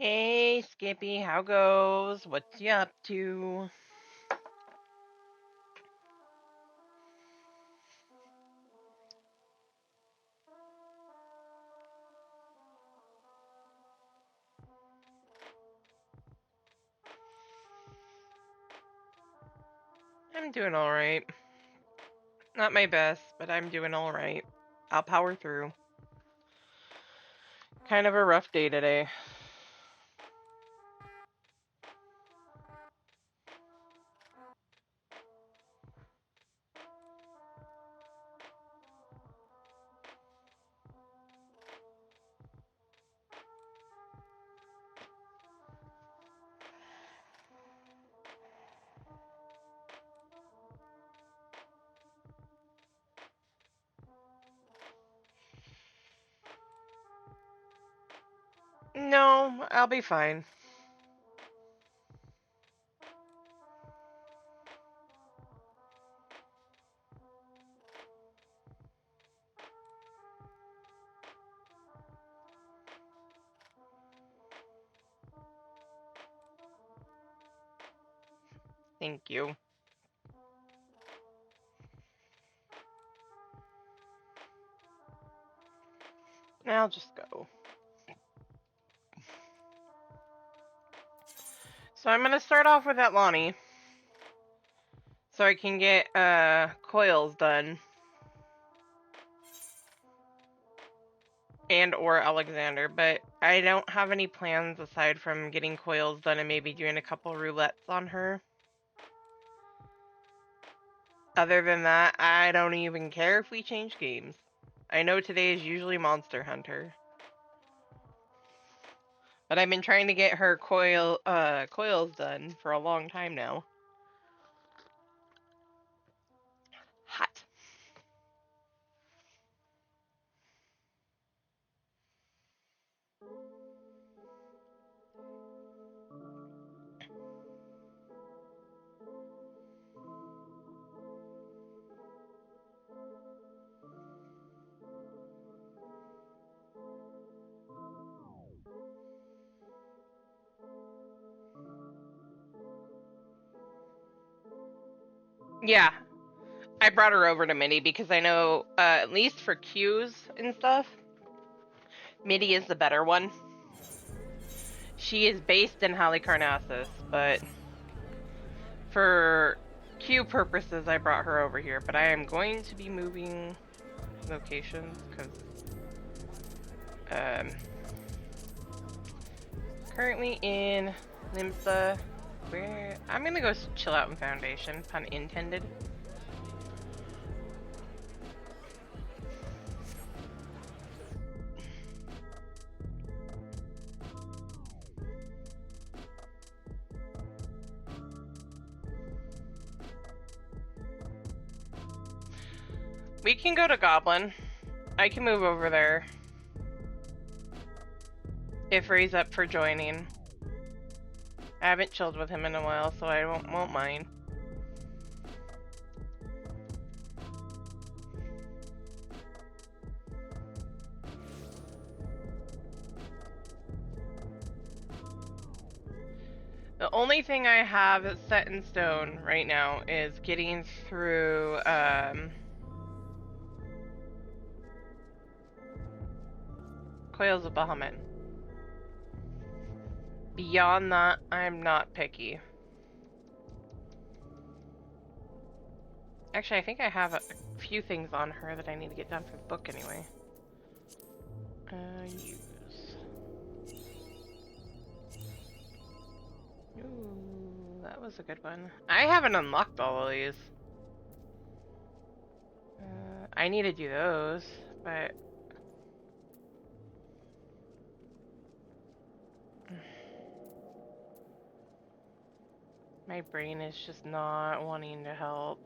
Hey, Skippy, how goes? What's you up to? I'm doing alright. Not my best, but I'm doing alright. I'll power through. Kind of a rough day today. No, I'll be fine. Thank you. I'll just go. So I'm gonna start off with Atlani. So I can get coils done. And or Alexander, but I don't have any plans aside from getting coils done and maybe doing a couple roulettes on her. Other than that, I don't even care if we change games. I know today is usually Monster Hunter. But I've been trying to get her coils done for a long time now. Hot. Yeah, I brought her over to MIDI because I know, at least for queues and stuff, MIDI is the better one. She is based in Halicarnassus, but for queue purposes, I brought her over here. But I am going to be moving locations because currently in Limsa, where I'm gonna go chill out in Foundation, pun intended. We can go to Goblin. I can move over there. If Ray's up for joining. I haven't chilled with him in a while, so I won't mind. The only thing I have that's set in stone right now is getting through, Coils of Bahamut. Beyond that, I'm not picky. Actually, I think I have a few things on her that I need to get done for the book anyway. Use. Ooh, that was a good one. I haven't unlocked all of these. I need to do those, but... my brain is just not wanting to help.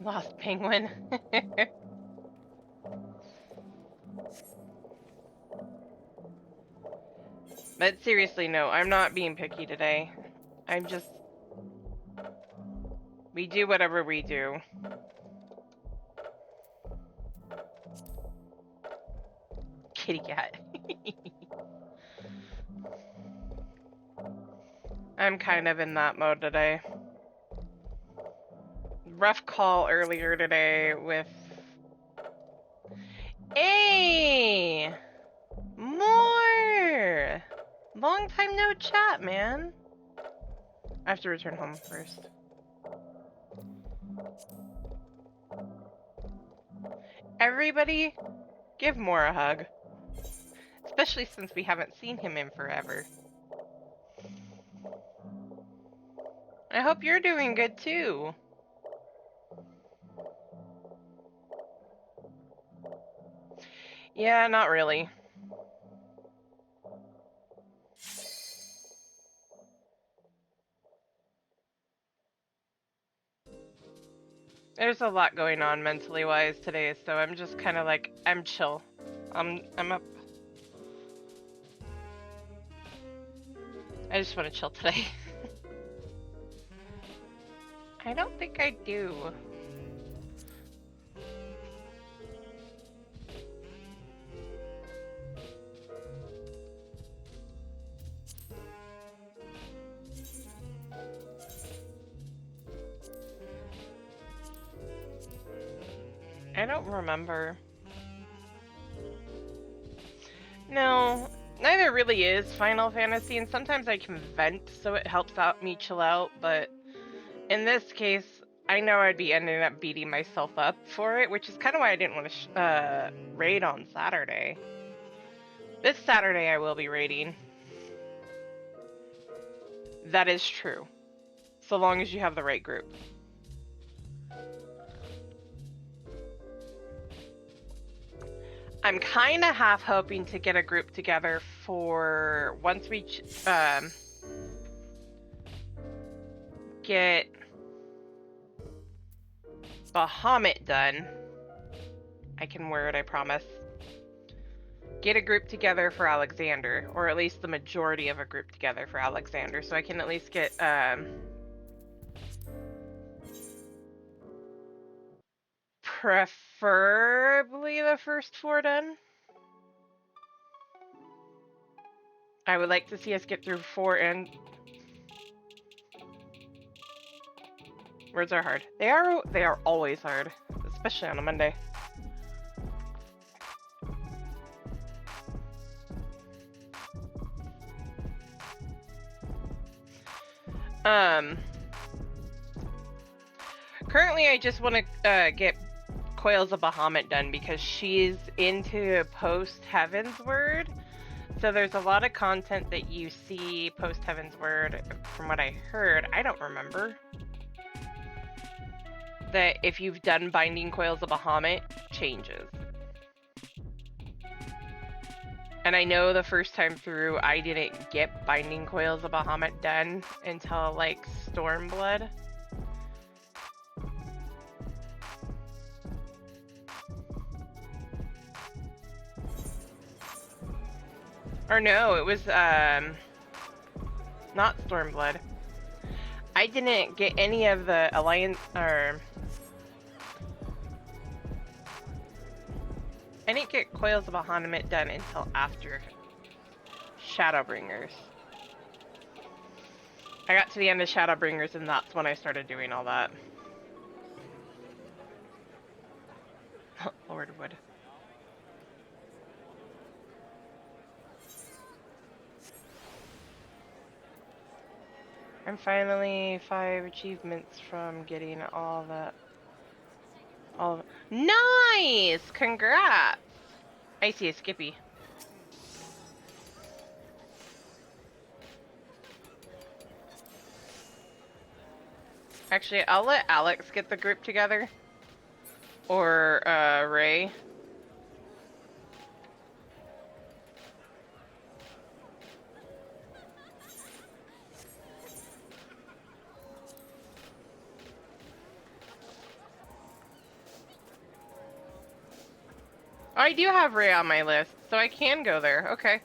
Lost Penguin. But seriously, no, I'm not being picky today. We do whatever we do. Kitty cat. I'm kind of in that mode today. Rough call earlier today with... Hey! More! Long time no chat, man. I have to return home first. Everybody, give Moore a hug. Especially since we haven't seen him in forever. I hope you're doing good too. Yeah, not really. There's a lot going on mentally wise today, so I'm just kind of like, I'm chill. I'm up. I just want to chill today. I don't think I do. I don't remember. No, neither really is Final Fantasy, and sometimes I can vent, so it helps out me chill out, but in this case, I know I'd be ending up beating myself up for it, which is kind of why I didn't want to raid on Saturday. This Saturday I will be raiding. That is true. So long as you have the right group. I'm kind of half hoping to get a group together for once we get Bahamut done. I can word, I promise. Get a group together for Alexander, or at least the majority of a group together for Alexander, so I can at least get preferably the first 4 done. I would like to see us get through 4 and... Words are hard. They are always hard, especially on a Monday. Currently I just want to get Coils of Bahamut done because she's into post Heavensward. So there's a lot of content that you see post Heavensward, from what I heard, I don't remember, that if you've done Binding Coils of Bahamut, changes. And I know the first time through, I didn't get Binding Coils of Bahamut done until, like, Stormblood. Or no, it was, not Stormblood. I didn't get any of the Alliance, or... I didn't get Coils of Bahamut done until after Shadowbringers. I got to the end of Shadowbringers and that's when I started doing all that. Lord Wood. I'm finally 5 achievements from getting all that. Nice! Congrats! I see a Skippy. Actually, I'll let Alex get the group together. Or, Ray. Oh, I do have Ray on my list, so I can go there. Okay.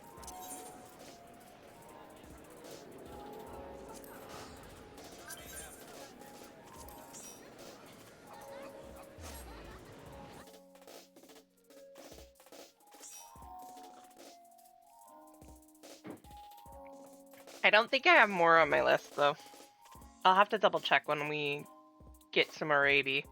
I don't think I have more on my list, though. I'll have to double check when we get some more AB.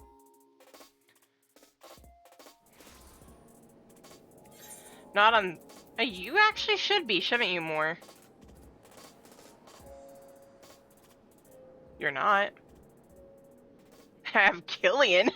Not on... You actually should be, shouldn't you, more? You're not. I have Killian.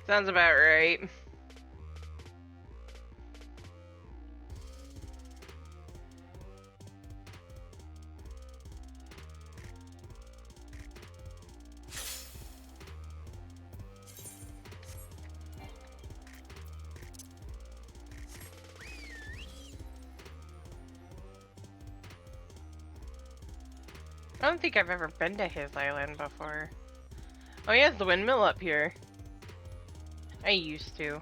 Sounds about right. I don't think I've ever been to his island before. Oh, he has the windmill up here. I used to.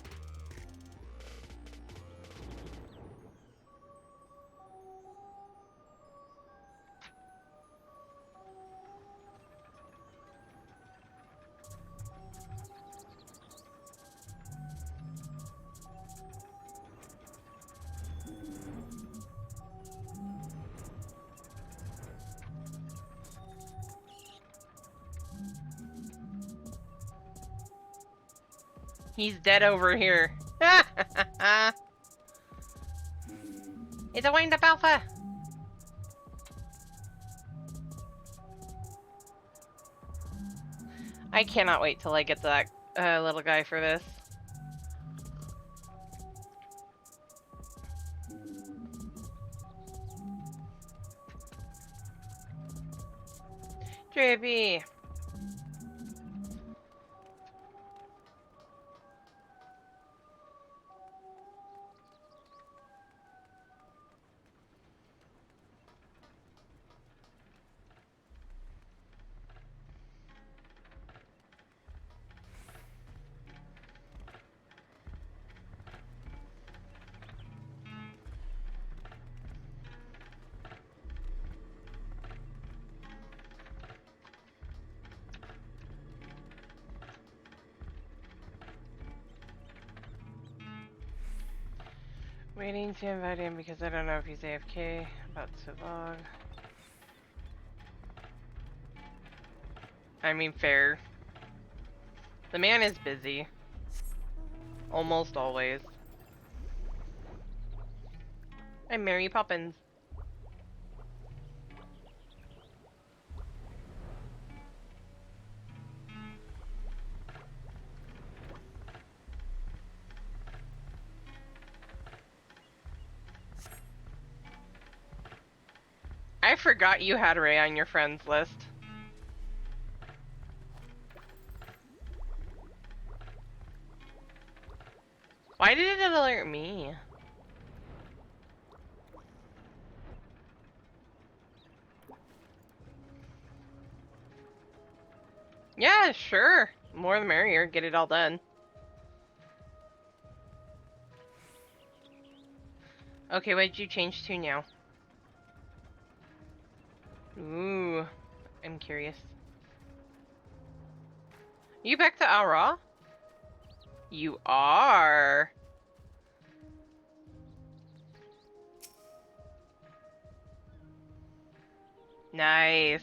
He's dead over here. It's a wind-up alpha. I cannot wait till I get that little guy for this. JB. Waiting to invite him because I don't know if he's AFK. About to log. I mean, fair. The man is busy. Almost always. I'm Mary Poppins. I forgot you had Ray on your friends list. Why did it alert me? Yeah, sure. More the merrier. Get it all done. Okay, what did you change to now? Ooh, I'm curious. You back to Aura? You are. Nice.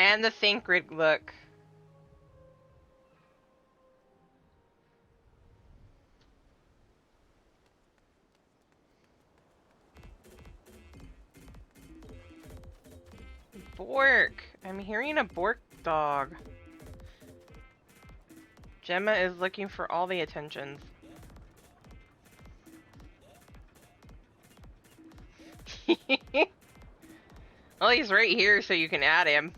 And the Thancred look. Bork. I'm hearing a Bork dog. Gemma is looking for all the attentions. Well, he's right here, so you can add him.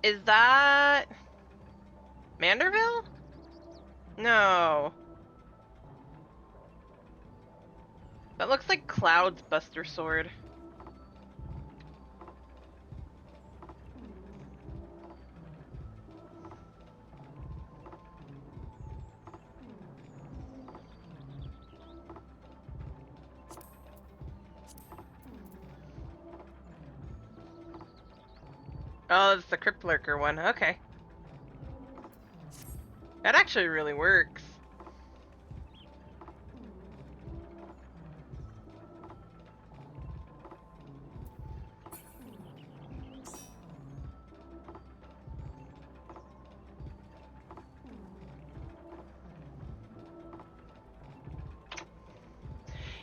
Is that Manderville? No. That looks like Cloud's Buster Sword. Oh, it's the Crypt Lurker one. Okay. That actually really works.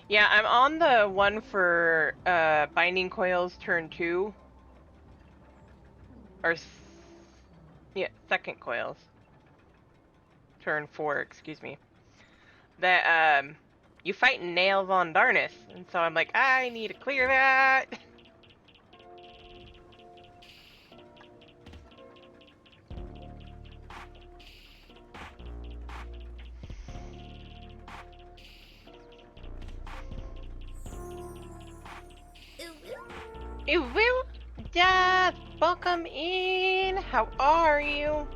Yeah, I'm on the one for Binding Coils turn 2. Or, yeah, second Coils. Turn 4, excuse me. That, you fight Nail Von Darnus. And so I'm like, I need to clear that. Woo! Yes! Welcome in! How are you?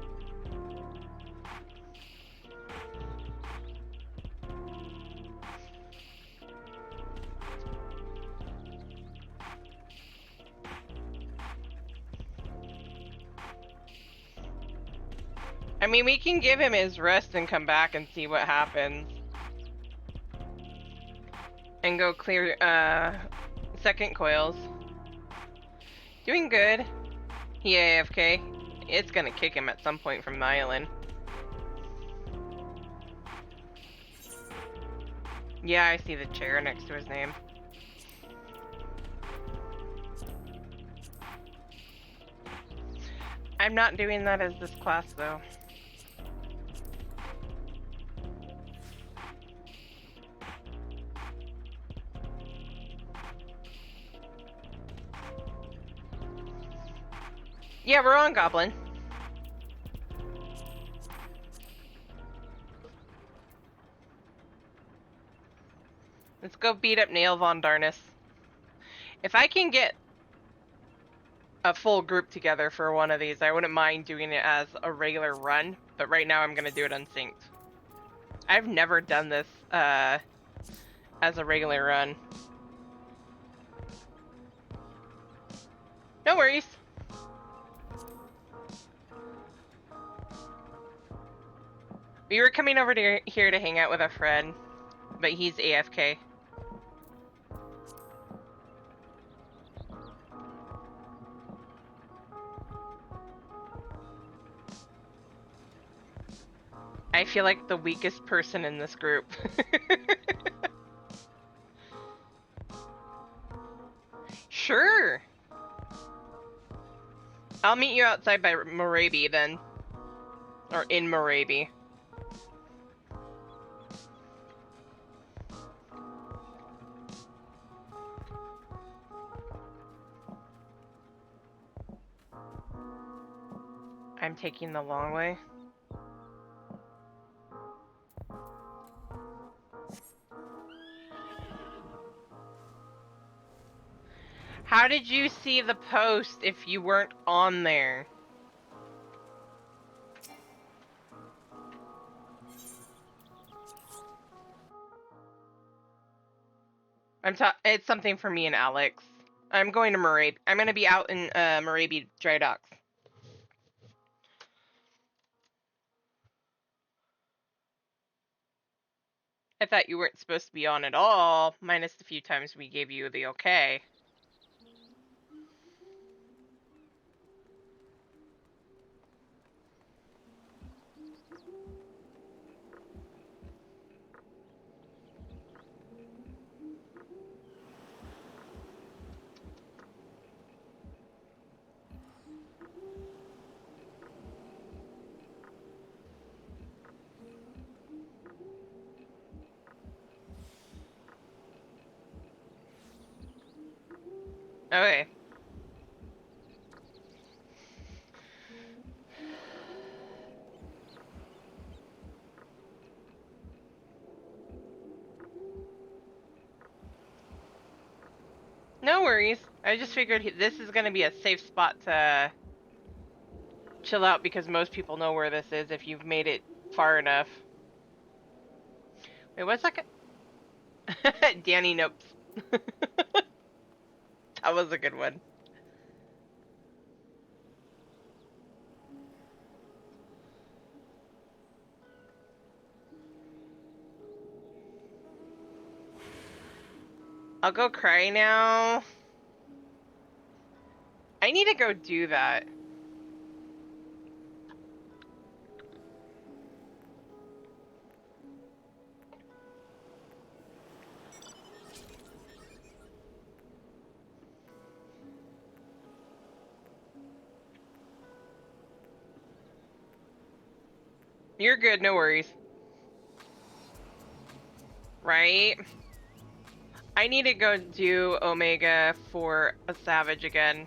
I mean, we can give him his rest and come back and see what happens. And go clear, second Coils. Doing good. He AFK. It's gonna kick him at some point from the island. Yeah, I see the chair next to his name. I'm not doing that as this class, though. Yeah, we're on Goblin. Let's go beat up Nail Von Darnus. If I can get a full group together for one of these, I wouldn't mind doing it as a regular run, but right now I'm gonna do it unsynced. I've never done this as a regular run. No worries. We were coming over to here to hang out with a friend, but he's AFK. I feel like the weakest person in this group. Sure. I'll meet you outside by Moraby then. Or in Moraby. I'm taking the long way. How did you see the post if you weren't on there? It's something for me and Alex. I'm going to Moraby. I'm going to be out in Moraby Dry Docks. I thought you weren't supposed to be on at all, minus the few times we gave you the okay. Okay. No worries. I just figured this is gonna be a safe spot to chill out because most people know where this is if you've made it far enough. Wait, 1 second. Danny Nopes. That was a good one. I'll go cry now. I need to go do that. You're good, no worries. Right? I need to go do Omega for a Savage again.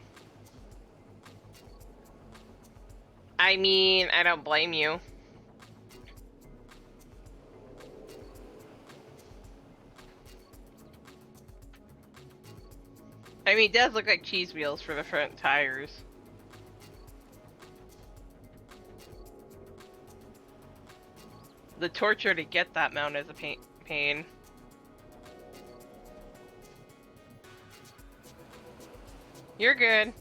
I mean, I don't blame you. I mean, it does look like cheese wheels for the front tires. The torture to get that mount is a pain. You're good.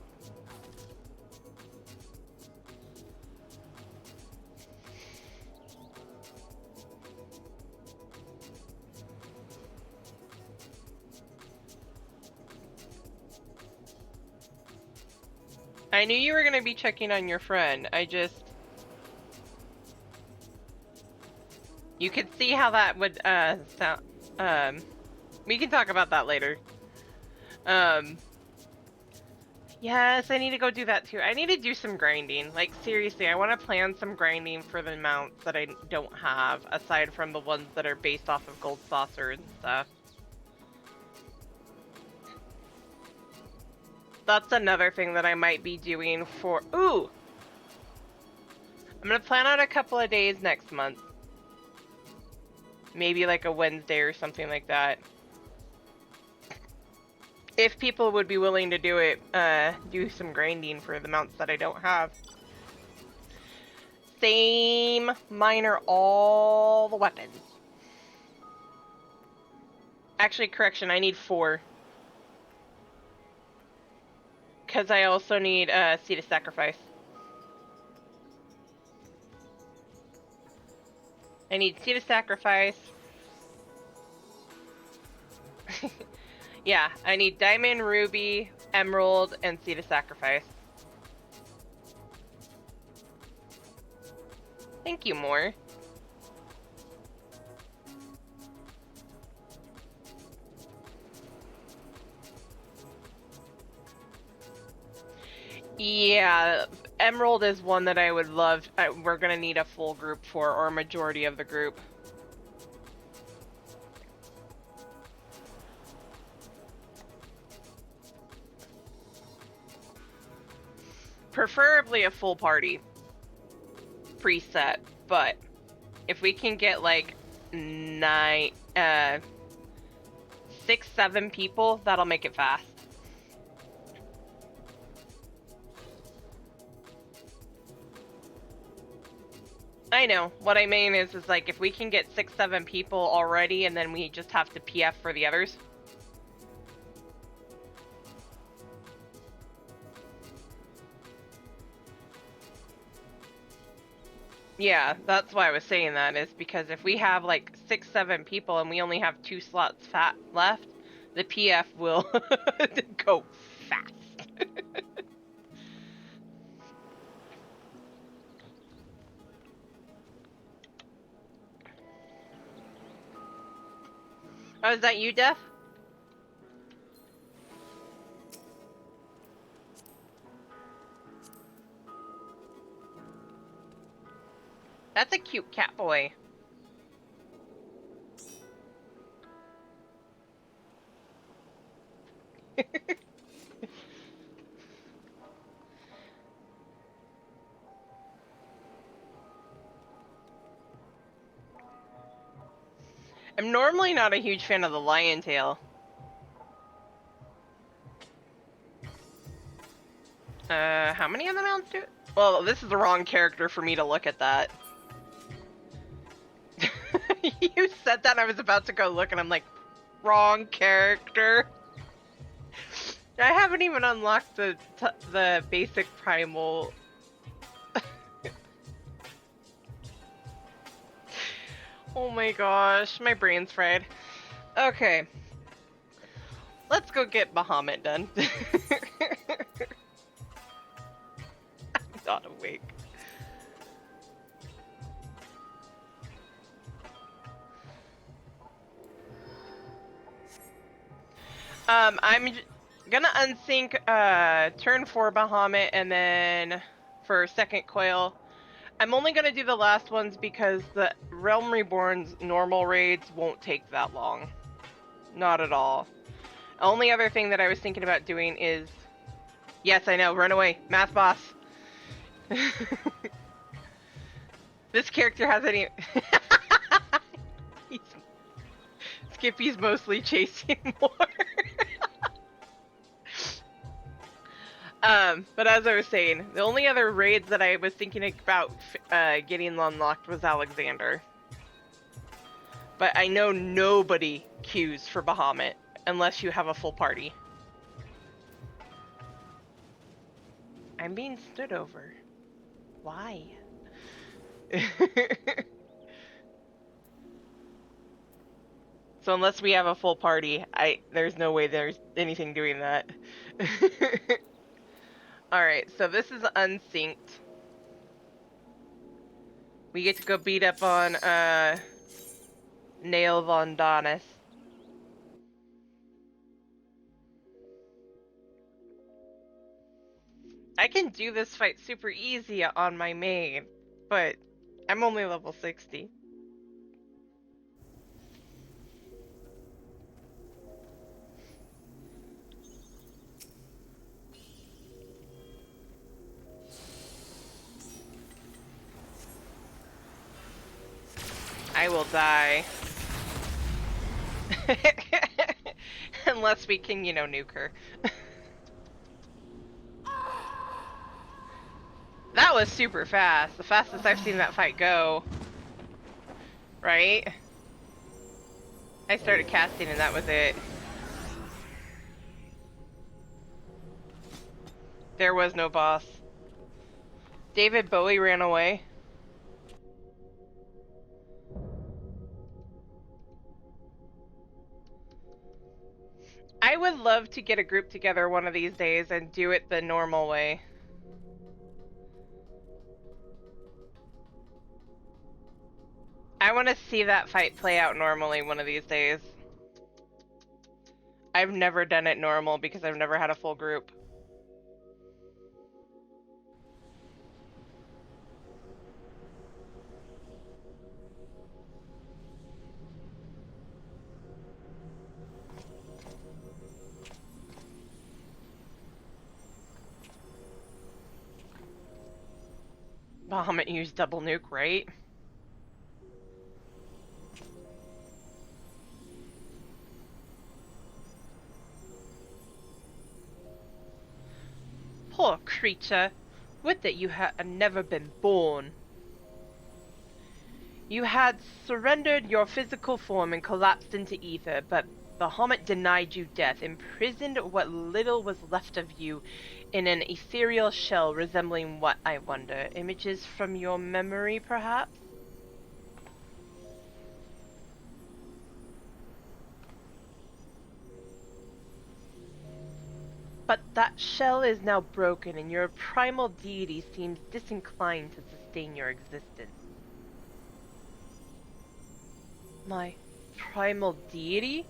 I knew you were gonna be checking on your friend. You could see how that would, sound, we can talk about that later. Yes, I need to go do that too. I need to do some grinding. Like, seriously, I want to plan some grinding for the mounts that I don't have, aside from the ones that are based off of Gold Saucer and stuff. That's another thing that I might be doing for... Ooh! I'm gonna plan out a couple of days next month. Maybe like a Wednesday or something like that. If people would be willing to do it, do some grinding for the mounts that I don't have. Same miner all the weapons. Actually, correction, I need 4. Because I also need Seed of Sacrifice. I need Seed of Sacrifice. Yeah, I need Diamond, Ruby, Emerald, and Seed of Sacrifice. Thank you, Moore. Yeah, Emerald is one that I would love. We're gonna need a full group for, or a majority of the group. Preferably a full party preset, but if we can get like 6, 7 people, that'll make it fast. I know. What I mean is like if we can get 6, 7 people already, and then we just have to PF for the others. Yeah, that's why I was saying that, is because if we have like 6, 7 people and we only have 2 slots left, the PF will go fast. Oh, is that you, Def? That's a cute cat boy. I'm normally not a huge fan of the lion tail. How many of the mounts do it? Well, this is the wrong character for me to look at that. You said that, I was about to go look, and I'm like, wrong character. I haven't even unlocked the basic primal. Oh my gosh, my brain's fried. Okay. Let's go get Bahamut done. I'm not awake. I'm gonna unsync turn 4 Bahamut, and then for second coil, I'm only gonna do the last ones because the Realm Reborn's normal raids won't take that long. Not at all. Only other thing that I was thinking about doing is... Yes, I know, run away. Math boss. This character hasn't even... Skippy's mostly chasing more. But as I was saying, the only other raids that I was thinking about getting unlocked was Alexander. But I know nobody queues for Bahamut unless you have a full party. I'm being stood over. Why? So unless we have a full party, there's no way there's anything doing that. Alright, so this is unsynced. We get to go beat up on Nail Von Donis. I can do this fight super easy on my main, but I'm only level 60. I will die. Unless we can, you know, nuke her. That was super fast. The fastest I've seen that fight go. Right? I started casting and that was it. There was no boss. David Bowie ran away. I would love to get a group together one of these days and do it the normal way. I want to see that fight play out normally one of these days. I've never done it normal because I've never had a full group. Bahamut used double nuke, right? Poor creature. Would that you had never been born. You had surrendered your physical form and collapsed into ether, but Bahamut denied you death, imprisoned what little was left of you in an ethereal shell resembling what, I wonder? Images from your memory, perhaps? But that shell is now broken, and your primal deity seems disinclined to sustain your existence. My primal deity?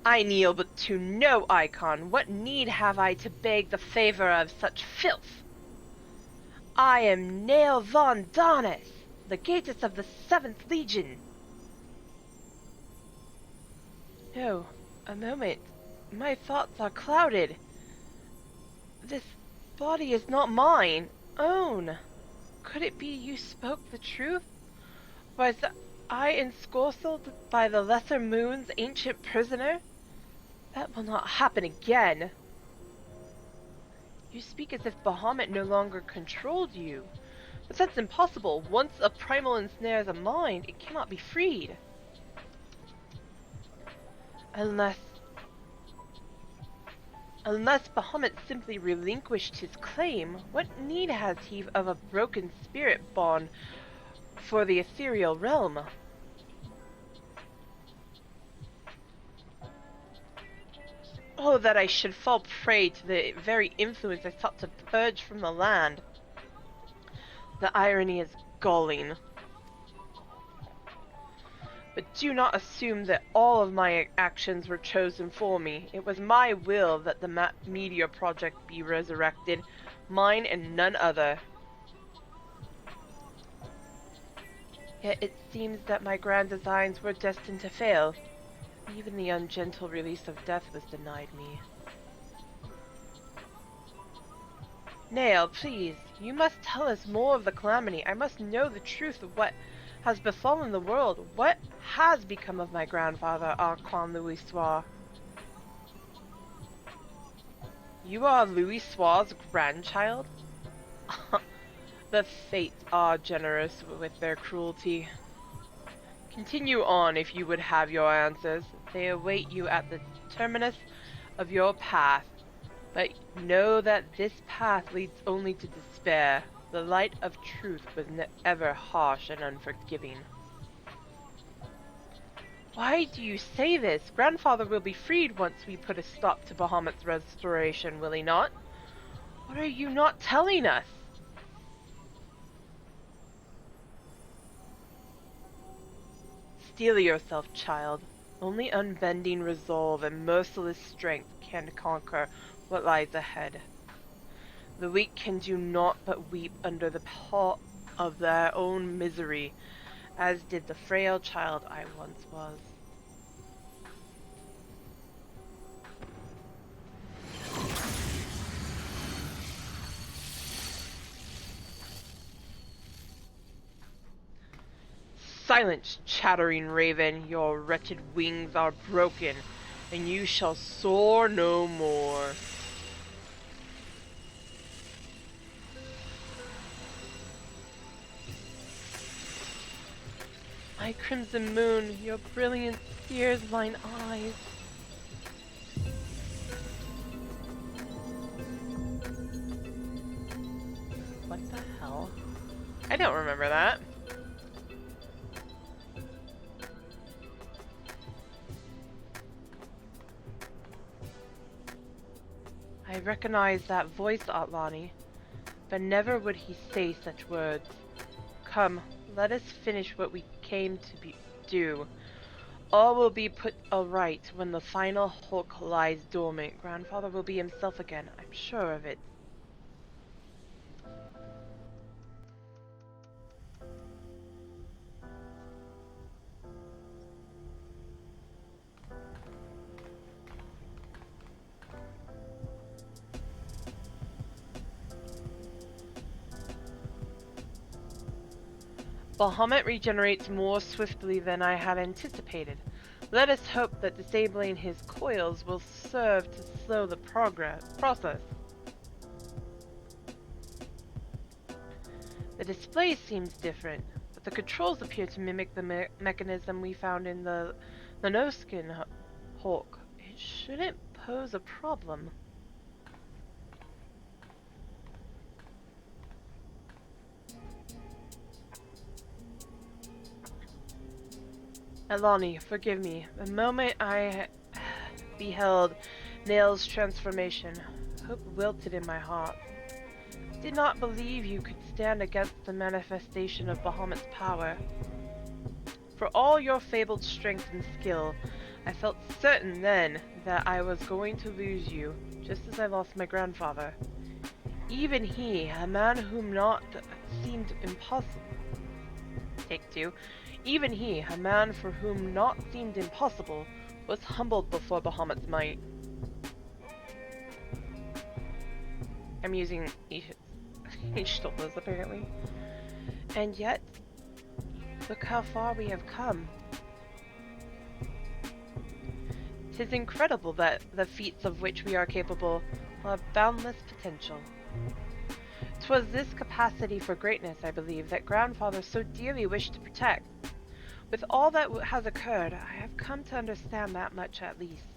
I kneel but to no icon. What need have I to beg the favor of such filth? I am Nail Von Donis, legatus of the 7th Legion. No, a moment. My thoughts are clouded. This body is not mine. Own. Could it be you spoke the truth? Was that... I ensorcelled by the lesser moon's ancient prisoner? That will not happen again. You speak as if Bahamut no longer controlled you. But that's impossible. Once a primal ensnares a mind, it cannot be freed. Unless Bahamut simply relinquished his claim, what need has he of a broken spirit bond for the ethereal realm? Oh, that I should fall prey to the very influence I sought to purge from the land. The irony is galling. But do not assume that all of my actions were chosen for me. It was my will that the Meteor Project be resurrected, mine and none other. Yet it seems that my grand designs were destined to fail. Even the ungentle release of death was denied me. Nael, please, you must tell us more of the calamity. I must know the truth of what has befallen the world. What has become of my grandfather, Arquan Louisoix? You are Louisoix's grandchild? The fates are generous with their cruelty. Continue on if you would have your answers. They await you at the terminus of your path. But know that this path leads only to despair. The light of truth was ever harsh and unforgiving. Why do you say this? Grandfather will be freed once we put a stop to Bahamut's restoration, will he not? What are you not telling us? Steel yourself, child. Only unbending resolve and merciless strength can conquer what lies ahead. The weak can do naught but weep under the paw of their own misery, as did the frail child I once was. Silence, chattering raven, your wretched wings are broken, and you shall soar no more. My crimson moon, your brilliant sears mine eyes. What the hell? I don't remember that. I recognize that voice, Atlani, but never would he say such words. Come, let us finish what we came to do. All will be put aright when the final hulk lies dormant. Grandfather will be himself again, I'm sure of it. Bahamut regenerates more swiftly than I had anticipated. Let us hope that disabling his coils will serve to slow the process. The display seems different, but the controls appear to mimic the mechanism we found in the Lenoskin Hulk. It shouldn't pose a problem. Alani, forgive me. The moment I beheld Nael's transformation, hope wilted in my heart. I did not believe you could stand against the manifestation of Bahamut's power. For all your fabled strength and skill, I felt certain then that I was going to lose you, just as I lost my grandfather. Even he, a man whom not seemed impossible. Take two. Even he, a man for whom naught seemed impossible, was humbled before Bahamut's might. I'm using Ishtolas, apparently. And yet, Look how far we have come. 'Tis incredible that the feats of which we are capable have boundless potential. 'Twas this capacity for greatness, I believe, that Grandfather so dearly wished to protect. With all that has occurred, I have come to understand that much at least.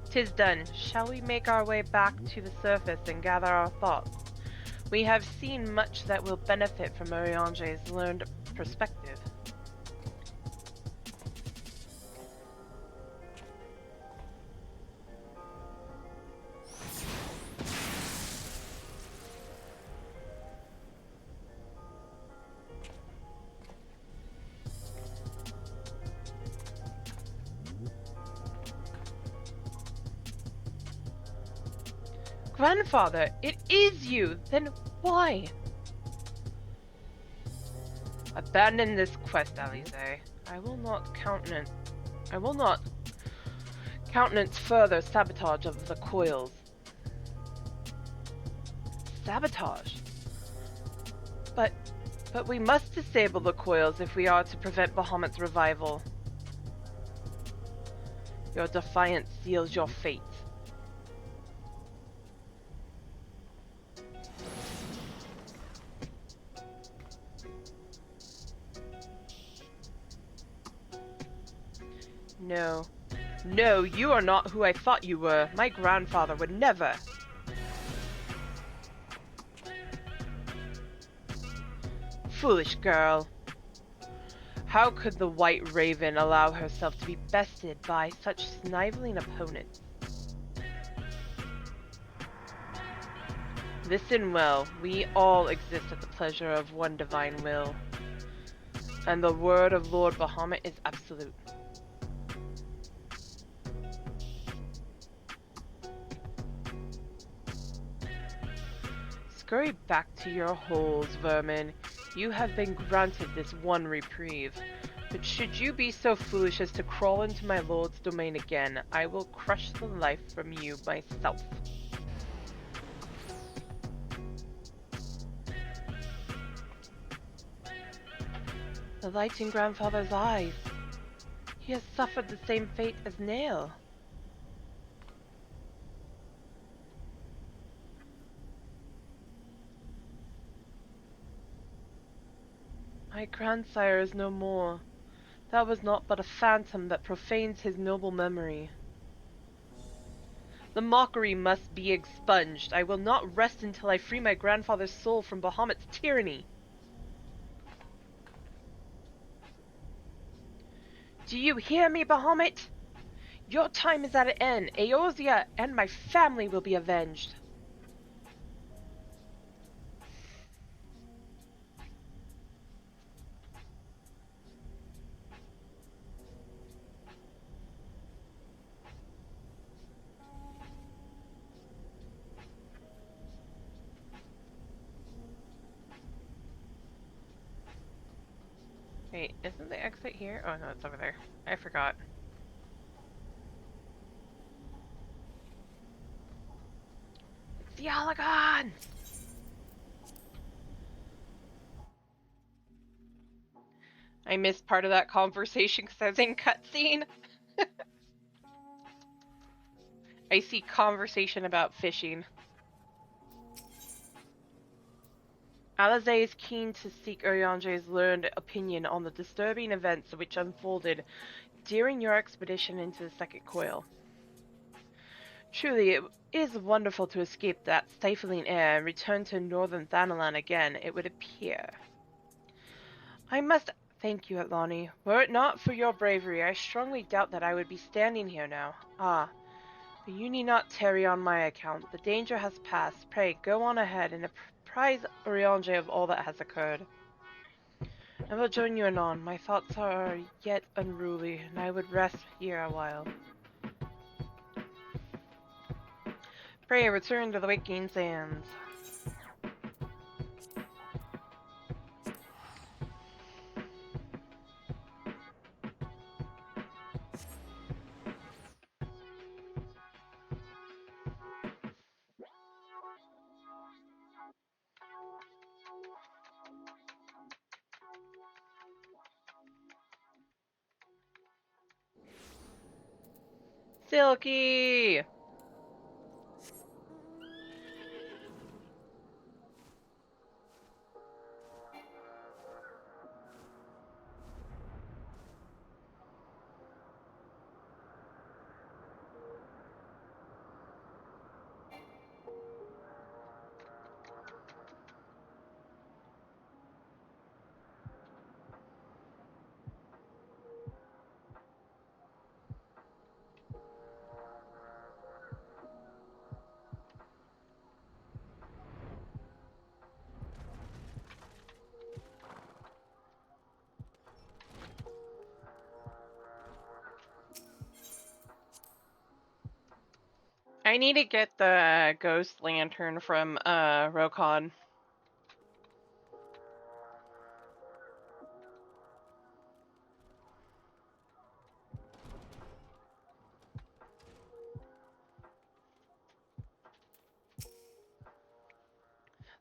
"'Tis done. Shall we make our way back to the surface and gather our thoughts? We have seen much that will benefit from Urianger's learned perspective." "Grandfather, it is you! Then why?" "Abandon this quest, Alisaie. I will not countenance further sabotage of the coils." "Sabotage? But we must disable the coils if we are to prevent Bahamut's revival." "Your defiance seals your fate." "No. No, you are not who I thought you were. My grandfather would never." "Foolish girl. How could the White Raven allow herself to be bested by such sniveling opponents? Listen well, we all exist at the pleasure of one divine will, and the word of Lord Bahamut is absolute. Scurry back to your holes, vermin. You have been granted this one reprieve. But should you be so foolish as to crawl into my lord's domain again, I will crush the life from you myself." "The light in Grandfather's eyes. He has suffered the same fate as Nael." "My grandsire is no more. That was naught but a phantom that profanes his noble memory. The mockery must be expunged. I will not rest until I free my grandfather's soul from Bahamut's tyranny." "Do you hear me, Bahamut? Your time is at an end. Eorzea and my family will be avenged." Wait, isn't the exit here? Oh no, it's over there. I forgot. It's the Allagan! I missed part of that conversation because I was in cutscene. I see conversation about fishing. Alisaie is keen to seek Urianger's learned opinion on the disturbing events which unfolded during your expedition into the second coil. Truly, it is wonderful to escape that stifling air and return to northern Thanalan again, it would appear. I must thank you, Atlani. Were it not for your bravery, I strongly doubt that I would be standing here now. Ah, You need not tarry on my account. The danger has passed. Pray, go on ahead and apprise Urianger of all that has occurred. I will join you anon. My thoughts are yet unruly, and I would rest here a while. Pray, return to the waking sands. Silky! I need to get the ghost lantern from Rokon.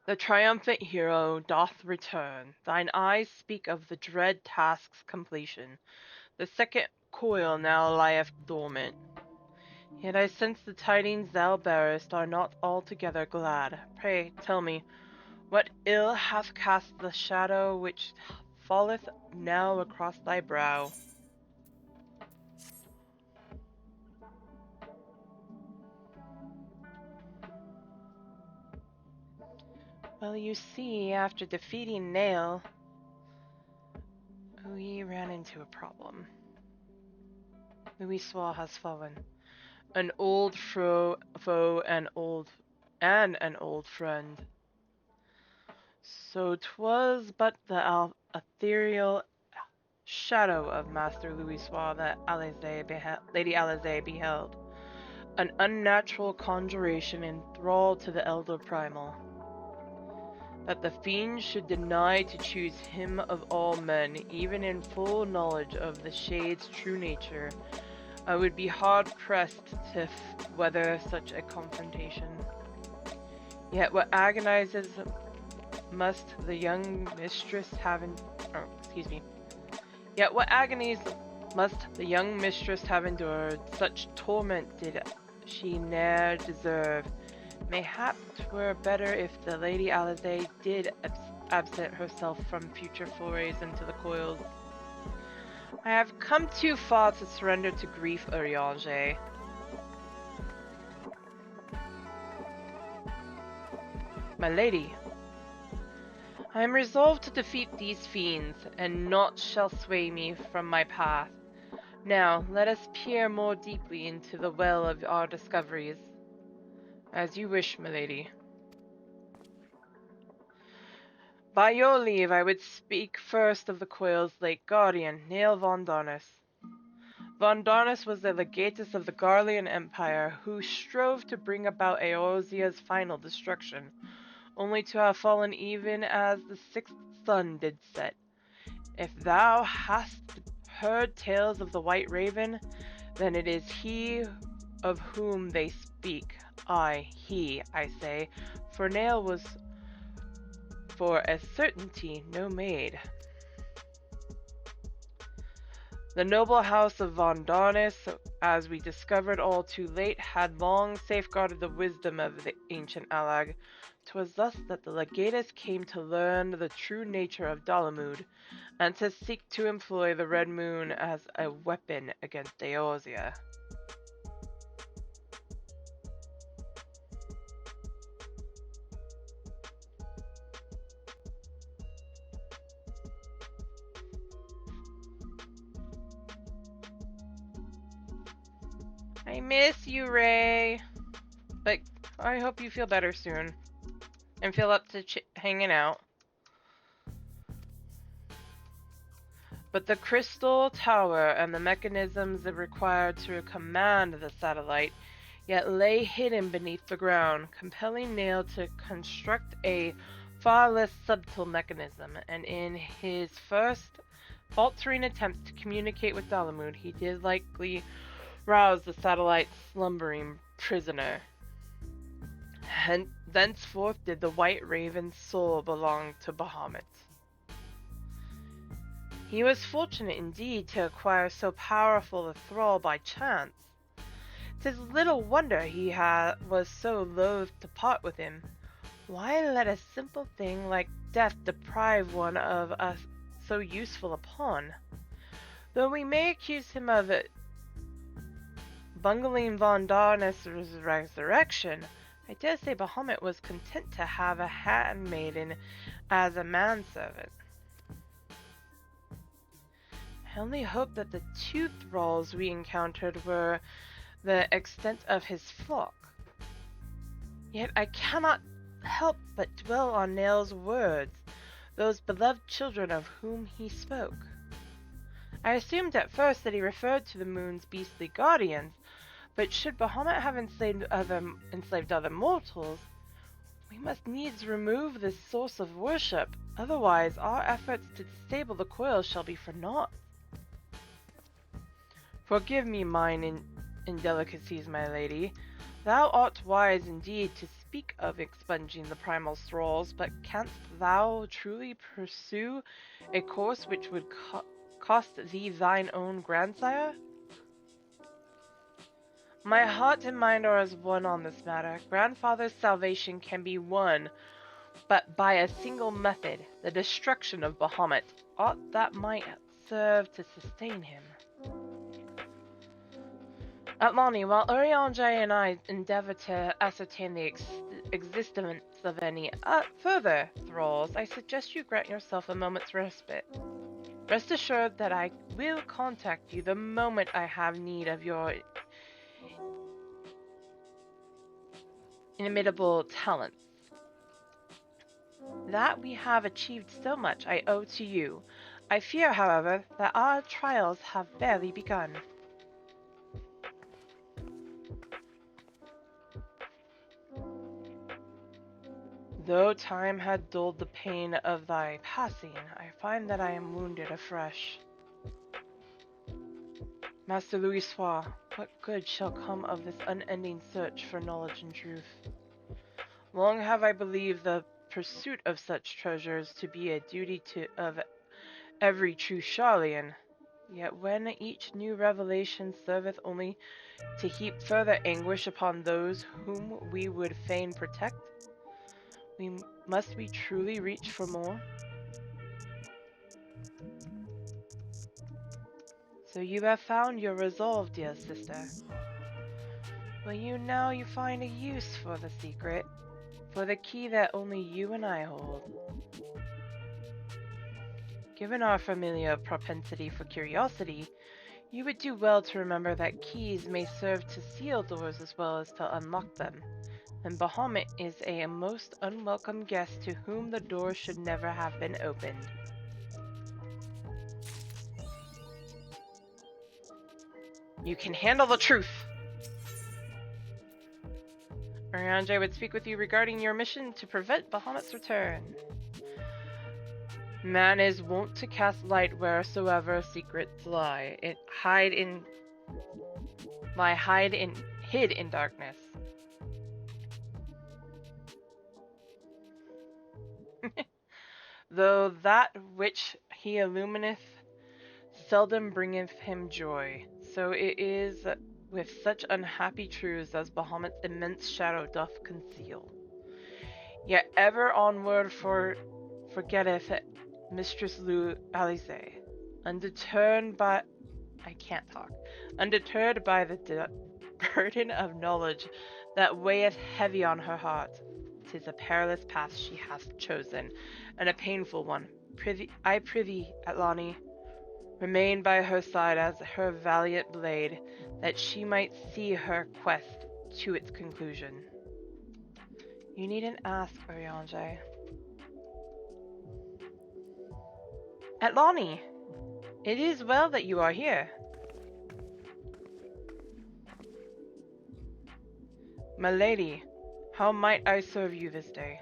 The triumphant hero doth return. Thine eyes speak of the dread task's completion. The second coil now lieth dormant. Yet I sense the tidings thou bearest are not altogether glad. Pray, tell me, what ill hath cast the shadow which falleth now across thy brow? Well, you see, after defeating Nail, we ran into a problem. Louisoix has fallen. An old foe and an old friend. So 'twas but the ethereal shadow of Master Louisoix that Lady Alisaie beheld. An unnatural conjuration in thrall to the Elder Primal. That the fiend should deny to choose him of all men, even in full knowledge of the shade's true nature, I would be hard-pressed to weather such a confrontation. Yet what agonizes must the young mistress have Yet what agonies must the young mistress have endured, such torment did she ne'er deserve. Mayhap 'twere better if the Lady Alisaie did absent herself from future forays into the coils. I have come too far to surrender to grief, Urianger. My lady, I am resolved to defeat these fiends, and naught shall sway me from my path. Now, let us peer more deeply into the well of our discoveries. As you wish, my lady. By your leave, I would speak first of the coil's late guardian, Nail von Darnus. Von Darnus was the legatus of the Garlean Empire, who strove to bring about Eorzea's final destruction, only to have fallen even as the sixth sun did set. If thou hast heard tales of the White Raven, then it is he of whom they speak. Aye, he, I say, for Nail was for a certainty no maid. The noble house of von Darnus, as we discovered all too late, had long safeguarded the wisdom of the ancient Allag. 'Twas thus that the legatus came to learn the true nature of Dalamud, and to seek to employ the Red Moon as a weapon against Eorzea. I miss you, Ray. But I hope you feel better soon. And feel up to hanging out. But the crystal tower and the mechanisms it required to command the satellite yet lay hidden beneath the ground, compelling Nail to construct a far less subtle mechanism, and in his first faltering attempt to communicate with Dalamud, he did likely rouse the satellite's slumbering prisoner. Thenceforth did the White Raven's soul belong to Bahamut. He was fortunate indeed to acquire so powerful a thrall by chance. 'Tis little wonder he was so loath to part with him. Why let a simple thing like death deprive one of so useful a pawn? Though we may accuse him of bungling Von Darnus' resurrection, I dare say Bahamut was content to have a handmaiden as a manservant. I only hope that the 2 thralls we encountered were the extent of his flock. Yet I cannot help but dwell on Nail's words, those beloved children of whom he spoke. I assumed at first that he referred to the moon's beastly guardians, but should Bahamut have enslaved other mortals, we must needs remove this source of worship, otherwise our efforts to disable the coil shall be for naught. Forgive me mine indelicacies, my lady. Thou art wise indeed to speak of expunging the primal thralls, but canst thou truly pursue a course which would cost thee thine own grandsire? My heart and mind are as one on this matter. Grandfather's salvation can be won but by a single method, the destruction of Bahamut. Aught that might serve to sustain him. Atlani, while Urianger and I endeavor to ascertain the existence of any further thralls, I suggest you grant yourself a moment's respite. Rest assured that I will contact you the moment I have need of your inimitable talents. That we have achieved so much I owe to you. I fear, however, that our trials have barely begun. Though time had dulled the pain of thy passing, I find that I am wounded afresh. Master Louisoix, what good shall come of this unending search for knowledge and truth? Long have I believed the pursuit of such treasures to be a duty of every true Sharlayan, yet when each new revelation serveth only to heap further anguish upon those whom we would fain protect, must we truly reach for more? So you have found your resolve, dear sister. Will you now find a use for the secret, for the key that only you and I hold? Given our familiar propensity for curiosity, you would do well to remember that keys may serve to seal doors as well as to unlock them, and Bahamut is a most unwelcome guest to whom the door should never have been opened. You can handle the truth! Urianger would speak with you regarding your mission to prevent Bahamut's return. Man is wont to cast light wheresoever secrets lie. Hid in darkness. Though that which he illumineth seldom bringeth him joy, so it is with such unhappy truths as Bahamut's immense shadow doth conceal. Yet ever onward forgetteth Mistress Lou Alice, undeterred by the burden of knowledge that weigheth heavy on her heart. 'Tis a perilous path she hath chosen, and a painful one. I prithee, Atlani, Remain by her side as her valiant blade, that she might see her quest to its conclusion. You needn't ask, Urianger. Atlani, it is well that you are here. My lady, how might I serve you this day?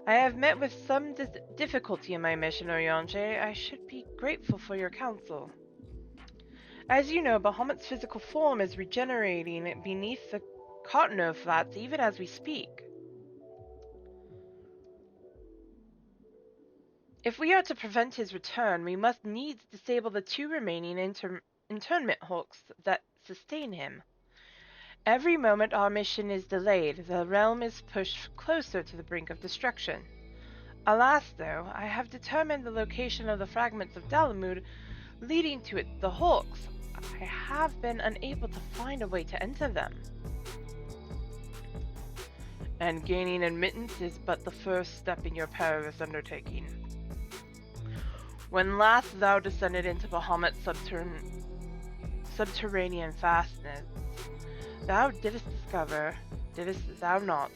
I have met with some difficulty in my mission, Urianger. I should be grateful for your counsel. As you know, Bahamut's physical form is regenerating beneath the Cottonwood Flats even as we speak. If we are to prevent his return, we must needs disable the 2 remaining internment hulks that sustain him. Every moment our mission is delayed, the realm is pushed closer to the brink of destruction. Alas, though, I have determined the location of the fragments of Dalamud leading to it, the hulks. I have been unable to find a way to enter them. And gaining admittance is but the first step in your perilous undertaking. When last thou descended into Bahamut's subterranean fastness, thou didst discover, didst thou not,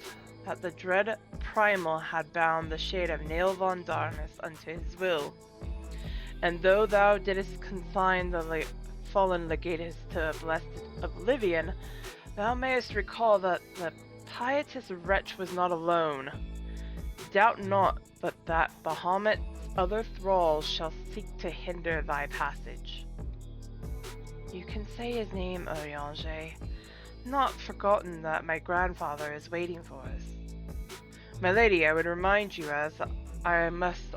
that the dread Primal had bound the shade of Nail von Darkness unto his will. And though thou didst consign the fallen legatus to blessed oblivion, thou mayest recall that the pietous wretch was not alone. Doubt not but that Bahamut's other thralls shall seek to hinder thy passage. You can say his name, Urianger. Not forgotten that my grandfather is waiting for us. My lady, I would remind you, as I must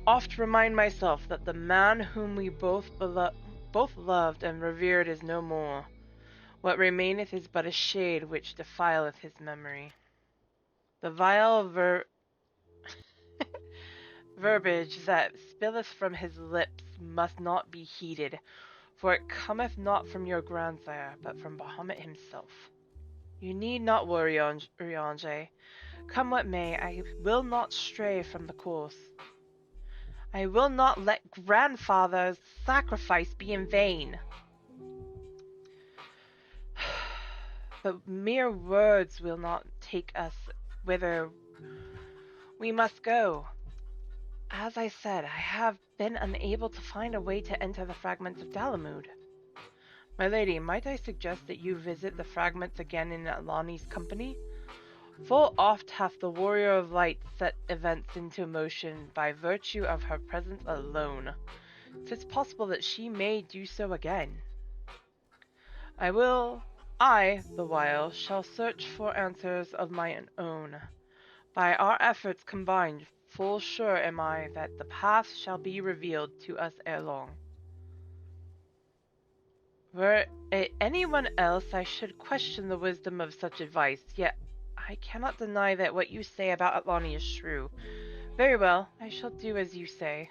oft remind myself, that the man whom we both loved and revered is no more. What remaineth is but a shade which defileth his memory. The vile verbiage that spilleth from his lips must not be heeded, for it cometh not from your grandsire, but from Bahamut himself. You need not worry, Urianger. Come what may, I will not stray from the course. I will not let grandfather's sacrifice be in vain. But mere words will not take us whither we must go. As I said, I have been unable to find a way to enter the fragments of Dalamud. My lady, might I suggest that you visit the fragments again in Atlani's company? Full oft hath the Warrior of Light set events into motion by virtue of her presence alone. 'Tis possible that she may do so again. I, the while, shall search for answers of my own. By our efforts combined, full sure am I that the path shall be revealed to us ere long. Were it anyone else, I should question the wisdom of such advice, yet I cannot deny that what you say about Atlani is true. Very well, I shall do as you say.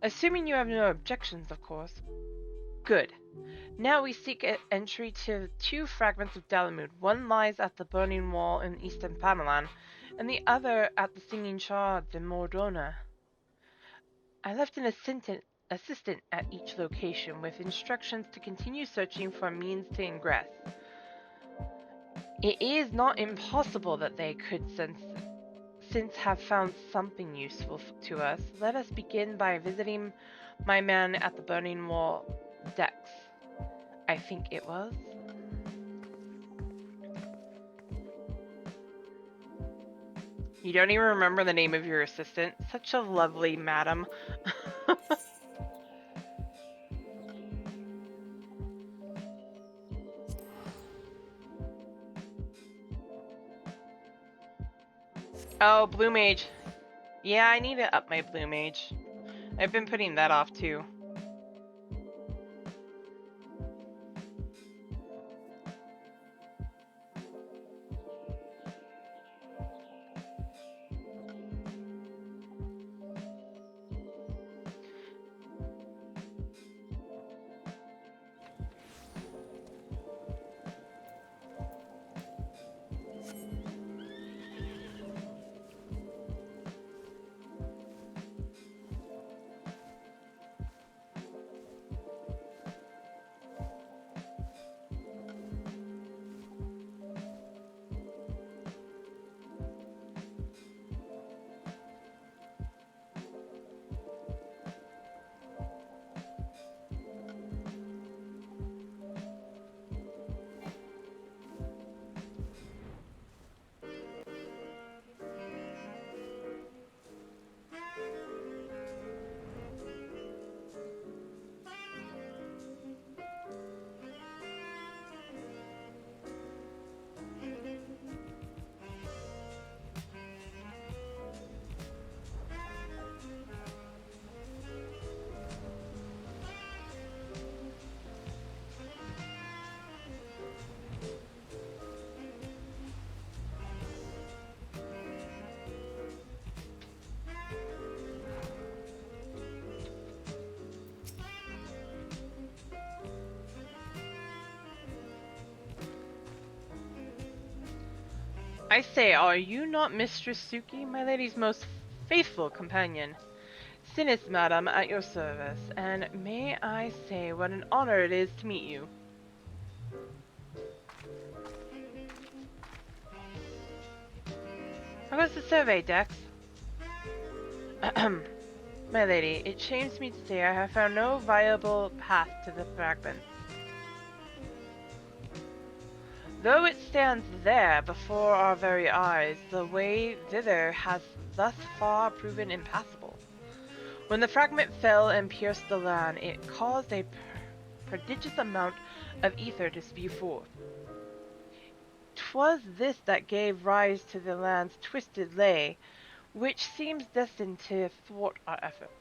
Assuming you have no objections, of course. Good. Now we seek entry to 2 fragments of Dalamud. One lies at the Burning Wall in Eastern Panalan, and the other at the Singing Shard in Mordona. I left an assistant at each location with instructions to continue searching for means to ingress. It is not impossible that they could since have found something useful to us. Let us begin by visiting my man at the Burning Wall decks. I think it was. You don't even remember the name of your assistant? Such a lovely madam. Oh, Blue Mage. Yeah, I need to up my Blue Mage. I've been putting that off too. I say, are you not Mistress Suki, my lady's most faithful companion? Sinis, madam, at your service, and may I say what an honor it is to meet you. How goes the survey, Dex? Ahem. My lady, it shames me to say I have found no viable path to the fragments. Though it stands there before our very eyes, the way thither has thus far proven impassable. When the fragment fell and pierced the land, it caused a prodigious amount of ether to spew forth. 'Twas this that gave rise to the land's twisted lay, which seems destined to thwart our effort.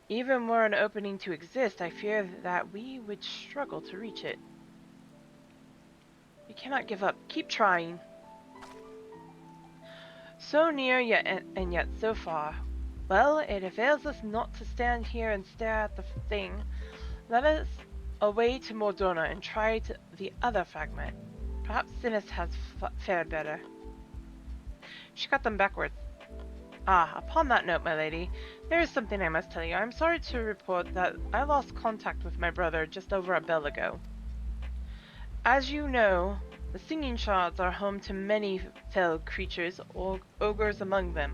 Even were an opening to exist, I fear that we would struggle to reach it. We cannot give up. Keep trying. So near yet and yet so far. Well, it avails us not to stand here and stare at the thing. Let us away to Mordona and try the other fragment. Perhaps Sinis has fared better. She got them backwards. Ah, upon that note, my lady, there is something I must tell you. I am sorry to report that I lost contact with my brother just over a bell ago. As you know, the Singing Shards are home to many fell creatures, ogres among them.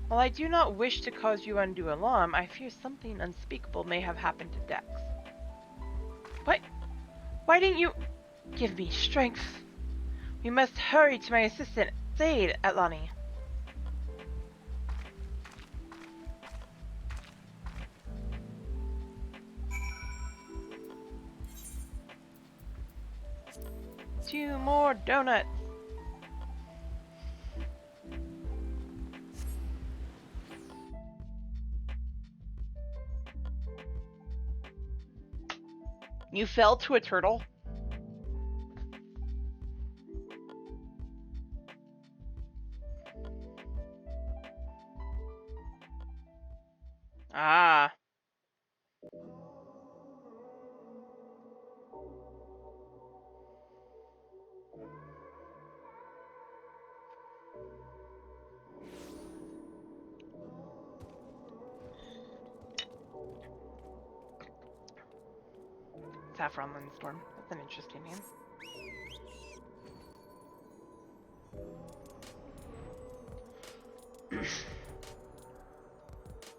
While I do not wish to cause you undue alarm, I fear something unspeakable may have happened to Dex. What? Why didn't you give me strength? We must hurry to my assistant, Zaid, Atlani. Two more donuts. You fell to a turtle? Ah. Saffron Landstorm. That's an interesting name.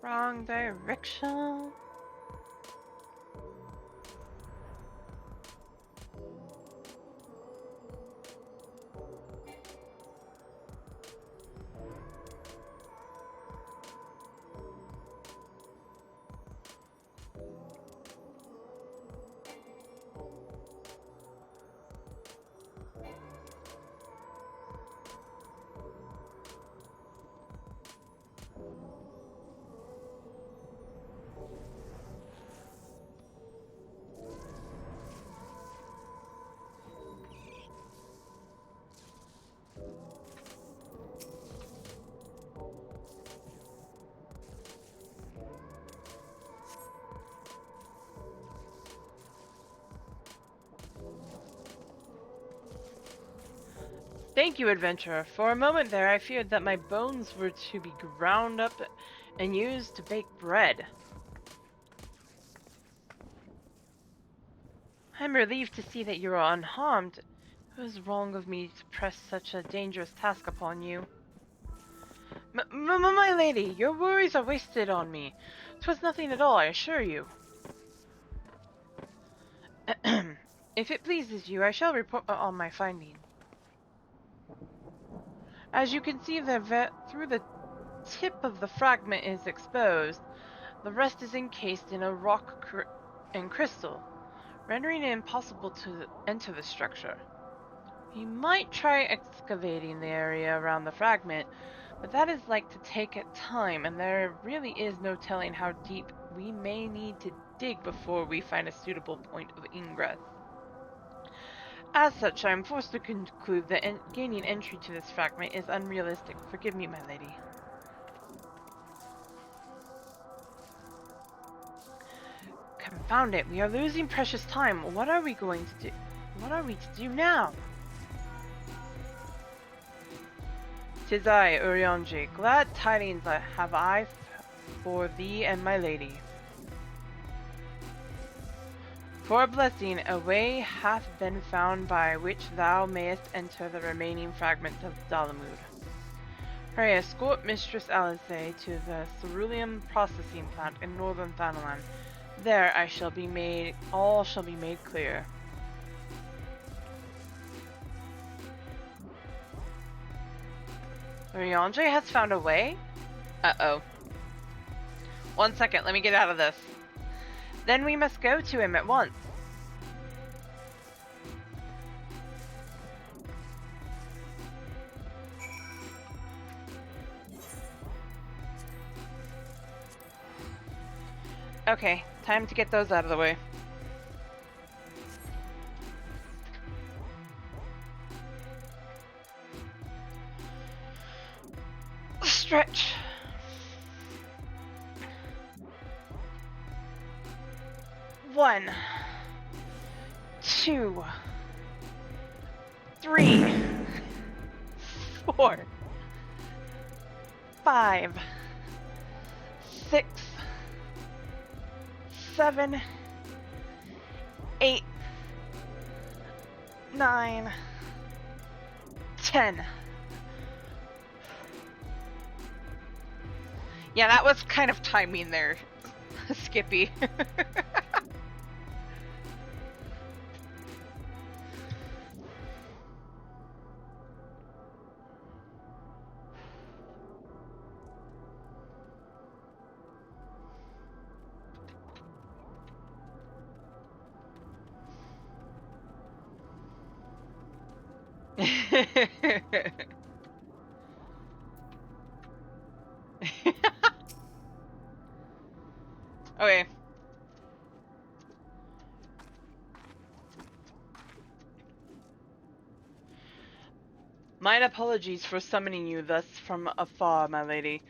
Wrong direction. Thank you, adventurer. For a moment there, I feared that my bones were to be ground up and used to bake bread. I'm relieved to see that you are unharmed. It was wrong of me to press such a dangerous task upon you. My lady, your worries are wasted on me. 'Twas nothing at all, I assure you. If it pleases you, I shall report on my findings. As you can see, through the tip of the fragment is exposed. The rest is encased in a rock and crystal, rendering it impossible to enter the structure. We might try excavating the area around the fragment, but that is like to take time, and there really is no telling how deep we may need to dig before we find a suitable point of ingress. As such, I am forced to conclude that gaining entry to this fragment is unrealistic. Forgive me, my lady. Confound it, we are losing precious time. What are we going to do? What are we to do now? 'Tis I, Urianger. Glad tidings have I for thee and my lady. For a blessing, a way hath been found by which thou mayest enter the remaining fragments of Dalamud. Pray escort Mistress Alice to the cerulean processing plant in northern Thanalan. There all shall be made clear. Urianger has found a way? Uh-oh. 1 second, let me get out of this. Then we must go to him at once. Okay, time to get those out of the way. Stretch. One, 2, 3, 4, 5, 6, 7, 8, 9, 10. Yeah, that was kind of timing there, Skippy. Okay. Mine apologies for summoning you thus from afar, my lady,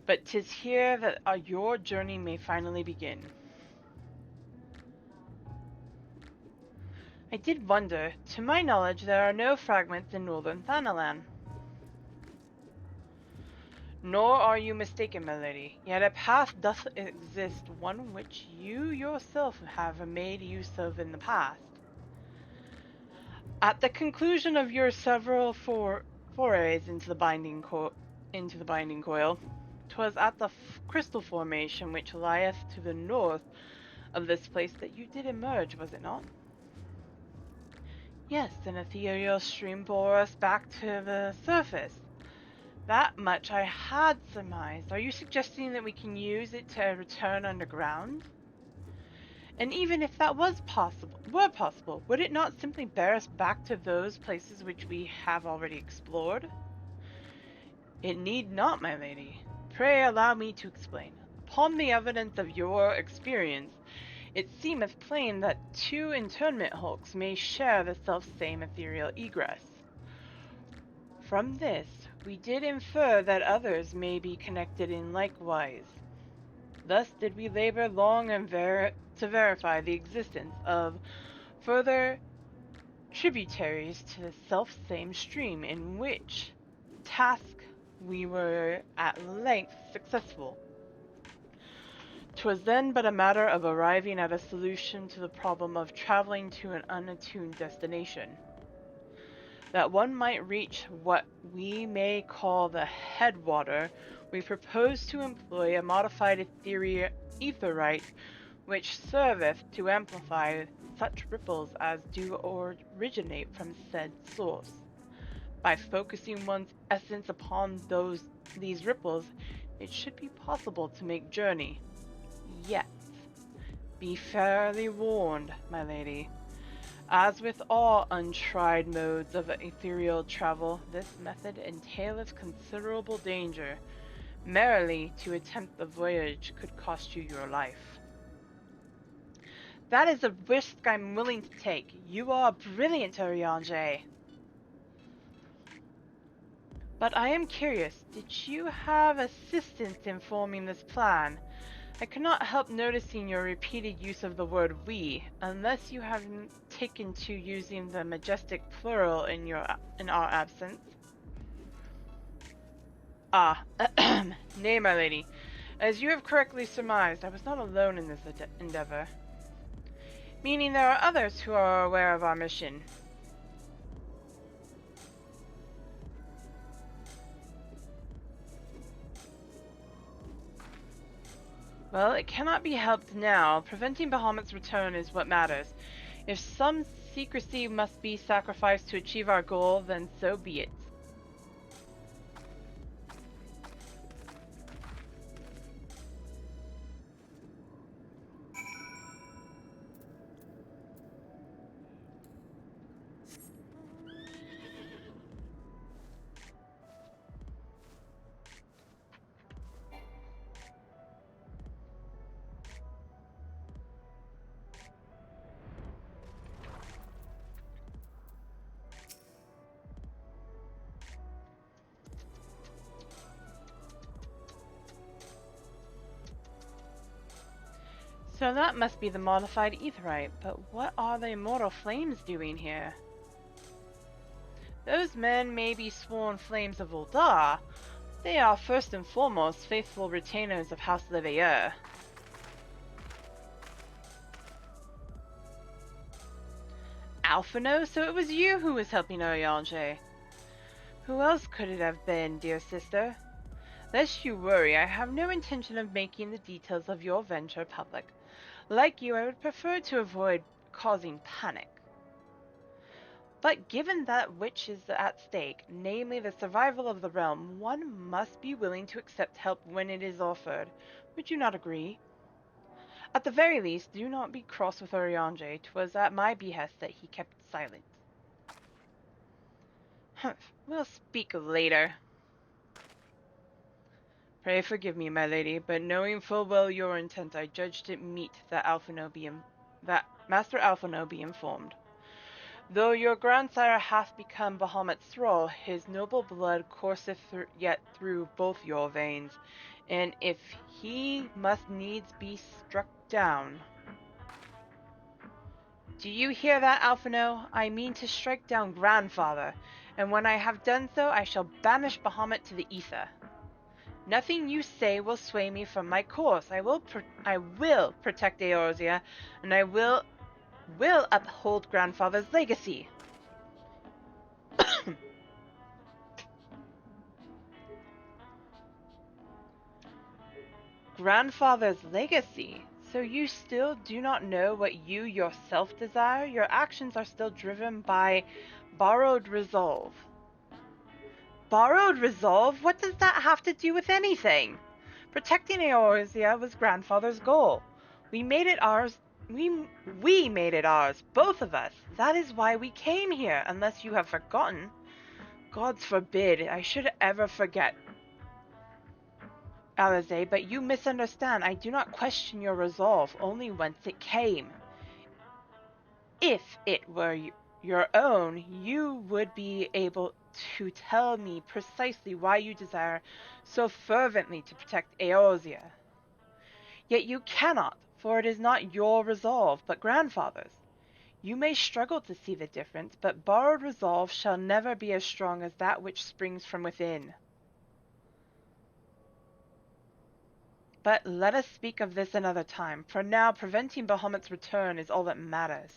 but 'tis here that your journey may finally begin. I did wonder. To my knowledge, there are no fragments in northern Thanalan. Nor are you mistaken, my lady. Yet a path doth exist, one which you yourself have made use of in the past. At the conclusion of your several forays into the binding coil, 'twas at the crystal formation which lieth to the north of this place that you did emerge, was it not? Yes, an ethereal stream bore us back to the surface. That much I had surmised. Are you suggesting that we can use it to return underground? And even if that were possible, would it not simply bear us back to those places which we have already explored? It need not, my lady. Pray allow me to explain. Upon the evidence of your experience, it seemeth plain that two internment hulks may share the self-same ethereal egress. From this, we did infer that others may be connected in likewise. Thus did we labor long and to verify the existence of further tributaries to the self-same stream, in which task we were at length successful. 'Twas then but a matter of arriving at a solution to the problem of traveling to an unattuned destination. That one might reach what we may call the headwater, we propose to employ a modified etherite which serveth to amplify such ripples as do originate from said source. By focusing one's essence upon these ripples, it should be possible to make journey. Yet, be fairly warned, my lady. As with all untried modes of ethereal travel, this method entaileth considerable danger. Merely to attempt the voyage could cost you your life. That is a risk I'm willing to take. You are brilliant, Urianger. But I am curious, did you have assistance in forming this plan? I cannot help noticing your repeated use of the word we, unless you have taken to using the majestic plural in our absence. Ah, nay, my lady. As you have correctly surmised, I was not alone in this endeavor. Meaning there are others who are aware of our mission. Well, it cannot be helped now. Preventing Bahamut's return is what matters. If some secrecy must be sacrificed to achieve our goal, then so be it. So that must be the modified aetheryte, but what are the immortal flames doing here? Those men may be sworn flames of Uldar. They are first and foremost faithful retainers of House Leveilleur. Alphino, so it was you who was helping Oriange. Who else could it have been, dear sister? Lest you worry, I have no intention of making the details of your venture public. Like you, I would prefer to avoid causing panic. But given that which is at stake, namely the survival of the realm, one must be willing to accept help when it is offered. Would you not agree? At the very least, do not be cross with Oriange. 'Twas at my behest that he kept silent. Humph, we'll speak later. Pray forgive me, my lady, but knowing full well your intent, I judged it meet that Master Alphino be informed. Though your grandsire hath become Bahamut's thrall, his noble blood courseth yet through both your veins, and if he must needs be struck down... Do you hear that, Alphino? I mean to strike down grandfather, and when I have done so, I shall banish Bahamut to the ether. Nothing you say will sway me from my course. I will protect Eorzea, and I will uphold grandfather's legacy. Grandfather's legacy? So you still do not know what you yourself desire? Your actions are still driven by borrowed resolve. Borrowed resolve? What does that have to do with anything? Protecting Eorzea was grandfather's goal. We made it ours. We made it ours, both of us. That is why we came here, unless you have forgotten. Gods forbid I should ever forget. Alisaie, but you misunderstand. I do not question your resolve, only whence it came. If it were your own, you would be able to tell me precisely why you desire so fervently to protect Eorzea. Yet you cannot, for it is not your resolve, but grandfather's. You may struggle to see the difference, but borrowed resolve shall never be as strong as that which springs from within. But let us speak of this another time. For now, preventing Bahamut's return is all that matters.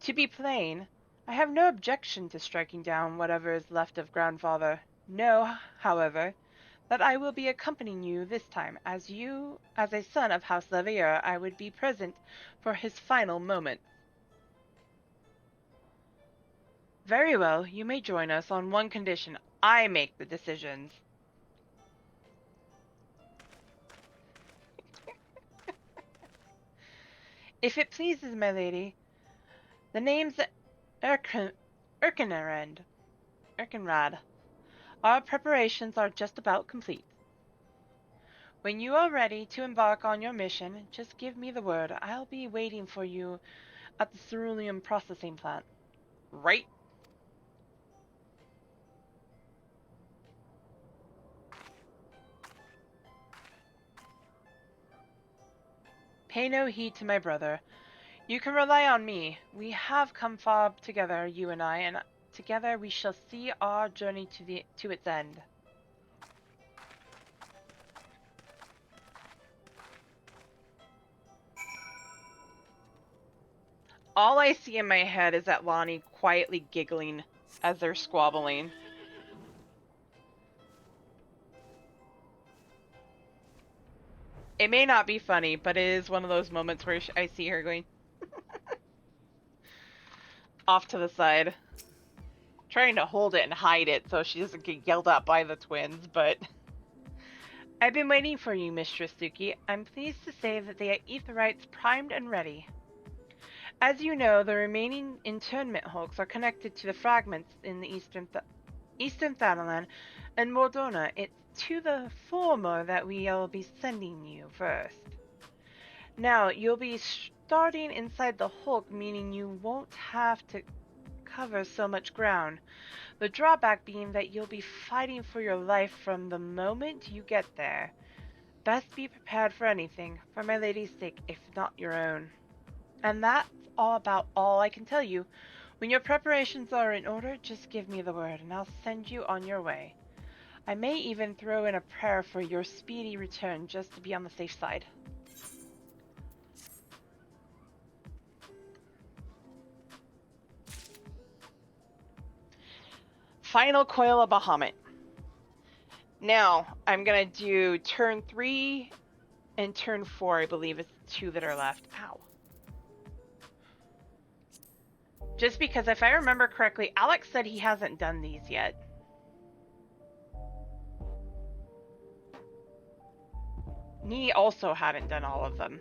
To be plain, I have no objection to striking down whatever is left of grandfather. Know, however, that I will be accompanying you this time. As a son of House Leveilleur, I would be present for his final moments. Very well, you may join us on one condition. I make the decisions. If it pleases my lady, the name's Erkenrad. Our preparations are just about complete. When you are ready to embark on your mission, just give me the word. I'll be waiting for you at the cerulean processing plant. Right? Pay no heed to my brother. You can rely on me. We have come far together, you and I, and together we shall see our journey to its end. All I see in my head is that Lonnie quietly giggling as they're squabbling. It may not be funny, but it is one of those moments where I see her going off to the side, trying to hold it and hide it so she doesn't get yelled at by the twins, but... I've been waiting for you, Mistress Suki. I'm pleased to say that the Aetherites primed and ready. As you know, the remaining internment hulks are connected to the fragments in the Eastern Thanalan and Mordona. It's to the former that we'll be sending you first. Now, you'll be starting inside the hulk, meaning you won't have to cover so much ground. The drawback being that you'll be fighting for your life from the moment you get there. Best be prepared for anything, for my lady's sake, if not your own. And that's about all I can tell you. When your preparations are in order, just give me the word, and I'll send you on your way. I may even throw in a prayer for your speedy return, just to be on the safe side. Final Coil of Bahamut. Now, I'm gonna do turn 3 and turn 4, I believe it's the 2 that are left. Ow. Just because if I remember correctly, Alex said he hasn't done these yet. Nee also hadn't done all of them.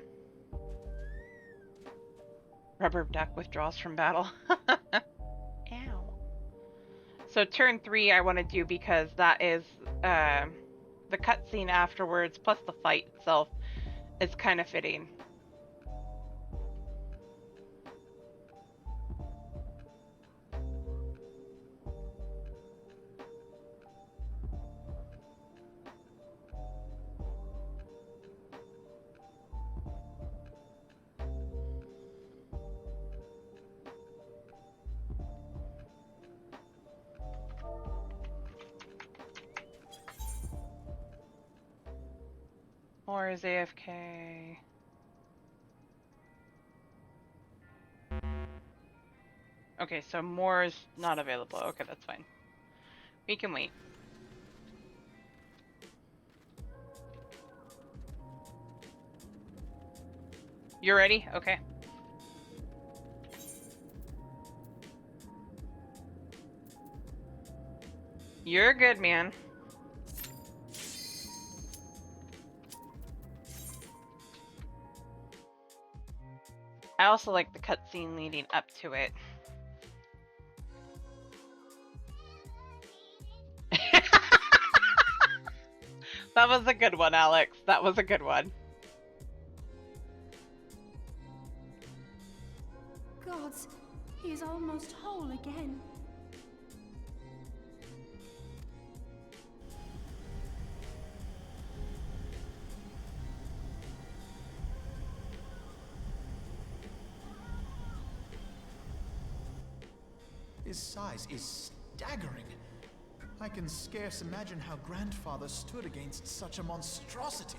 Rubber duck withdraws from battle. Ow. So turn 3 I want to do because that is the cutscene afterwards plus the fight itself is kind of fitting. Or is AFK? Okay, so more is not available. Okay, that's fine. We can wait. You're ready? Okay. You're good, man. I also like the cutscene leading up to it. That was a good one, Alex. That was a good one. Gods, he is almost whole again. His size is staggering. I can scarce imagine how Grandfather stood against such a monstrosity.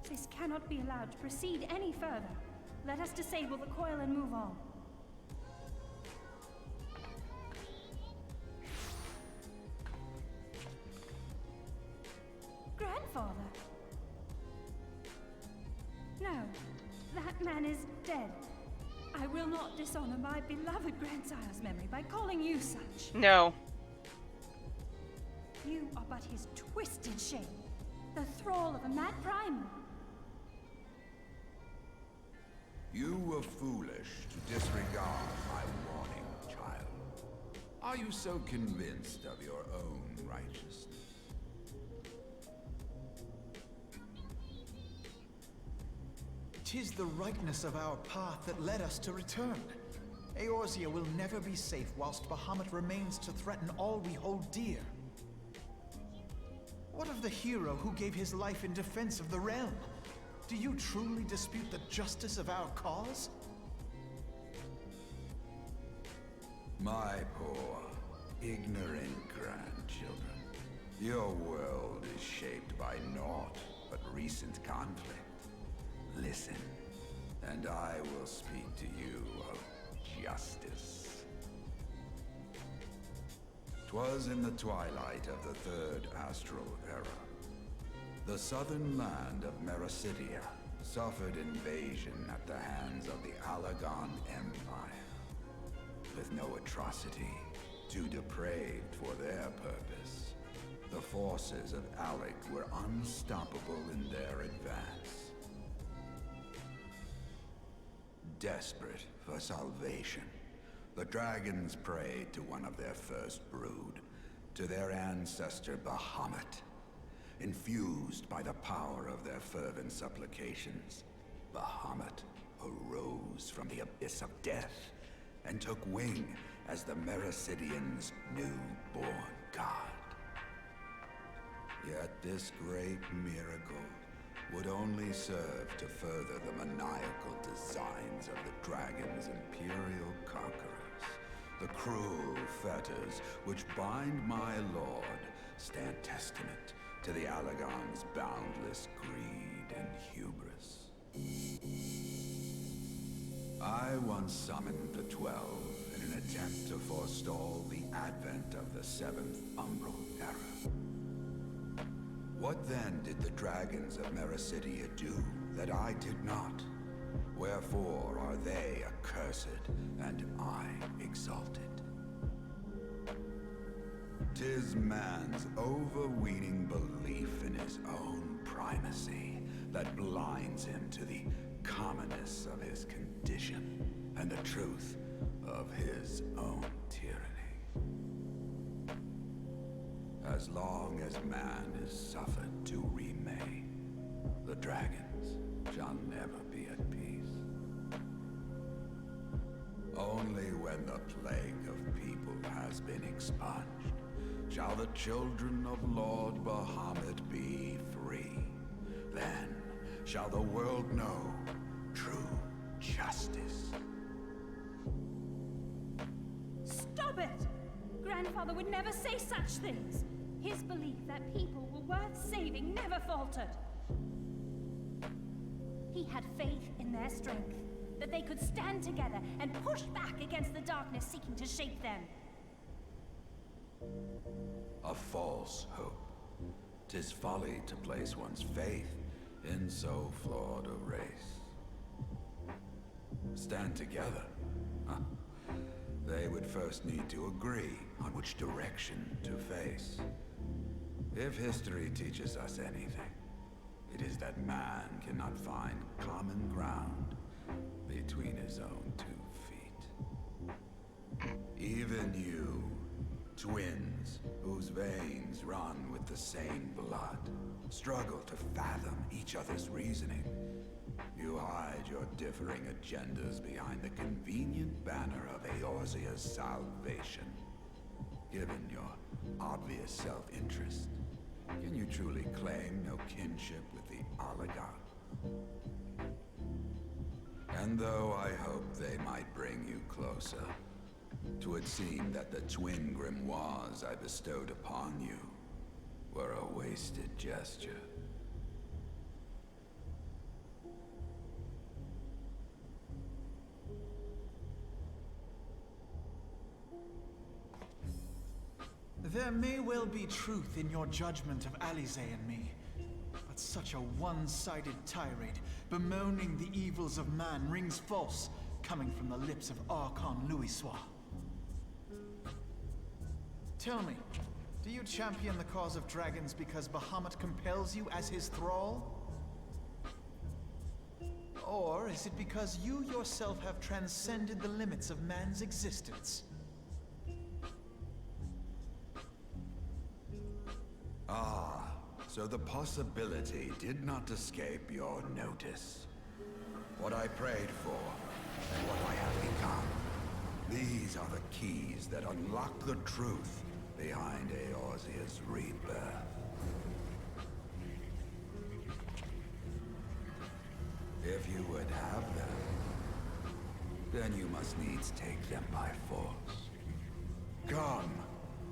This cannot be allowed to proceed any further. Let us disable the coil and move on. Grandfather? No, that man is dead. I will not dishonor my beloved grandsire's memory by calling you such. No. You are but his twisted shape, the thrall of a mad primal. You were foolish to disregard my warning, child. Are you so convinced of your own righteousness? Tis the rightness of our path that led us to return. Eorzea will never be safe whilst Bahamut remains to threaten all we hold dear. What of the hero who gave his life in defense of the realm? Do you truly dispute the justice of our cause? My poor, ignorant grandchildren. Your world is shaped by naught but recent conflict. Listen, and I will speak to you of justice. 'Twas in the twilight of the Third Astral Era. The southern land of Mericidia suffered invasion at the hands of the Allagan Empire. With no atrocity, too depraved for their purpose, the forces of Alec were unstoppable in their advance. Desperate for salvation, the dragons prayed to one of their first brood, to their ancestor Bahamut. Infused by the power of their fervent supplications, Bahamut arose from the abyss of death and took wing as the Mericidians' newborn god. Yet this great miracle would only serve to further the maniacal designs of the dragon's imperial conquerors. The cruel fetters which bind my lord stand testament to the Allagan's boundless greed and hubris. I once summoned the 12 in an attempt to forestall the advent of the 7th Umbral Era. What then did the dragons of Mericidia do that I did not? Wherefore are they accursed and I exalted? 'Tis man's overweening belief in his own primacy that blinds him to the commonness of his condition and the truth of his own tyranny. As long as man is suffered to remain, the dragons shall never be at peace. Only when the plague of people has been expunged shall the children of Lord Bahamut be free. Then shall the world know true justice. Stop it! Grandfather would never say such things. His belief that people were worth saving never faltered. He had faith in their strength, that they could stand together and push back against the darkness seeking to shape them. A false hope. 'Tis folly to place one's faith in so flawed a race. Stand together? Huh. They would first need to agree on which direction to face. If history teaches us anything, it is that man cannot find common ground between his own 2 feet. Even you, twins whose veins run with the same blood, struggle to fathom each other's reasoning. You hide your differing agendas behind the convenient banner of Eorzea's salvation. Given your obvious self-interest, can you truly claim no kinship with the Allagan? And though I hope they might bring you closer, 'twould seem that the twin grimoires I bestowed upon you were a wasted gesture. There may well be truth in your judgment of Alize and me, but such a one-sided tirade bemoaning the evils of man rings false, coming from the lips of Archon Louisoix. Tell me, do you champion the cause of dragons because Bahamut compels you as his thrall? Or is it because you yourself have transcended the limits of man's existence? Ah, so the possibility did not escape your notice. What I prayed for, and what I have become. These are the keys that unlock the truth behind Eorzea's rebirth. If you would have them, then you must needs take them by force. Come,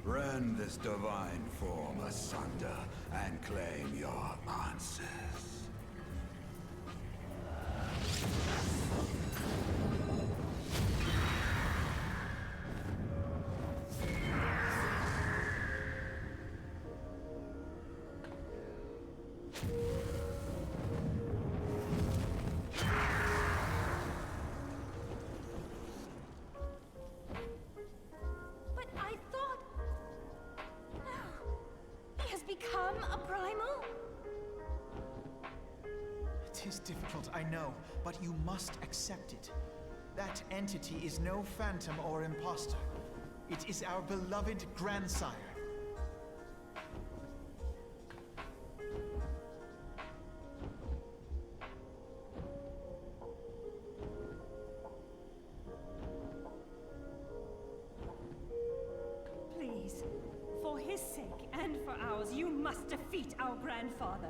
Rend this divine form asunder and claim your answers. But I thought... He has become a primal? It is difficult, I know, but you must accept it. That entity is no phantom or imposter. It is our beloved grandsire. Please, for his sake and for ours, you must defeat our grandfather.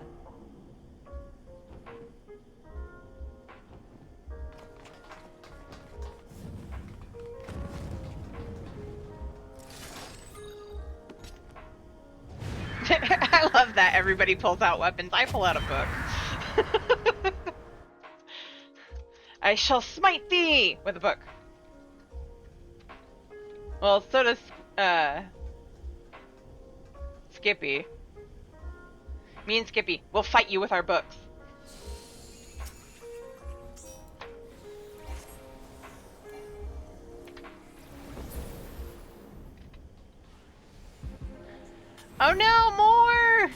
I love that everybody pulls out weapons. I pull out a book. I shall smite thee with a book. Well, so does Skippy. Me and Skippy will fight you with our books. Oh no, more!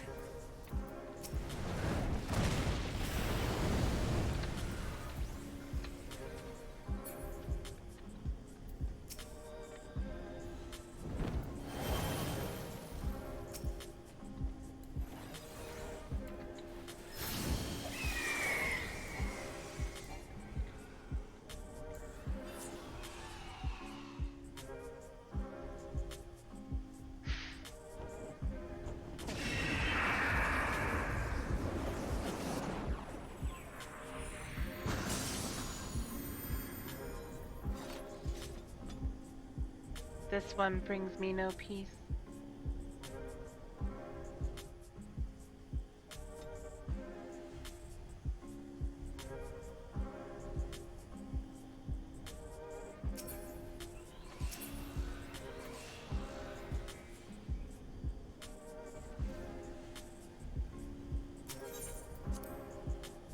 This one brings me no peace.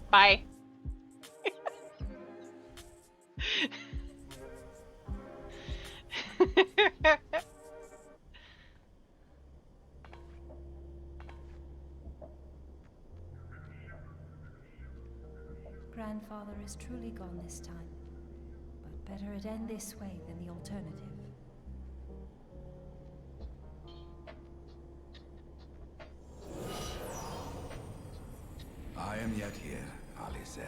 Bye. Grandfather is truly gone this time. But better it end this way than the alternative. I am yet here, Alice,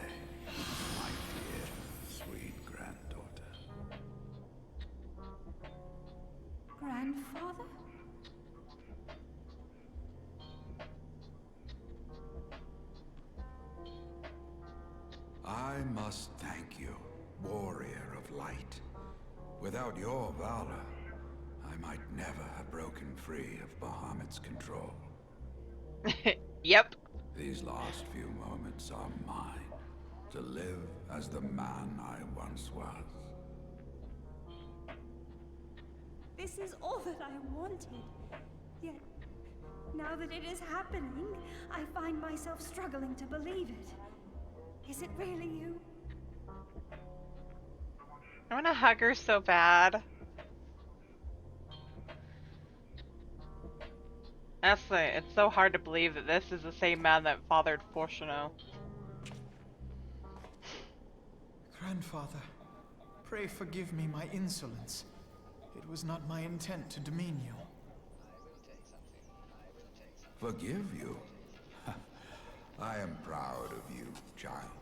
my dear, sweet granddaughter. Grandfather? I must thank you, warrior of light. Without your valor, I might never have broken free of Bahamut's control. Yep. These last few moments are mine, to live as the man I once was. This is all that I wanted. Yet, now that it is happening, I find myself struggling to believe it. Is it really you? I want to hug her so bad. Honestly, it's so hard to believe that this is the same man that fathered Fortuno. Grandfather, pray forgive me my insolence. It was not my intent to demean you. Forgive you? I am proud of you, child.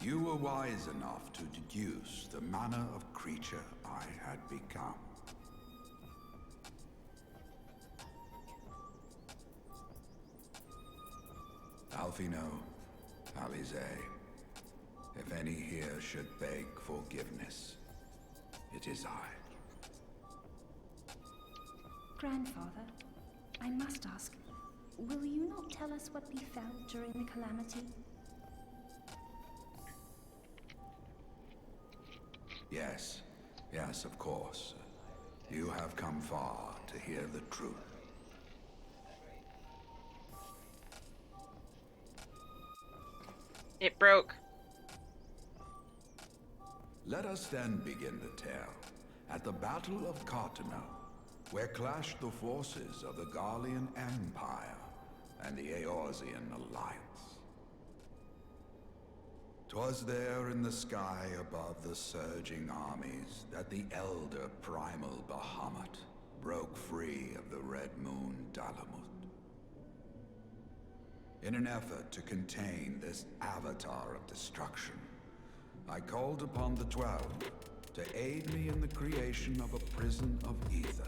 You were wise enough to deduce the manner of creature I had become. Alphino, Alize, if any here should beg forgiveness, it is I. Grandfather, I must ask, will you not tell us what befell during the calamity? Yes, yes, of course. You have come far to hear the truth. It broke. Let us then begin the tale at the Battle of Carteneau, where clashed the forces of the Garlean Empire and the Eorzean Alliance. 'Twas there in the sky above the surging armies that the elder primal Bahamut broke free of the Red Moon Dalamut. In an effort to contain this avatar of destruction, I called upon the 12 to aid me in the creation of a prison of ether.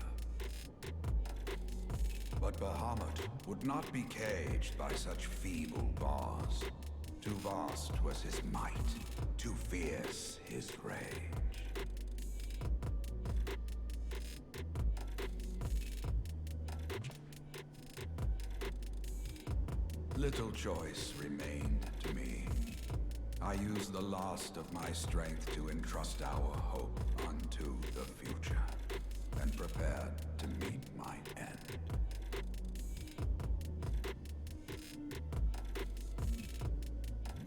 But Bahamut would not be caged by such feeble bars. Too vast was his might, too fierce his rage. Little choice remained to me. I used the last of my strength to entrust our hope unto the future, and prepared to meet my end.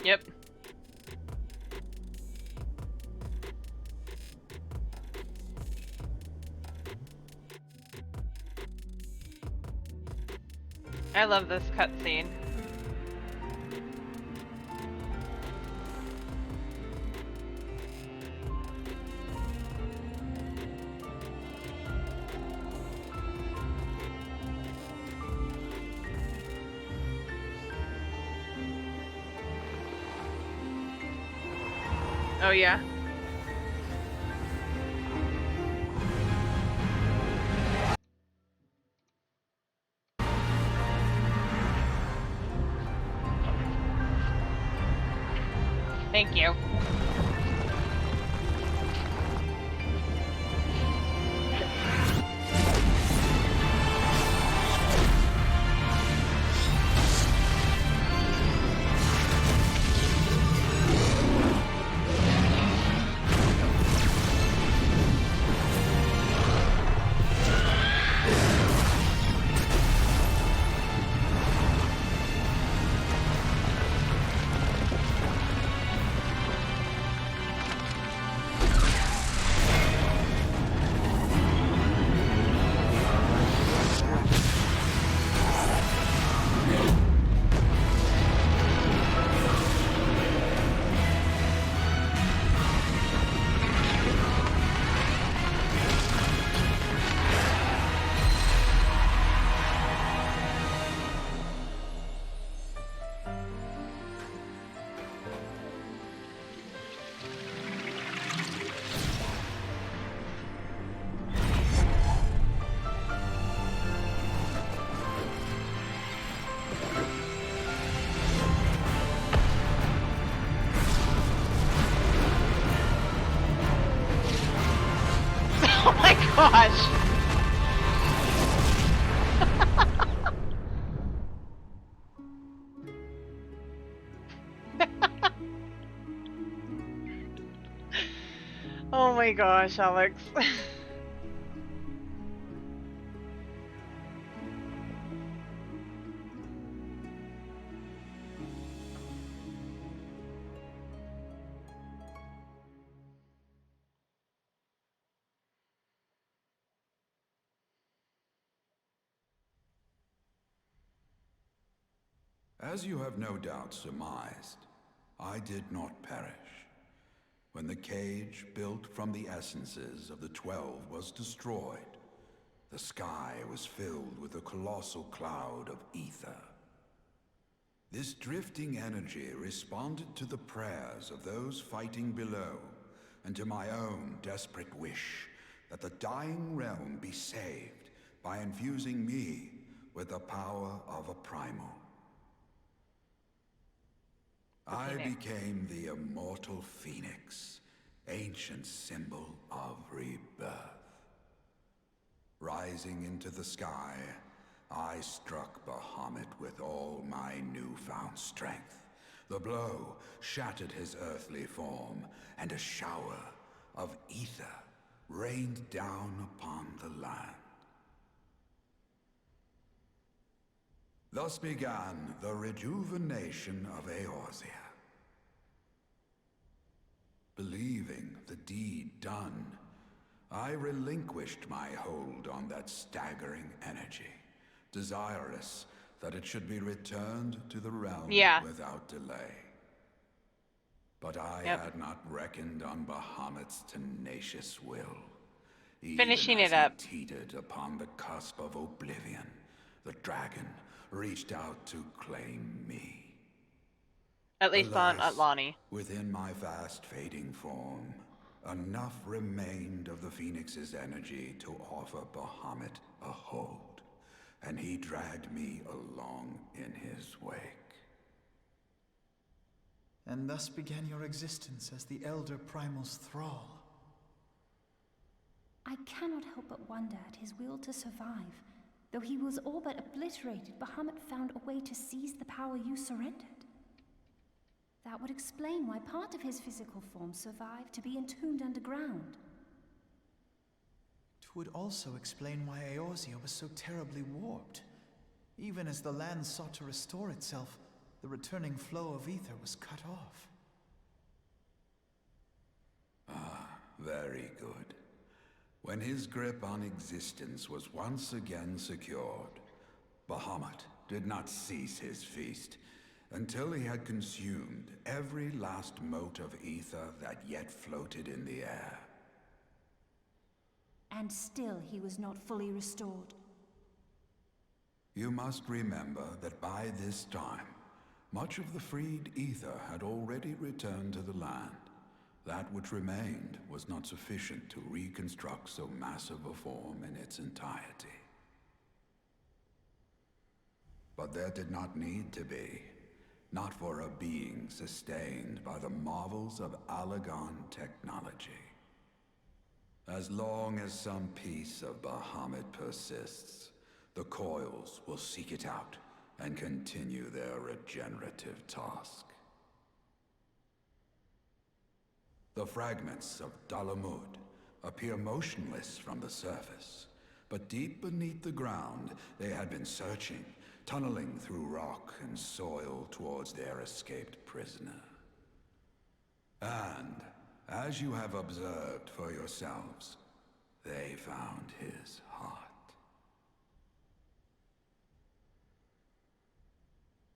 Yep. I love this cutscene. Oh yeah. Thank you. Oh my gosh! Oh my gosh, Alex. As you have no doubt surmised, I did not perish. When the cage built from the essences of the 12 was destroyed, the sky was filled with a colossal cloud of ether. This drifting energy responded to the prayers of those fighting below, and to my own desperate wish that the dying realm be saved by infusing me with the power of a primal. I became the immortal Phoenix, ancient symbol of rebirth. Rising into the sky, I struck Bahamut with all my newfound strength. The blow shattered his earthly form, and a shower of ether rained down upon the land. Thus began the rejuvenation of Eorzea. Believing the deed done, I relinquished my hold on that staggering energy, desirous that it should be returned to the realm without delay. But I had not reckoned on Bahamut's tenacious will. Finishing Even it up. as he teetered upon the cusp of oblivion, the dragon reached out to claim me. At least on Alas, Atlani. within my fast fading form, enough remained of the Phoenix's energy to offer Bahamut a hold, and he dragged me along in his wake. And thus began your existence as the Elder Primal's thrall. I cannot help but wonder at his will to survive. Though he was all but obliterated, Bahamut found a way to seize the power you surrendered. That would explain why part of his physical form survived to be entombed underground. It would also explain why Eorzea was so terribly warped. Even as the land sought to restore itself, the returning flow of ether was cut off. Ah, very good. When his grip on existence was once again secured, Bahamut did not cease his feast until he had consumed every last mote of ether that yet floated in the air. And still he was not fully restored. You must remember that by this time, much of the freed ether had already returned to the land. That which remained was not sufficient to reconstruct so massive a form in its entirety. But there did not need to be. Not for a being sustained by the marvels of Allagan technology. As long as some piece of Bahamut persists, the coils will seek it out and continue their regenerative task. The fragments of Dalamud appear motionless from the surface, but deep beneath the ground they had been searching, tunneling through rock and soil towards their escaped prisoner. And, as you have observed for yourselves, they found his heart.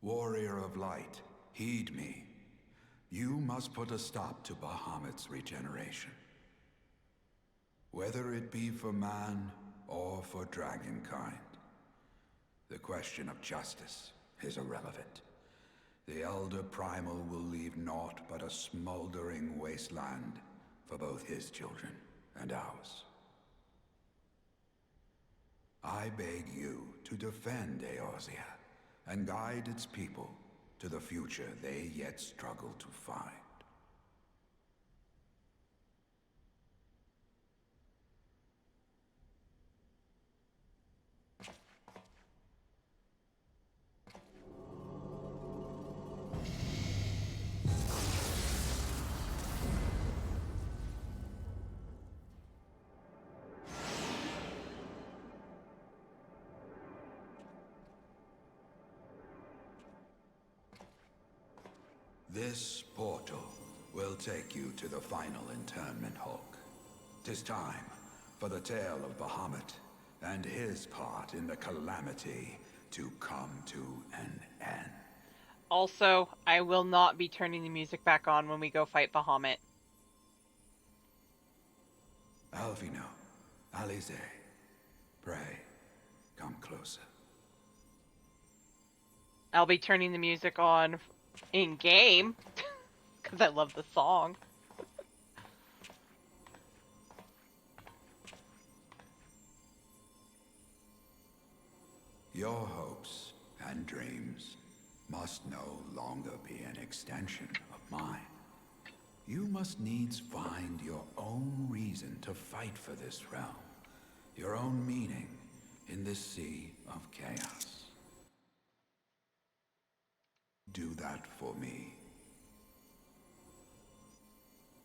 Warrior of Light, heed me. You must put a stop to Bahamut's regeneration. Whether it be for man or for dragonkind. The question of justice is irrelevant. The Elder Primal will leave naught but a smoldering wasteland for both his children and ours. I beg you to defend Eorzea and guide its people to the future they yet struggle to find. This portal will take you to the final internment hulk. 'Tis time for the tale of Bahamut and his part in the calamity to come to an end. Also, I will not be turning the music back on when we go fight Bahamut. Alvino, Alize, pray, come closer. I'll be turning the music on in-game, because I love the song. Your hopes and dreams must no longer be an extension of mine. You must needs find your own reason to fight for this realm. your own meaning in this sea of chaos. Do that for me.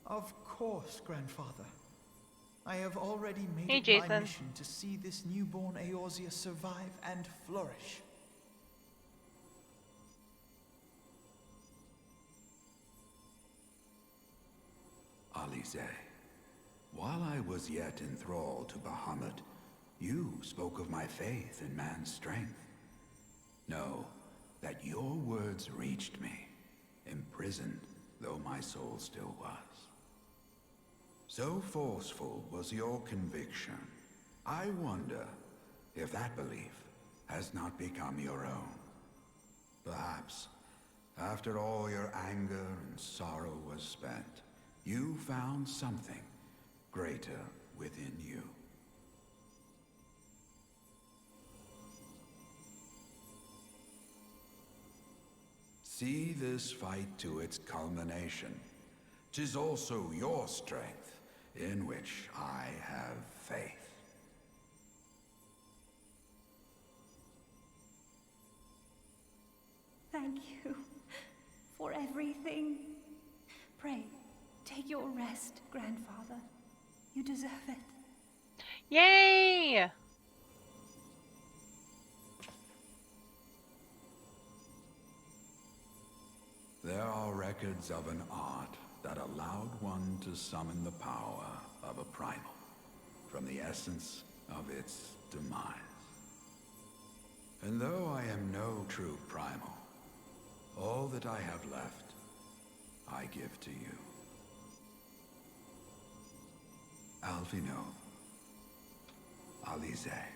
Of course, Grandfather. I have already made Hey, it my Jason. mission to see this newborn Eorzea survive and flourish. Alize, while I was yet enthralled to Bahamut, you spoke of my faith in man's strength. Know that your words reached me, imprisoned though my soul still was. So forceful was your conviction, I wonder if that belief has not become your own. Perhaps, after all your anger and sorrow was spent, you found something greater within you. See this fight to its culmination. 'Tis also your strength in which I have faith. Thank you for everything. Pray, take your rest, Grandfather. You deserve it. Yay! There are records of an art that allowed one to summon the power of a primal from the essence of its demise. And though I am no true primal, all that I have left, I give to you. Alphinaud, Alize,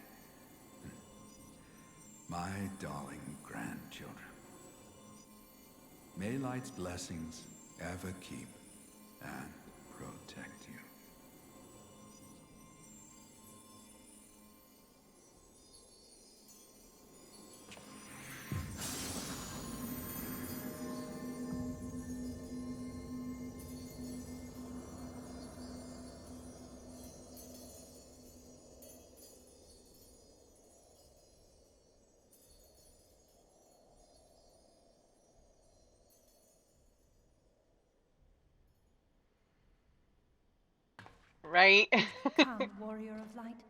my darling grandchildren. May Light's blessings ever keep and protect you. Right? Come, Warrior of Light.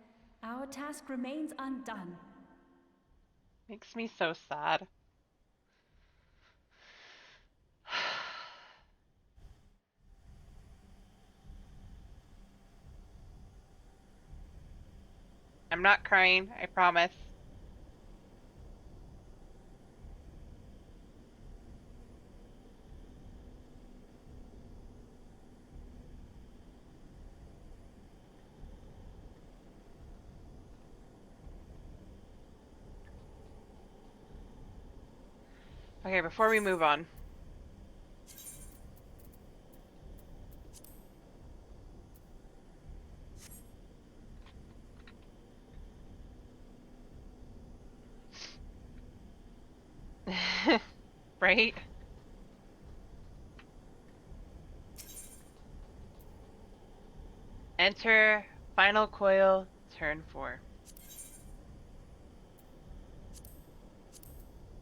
Our task remains undone. Makes me so sad. I'm not crying, I promise. Okay, before we move on. Right? Enter final coil, turn 4.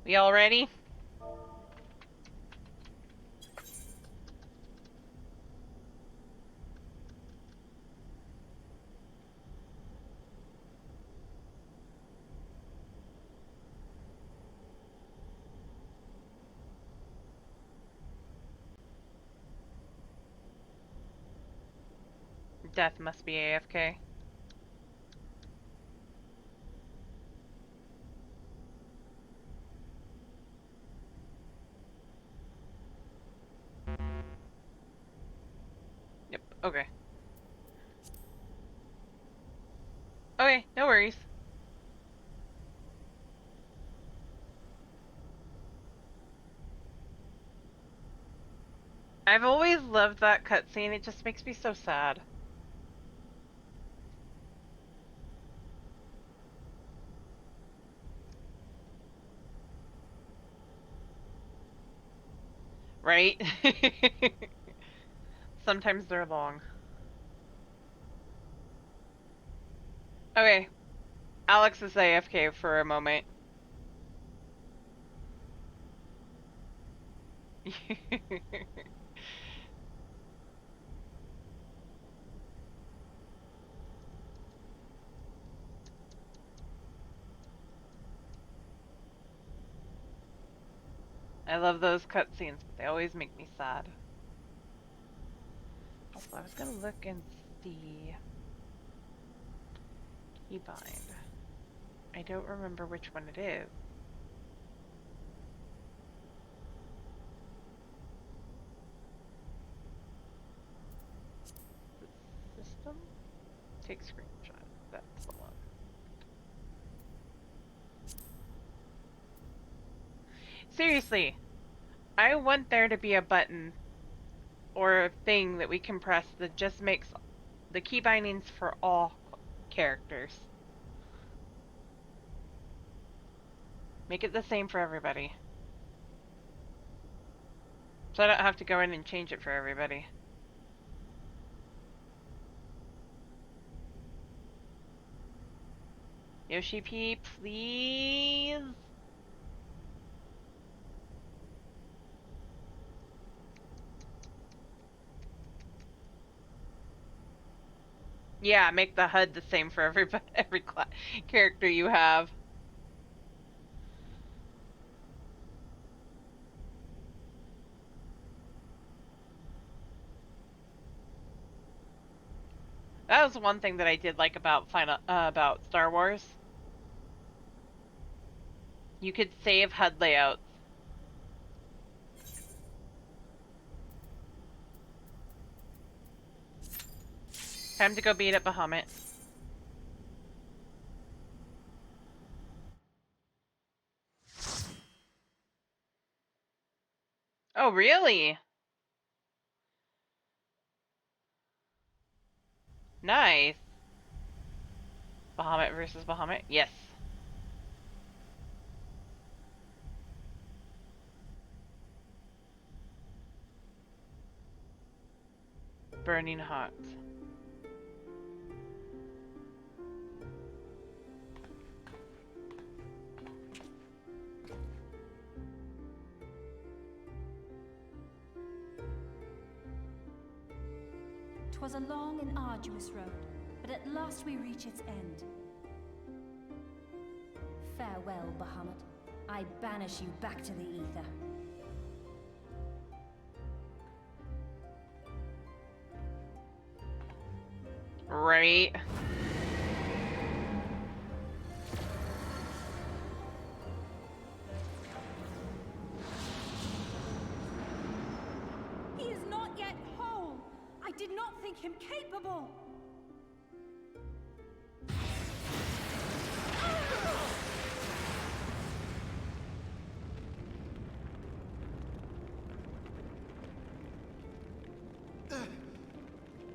We all ready? Death must be AFK. Yep, okay. Okay, no worries. I've always loved that cutscene, it just makes me so sad. Right? Sometimes they're long. Okay. Alex is AFK for a moment. I love those cutscenes, but they always make me sad. Also, I was gonna look and see Keybind. I don't remember which one it is. System? Take screenshot. That's the one. Seriously, I want there to be a button or a thing that we can press that just makes the key bindings for all characters. Make it the same for everybody. So I don't have to go in and change it for everybody. Yoshi P, please? Yeah, make the HUD the same for everybody, every character you have. That was one thing that I did like about about Star Wars. You could save HUD layouts. Time to go beat up Bahamut. Oh, really? Nice. Bahamut versus Bahamut? Yes. Burning hot. "'Twas a long and arduous road, but at last we reach its end. Farewell, Bahamut. I banish you back to the ether." Right. He is not yet whole. I did not think him capable.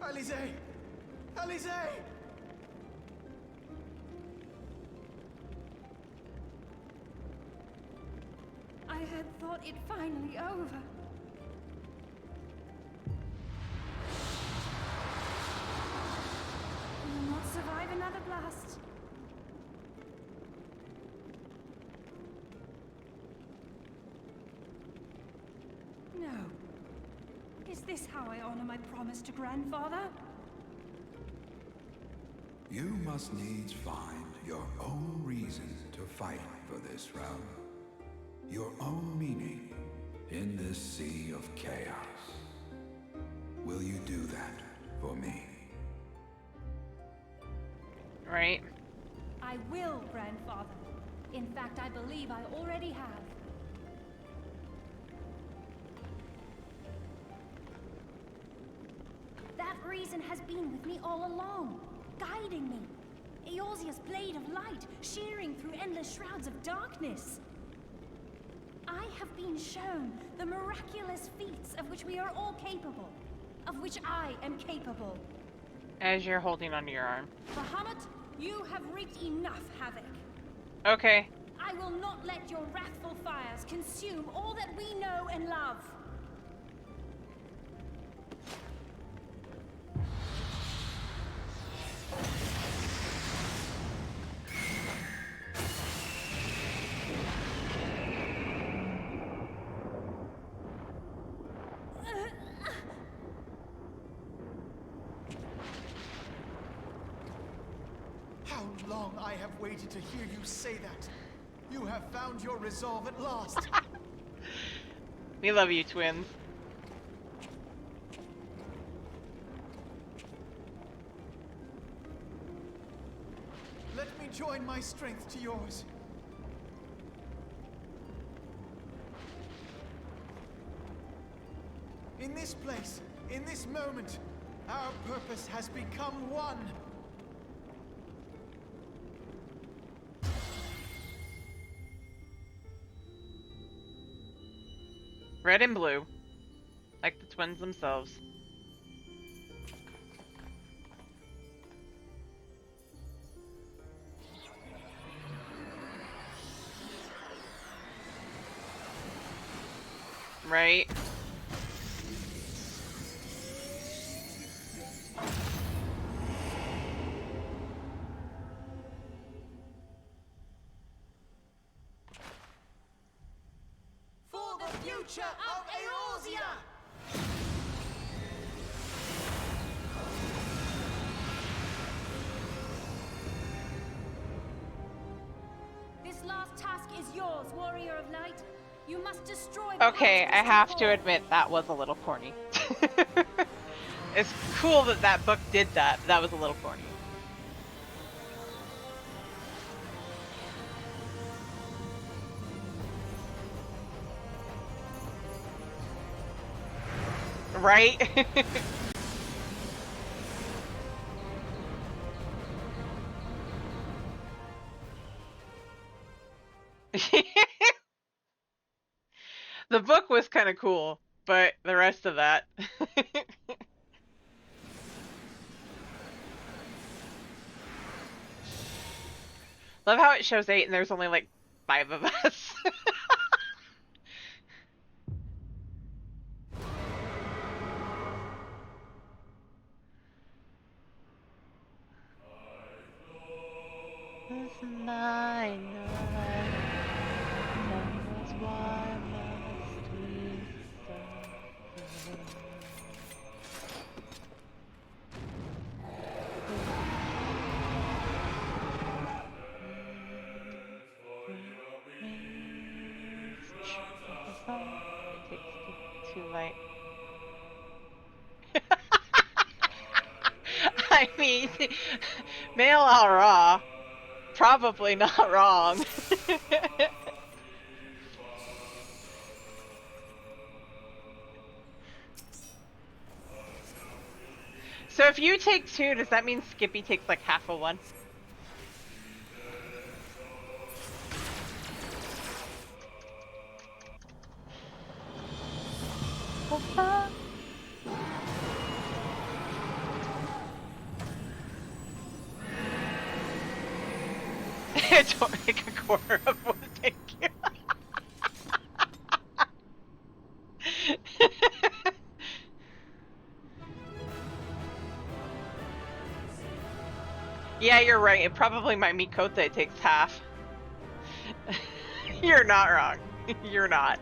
Alize! Alize! I had thought it finally over. We will not survive another blast. No. Is this how I honor my promise to Grandfather? You must needs find your own reason to fight for this realm. Your own meaning in this sea of chaos. Will you do that for me? Right. I will, Grandfather. In fact, I believe I already have. That reason has been with me all along, guiding me. Eorzea's blade of light, shearing through endless shrouds of darkness. I have been shown the miraculous feats of which we are all capable, of which I am capable. As you're holding onto your arm. Bahamut, you have wreaked enough havoc. Okay. I will not let your wrathful fires consume all that we know and love. long I have waited to hear you say that. You have found your resolve at last. We love you, twins. Let me join my strength to yours. In this place, in this moment, our purpose has become one. Red and blue. Like the twins themselves. Right? For the future of Eorzea! This last task is yours, Warrior of Light. You must destroy the Okay, I Hell's have to Core. admit that was a little corny. It's cool that that book did that. That was a little corny. Right? The book was kind of cool, but the rest of that. Love how it shows 8 and there's only like 5 of us. This night, knows why must we suffer? It takes too light. I mean, male raw, probably not wrong. So if you take 2, does that mean Skippy takes like half a 1? Don't make a quarter of 1, thank you. Yeah, you're right. It probably my Mikote takes half. You're not wrong. You're not.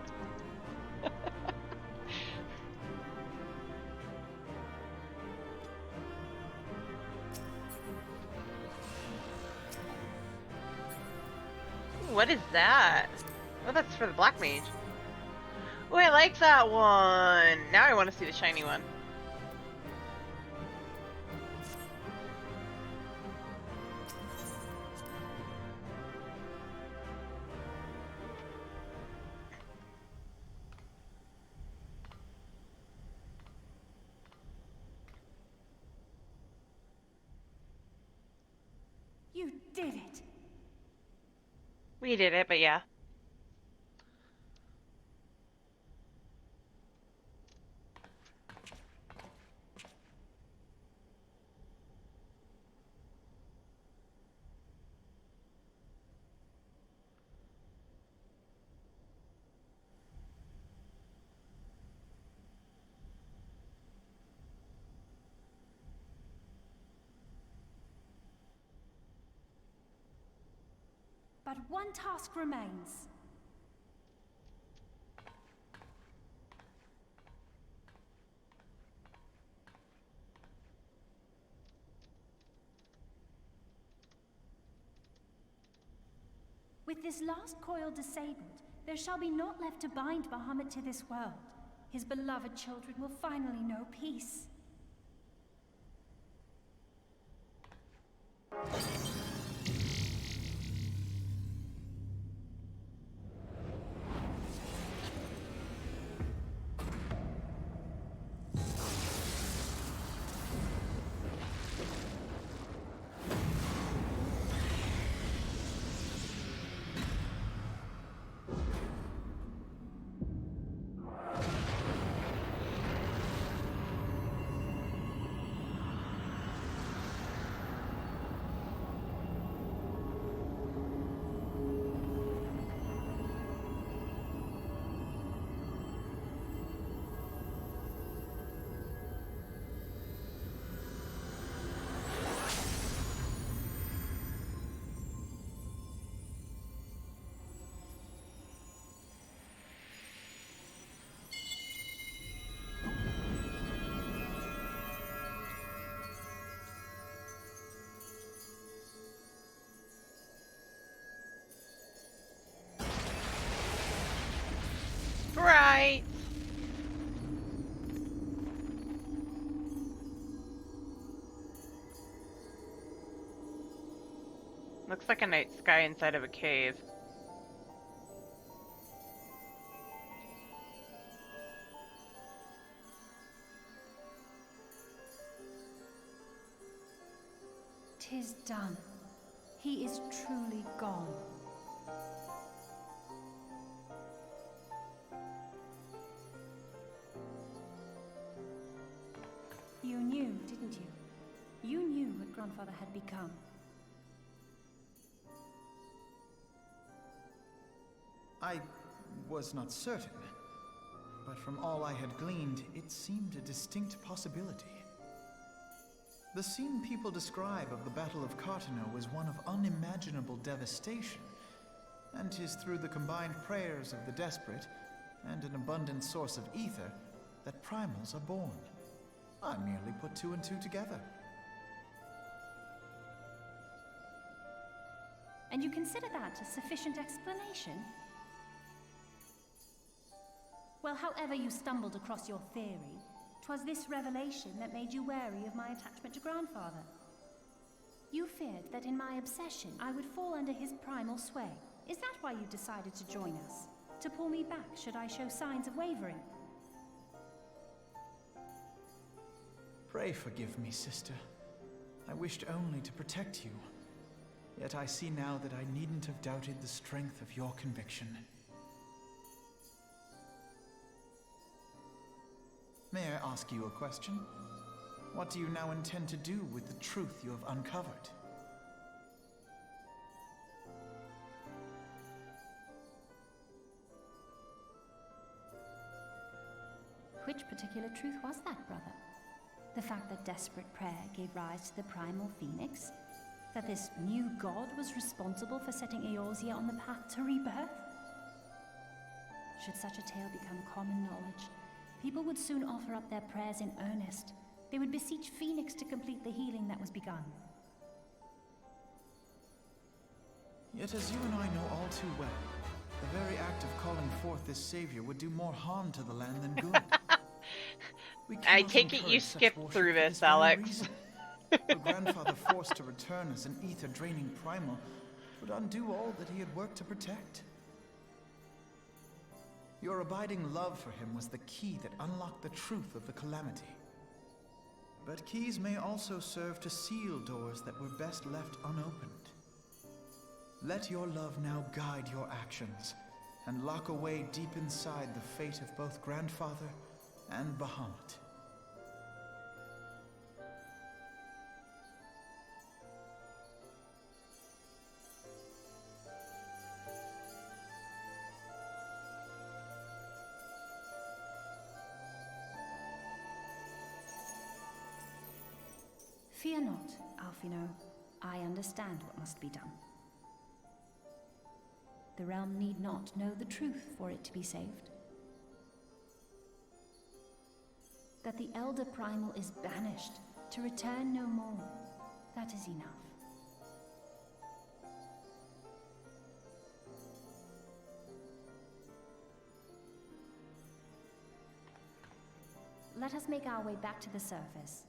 What is that? Oh, that's for the Black Mage. Oh, I like that one. Now I want to see the shiny one. You did it. We did it, but yeah. But one task remains. With this last coil disabled, there shall be naught left to bind Bahamut to this world. His beloved children will finally know peace. Right. Looks like a night sky inside of a cave. "'Tis done. He is truly gone." You knew, didn't you? You knew what Grandfather had become. I was not certain, but from all I had gleaned, it seemed a distinct possibility. The scene people describe of the Battle of Carteneau was one of unimaginable devastation, and 'tis through the combined prayers of the desperate and an abundant source of ether that primals are born. I merely put two and two together. And you consider that a sufficient explanation? Well, however you stumbled across your theory, 'twas this revelation that made you wary of my attachment to Grandfather. You feared that in my obsession, I would fall under his primal sway. Is that why you decided to join us? To pull me back should I show signs of wavering? Pray forgive me, sister. I wished only to protect you. Yet I see now that I needn't have doubted the strength of your conviction. May I ask you a question? What do you now intend to do with the truth you have uncovered? Which particular truth was that, brother? The fact that desperate prayer gave rise to the primal phoenix? That this new god was responsible for setting Eorzea on the path to rebirth? Should such a tale become common knowledge, people would soon offer up their prayers in earnest. They would beseech Phoenix to complete the healing that was begun. Yet as you and I know all too well, the very act of calling forth this savior would do more harm to the land than good. I take it you skipped through this, Alex. The grandfather forced to return as an ether-draining primal would undo all that he had worked to protect. Your abiding love for him was the key that unlocked the truth of the calamity. But keys may also serve to seal doors that were best left unopened. Let your love now guide your actions, and lock away deep inside the fate of both Grandfather and Bahamut. Fear not, Alphino. I understand what must be done. The realm need not know the truth for it to be saved. That the Elder Primal is banished, to return no more. That is enough. let us make our way back to the surface.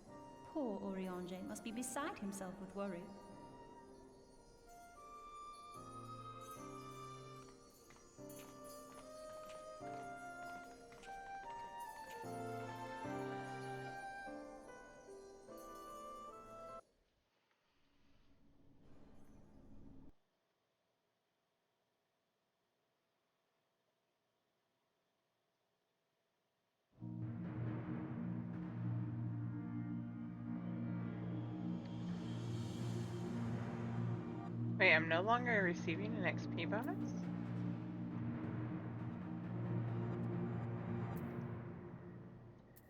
Poor Urianger must be beside himself with worry. Wait, I'm no longer receiving an XP bonus?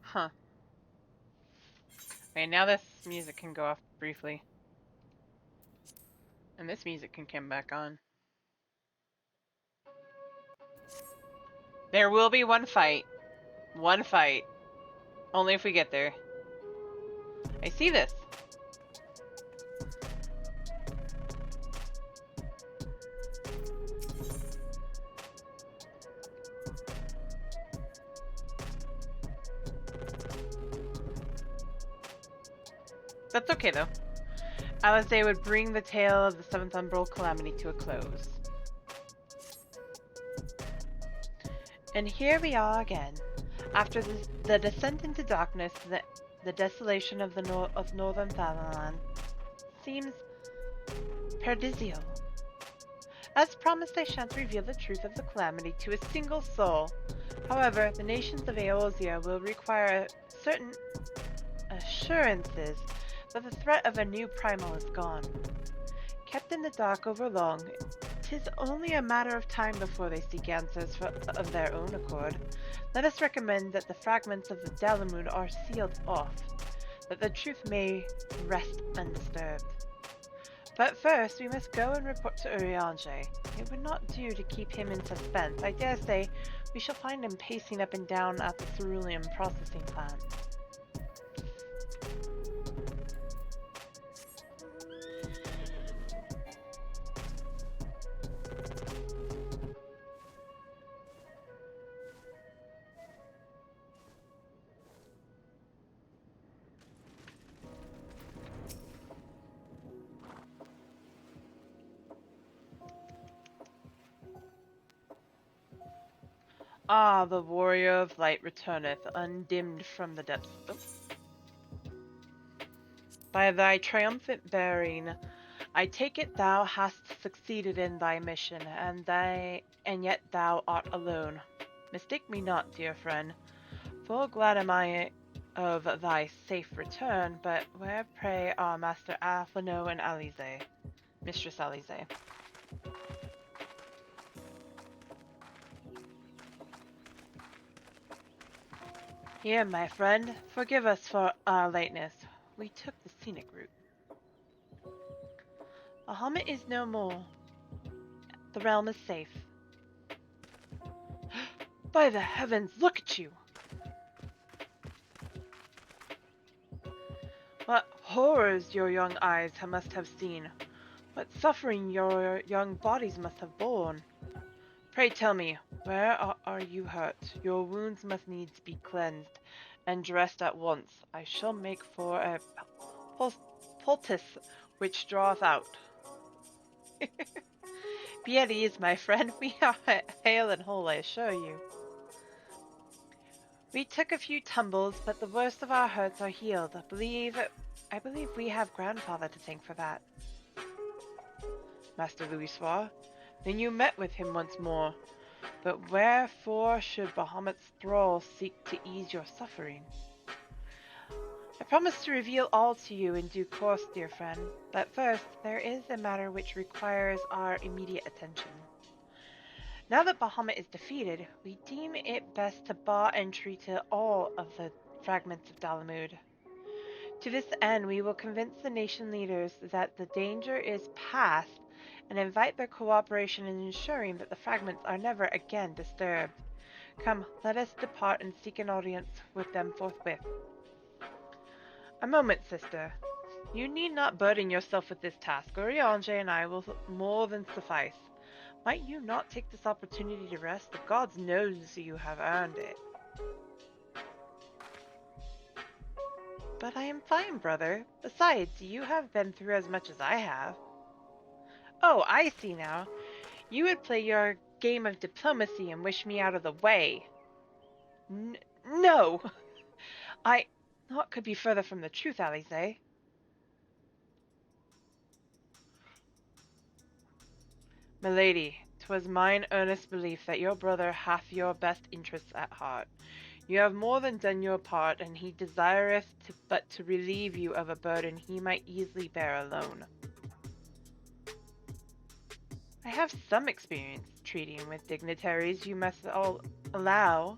Huh. Okay, now this music can go off briefly. And this music can come back on. There will be one fight. One fight. Only if we get there. I see this. That's okay though. Alisaie would bring the tale of the Seventh Umbral Calamity to a close. And here we are again. After the descent into darkness, the desolation of northern Thanalan seems paradisial. As promised, I shan't reveal the truth of the calamity to a single soul. However, the nations of Eorzea will require certain assurances that the threat of a new primal is gone. Kept in the dark over long, 'tis only a matter of time before they seek answers of their own accord. Let us recommend that the fragments of the Dalamud are sealed off, that the truth may rest undisturbed. But first, we must go and report to Urianger. It would not do to keep him in suspense. I dare say we shall find him pacing up and down at the cerulean processing plant. Ah, the warrior of light returneth, undimmed from the depths. Oh. By thy triumphant bearing, I take it thou hast succeeded in thy mission, and yet thou art alone. Mistake me not, dear friend. Full glad am I of thy safe return, but where, pray, are Master Alphinaud and Alisaie? Mistress Alisaie. Here, my friend, forgive us for our lateness. We took the scenic route. Bahamut is no more. The realm is safe. By the heavens, look at you! What horrors your young eyes must have seen. What suffering your young bodies must have borne. Pray tell me, where are you hurt? Your wounds must needs be cleansed and dressed at once. I shall make for a poultice which draweth out. Be at ease, my friend. We are hale and whole, I assure you. We took a few tumbles, but the worst of our hurts are healed. I believe we have grandfather to thank for that. Master Louisoix, then you met with him once more. But wherefore should Bahamut's thrall seek to ease your suffering? I promise to reveal all to you in due course, dear friend. But first, there is a matter which requires our immediate attention. Now that Bahamut is defeated, we deem it best to bar entry to all of the fragments of Dalamud. To this end, we will convince the nation leaders that the danger is past and invite their cooperation in ensuring that the fragments are never again disturbed. Come, let us depart and seek an audience with them forthwith. A moment, sister. You need not burden yourself with this task. Urianger and I will more than suffice. Might you not take this opportunity to rest? The gods knows you have earned it. But I am fine, brother. Besides, you have been through as much as I have. Oh, I see now. You would play your game of diplomacy and wish me out of the way. No! Naught could be further from the truth, Alisaie. Milady, 'twas mine earnest belief that your brother hath your best interests at heart. You have more than done your part, and he desireth but to relieve you of a burden he might easily bear alone. I have some experience treating with dignitaries, you must all allow.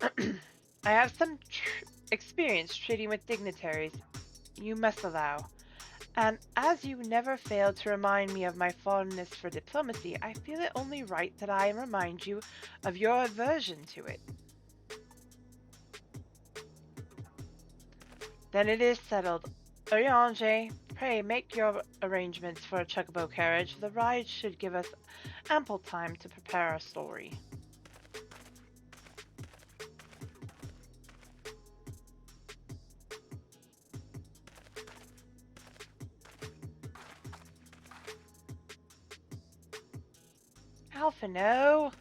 I have some experience treating with dignitaries, you must allow. And as you never fail to remind me of my fondness for diplomacy, I feel it only right that I remind you of your aversion to it. Then it is settled. Urianger, pray make your arrangements for a chocobo carriage. The ride should give us ample time to prepare our story. Alphino!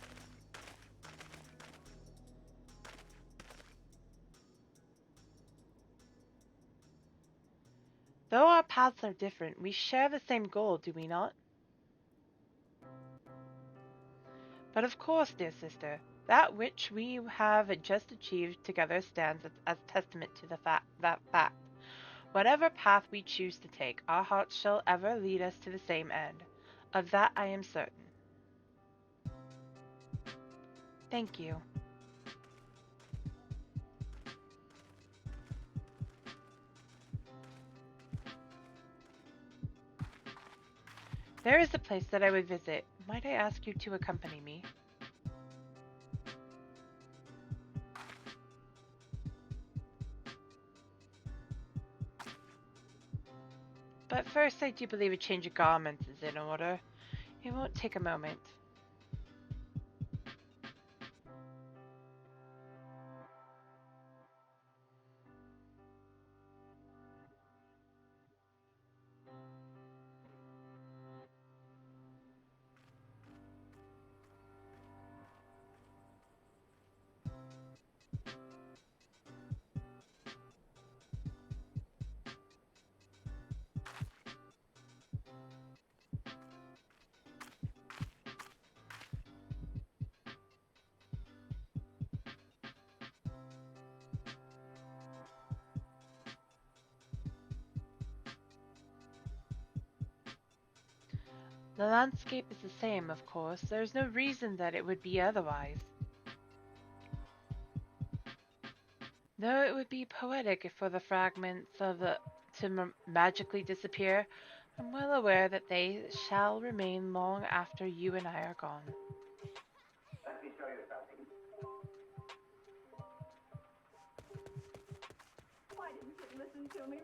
Though our paths are different, we share the same goal, do we not? But of course, dear sister, that which we have just achieved together stands as testament to that fact. Whatever path we choose to take, our hearts shall ever lead us to the same end. Of that I am certain. Thank you. There is a place that I would visit. Might I ask you to accompany me? But first, I do believe a change of garments is in order. It won't take a moment. The landscape is the same, of course. There is no reason that it would be otherwise. Though it would be poetic for the fragments of to magically disappear, I'm well aware that they shall remain long after you and I are gone. Let me show you something. Why didn't you listen to me?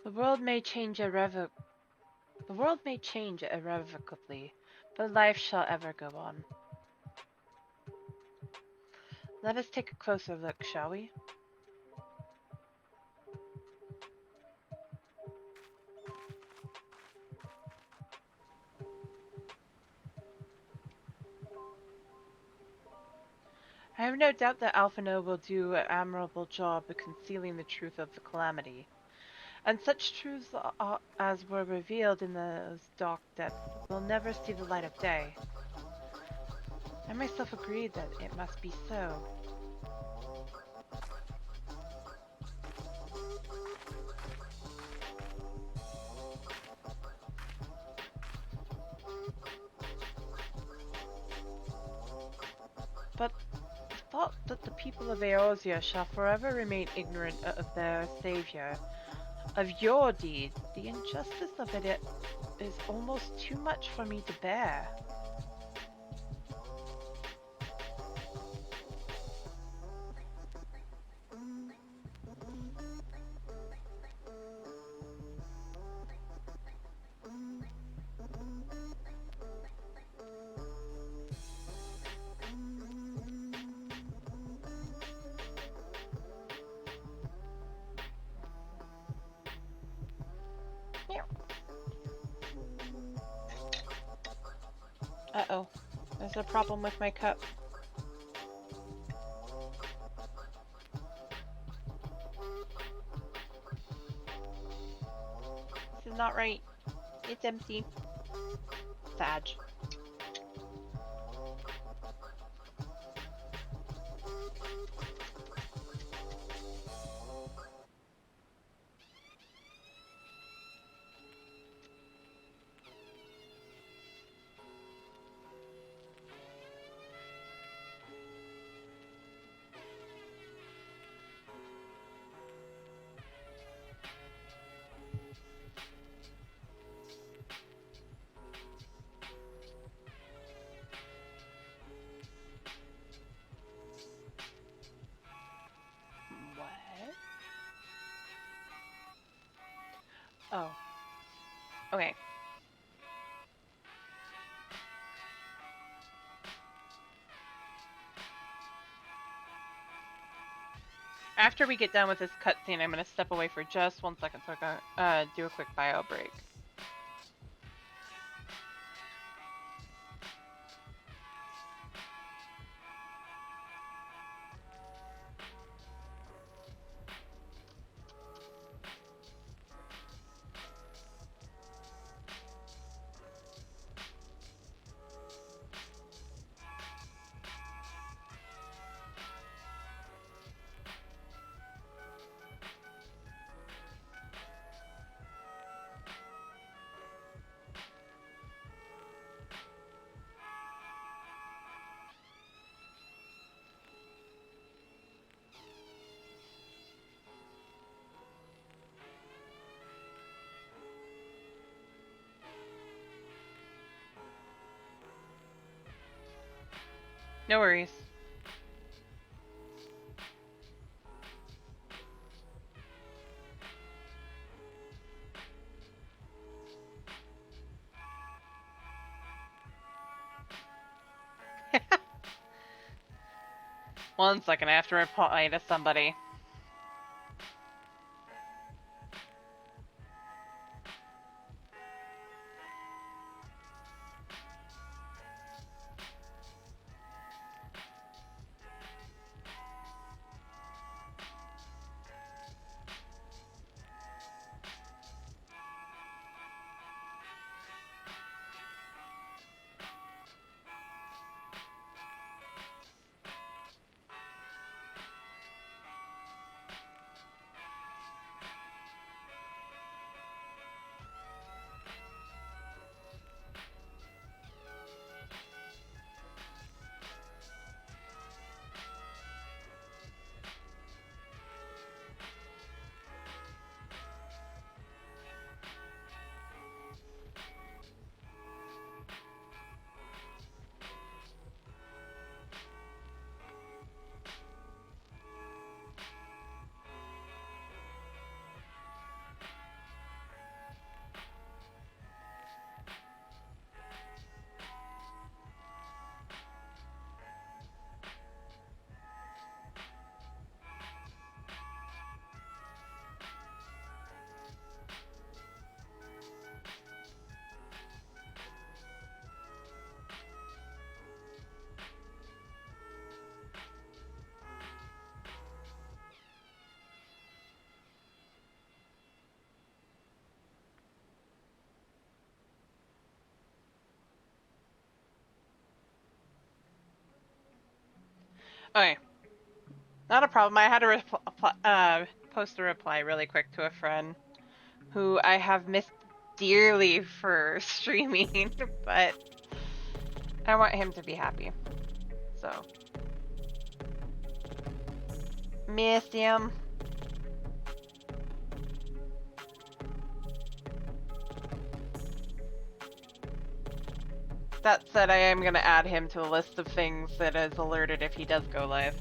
The world may change irrevocably, but life shall ever go on. Let us take a closer look, shall we? I have no doubt that Alphino will do an admirable job of concealing the truth of the calamity. And such truths as were revealed in those dark depths will never see the light of day. I myself agree that it must be so. But the thought that the people of Eorzea shall forever remain ignorant of their savior, of your deed, the injustice of it is almost too much for me to bear. a problem with my cup. This is not right. It's empty. Sag. What? Oh. Okay. After we get done with this cutscene, I'm going to step away for just 1 second so I can do a quick bio break. No worries. One second, I have to reply to somebody. Okay. Not a problem. I had to post a reply really quick to a friend who I have missed dearly for streaming, but I want him to be happy. So. Miss him. That said, I am going to add him to the list of things that is alerted if he does go live.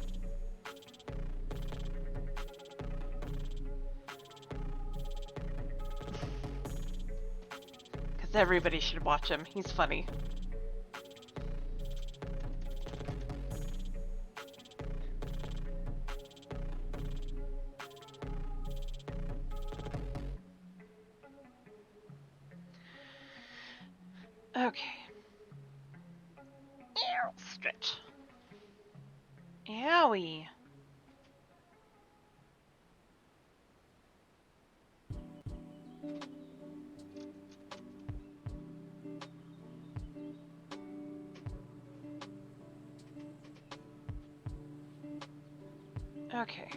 Because everybody should watch him. He's funny. Okay. we? Okay.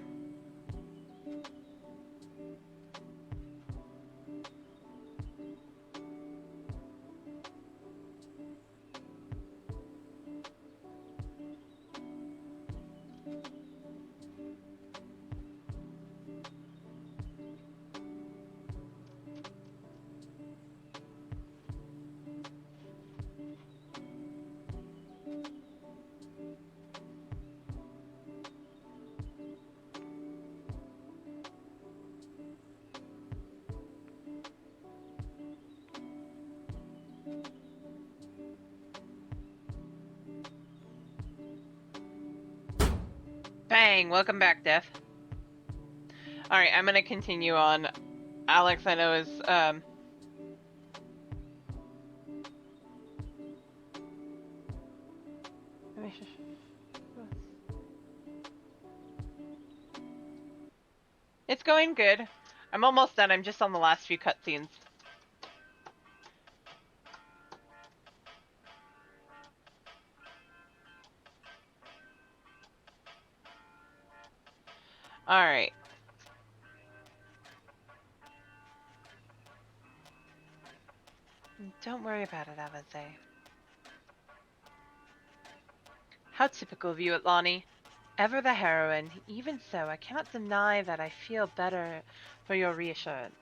Bang! Welcome back, Death. Alright, I'm gonna continue on. Alex, I know, is, It's going good. I'm almost done. I'm just on the last few cutscenes. Alright. Don't worry about it, Alisaie. How typical of you, Atlani. Ever the heroine. Even so, I cannot deny that I feel better for your reassurance.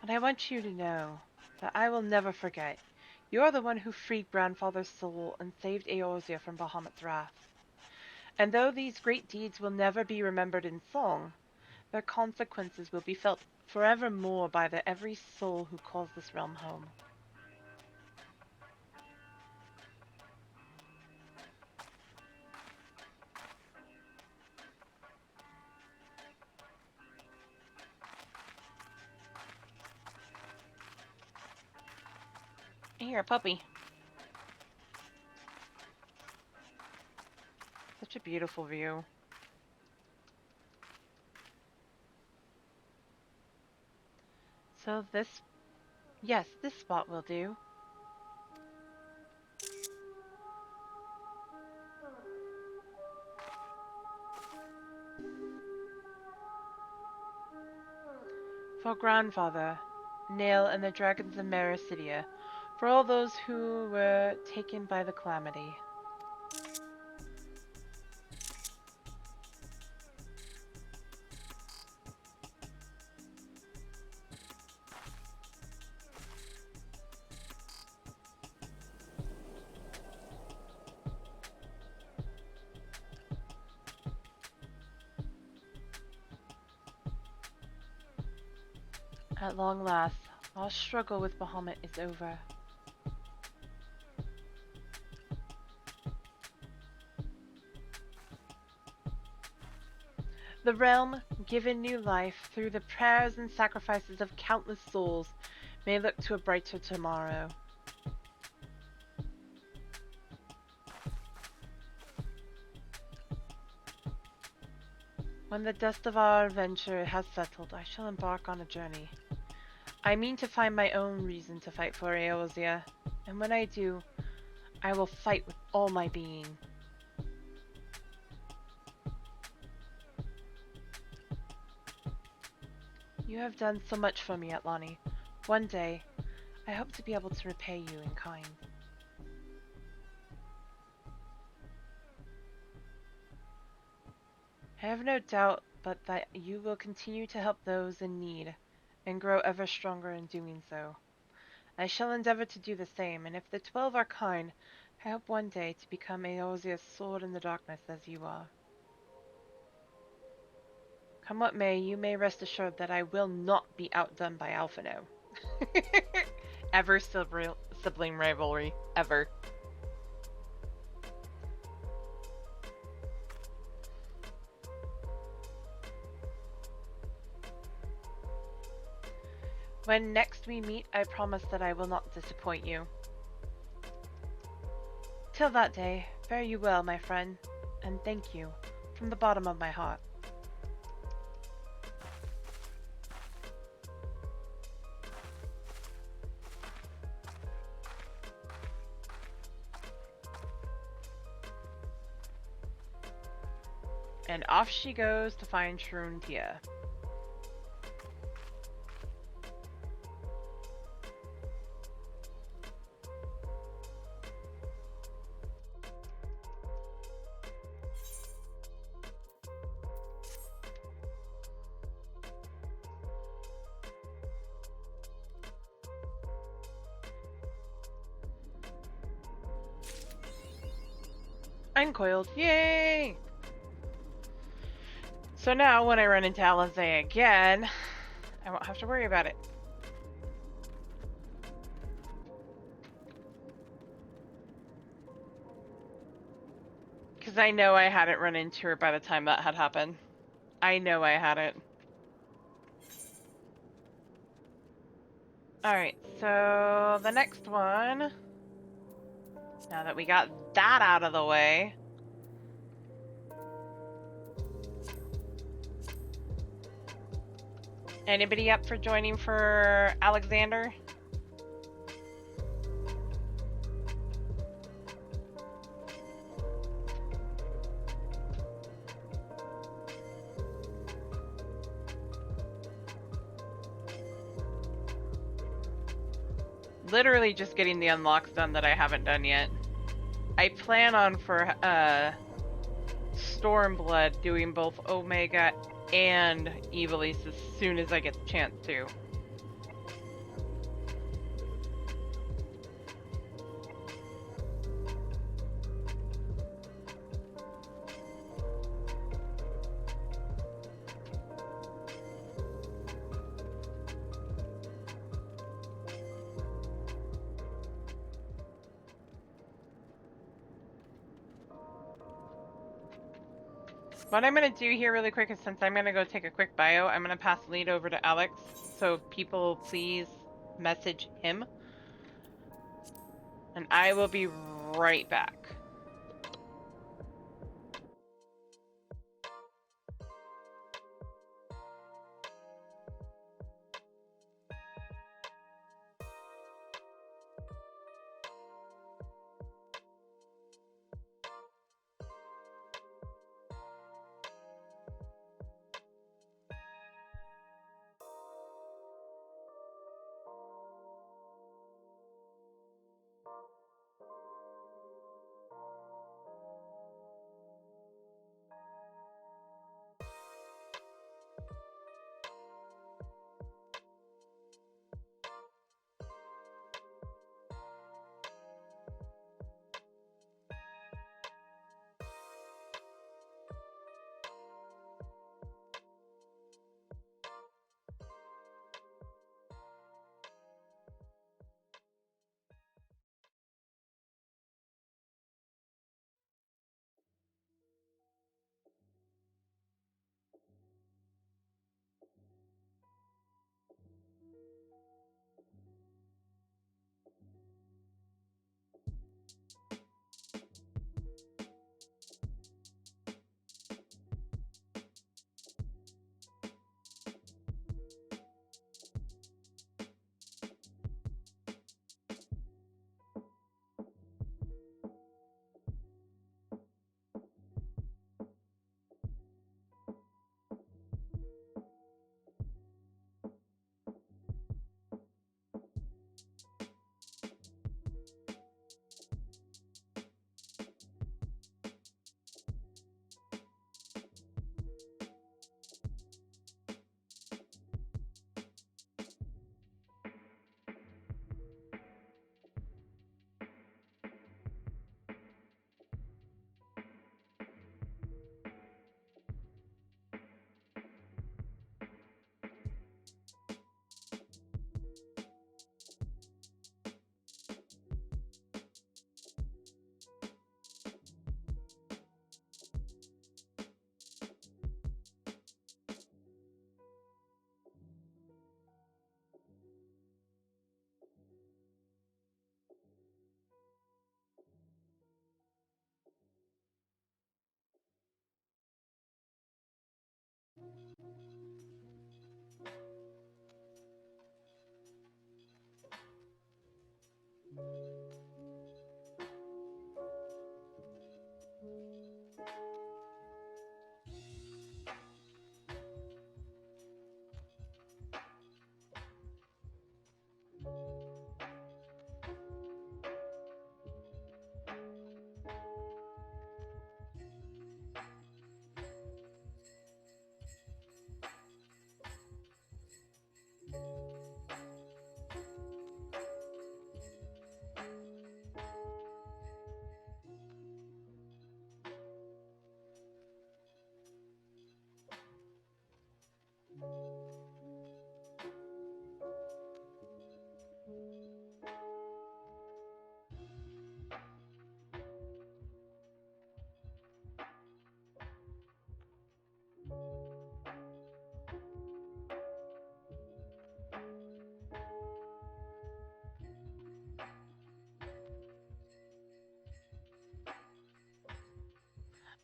But I want you to know that I will never forget. You're the one who freed Grandfather's soul and saved Eorzea from Bahamut's wrath. And though these great deeds will never be remembered in song, their consequences will be felt forevermore by the every soul who calls this realm home. Here, a puppy. Such a beautiful view. So this... Yes, this spot will do. For Grandfather, Nail and the Dragons of Mericidia, for all those who were taken by the calamity. At long last, our struggle with Bahamut is over. The realm, given new life through the prayers and sacrifices of countless souls, may look to a brighter tomorrow. When the dust of our adventure has settled, I shall embark on a journey. I mean to find my own reason to fight for Eorzea, and when I do, I will fight with all my being. You have done so much for me, Atlani. One day, I hope to be able to repay you in kind. I have no doubt but that you will continue to help those in need, and grow ever stronger in doing so. I shall endeavor to do the same, and if the 12 are kind, I hope one day to become Eorzea's sword in the darkness as you are. Come what may, you may rest assured that I will not be outdone by Alphinaud. Ever sibling rivalry. Ever. When next we meet, I promise that I will not disappoint you. Till that day, fare you well, my friend, and thank you from the bottom of my heart. And off she goes to find Shruntia. Uncoiled. Yay! So now when I run into Alizé again, I won't have to worry about it. Because I know I hadn't run into her by the time that had happened. I know I hadn't. Alright, so the next one, now that we got that out of the way, anybody up for joining for Alexander? Literally just getting the unlocks done that I haven't done yet. I plan on for Stormblood doing both Omega and Ivalice as soon as I get the chance to. What I'm going to do here really quick is, since I'm going to go take a quick bio, I'm going to pass the lead over to Alex. So people please message him. And I will be right back.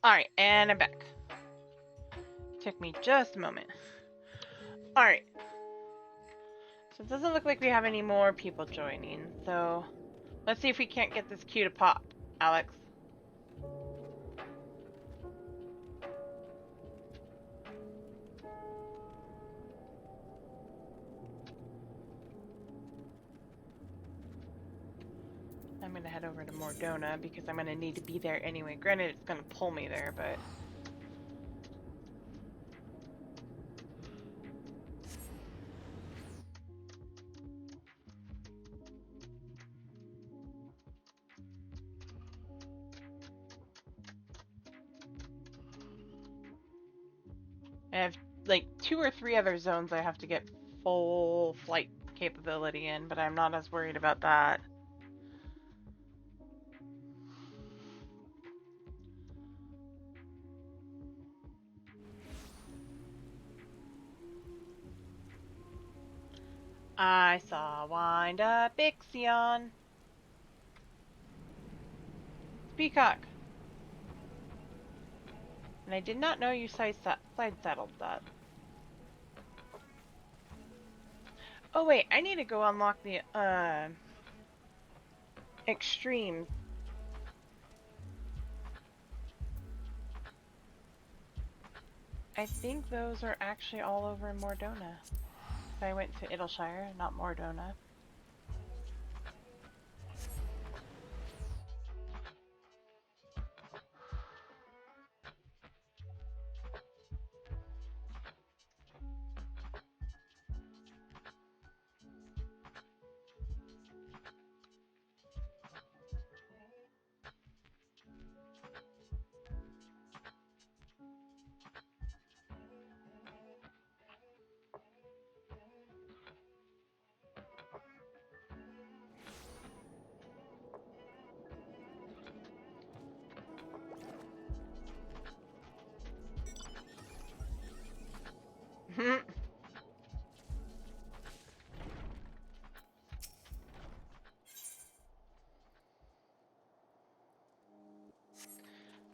Alright, and I'm back. Took me just a moment. Alright. So it doesn't look like we have any more people joining, so let's see if we can't get this queue to pop, Alex. I'm gonna head over to Mordona because I'm gonna need to be there anyway. Granted, it's gonna pull me there, but... I have like 2 or 3 other zones I have to get full flight capability in, but I'm not as worried about that. I saw Wind Up Ixion. Peacock. And I did not know you side saddled that. Oh wait, I need to go unlock the extremes. I think those are actually all over in Mordona. So I went to Idyllshire, not Mordona.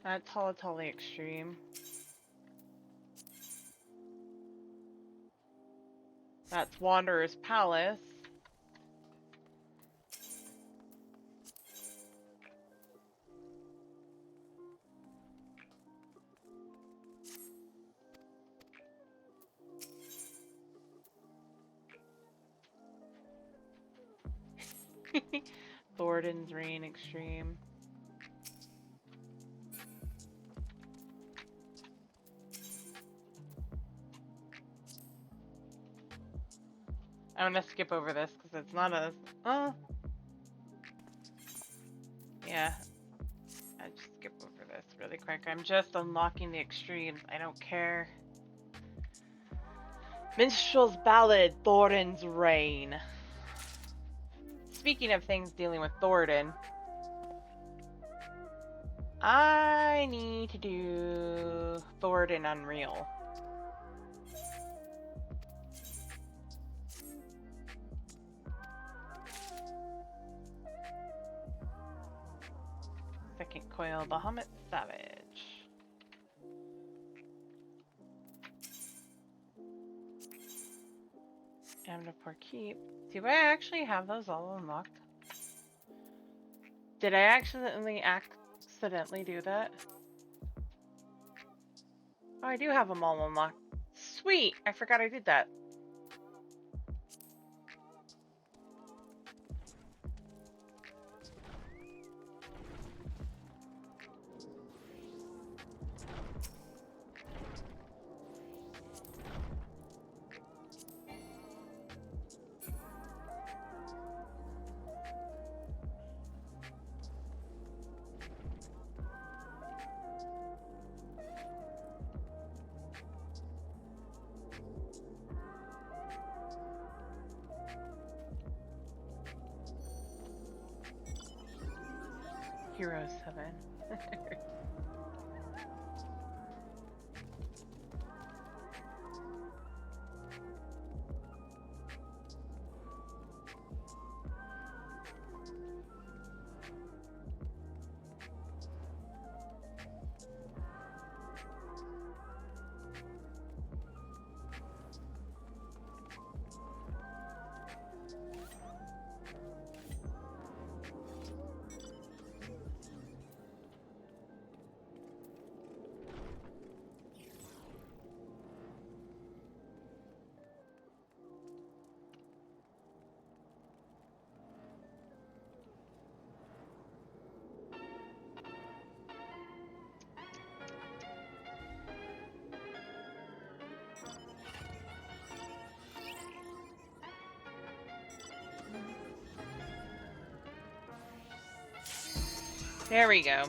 That's Halatali Extreme. That's Wanderer's Palace. Thornton's Reign Extreme. I'm gonna skip over this because it's not as... Yeah. I just skip over this really quick. I'm just unlocking the extremes. I don't care. Minstrel's Ballad, Thornton's Reign. Speaking of things dealing with Thornton, I need to do Thornton Unreal. Second Coil, Bahamut Savage. Amnapor Keep. Do I actually have those all unlocked? Did I accidentally do that? Oh, I do have them all unlocked. Sweet! I forgot I did that. Hero 7. There we go.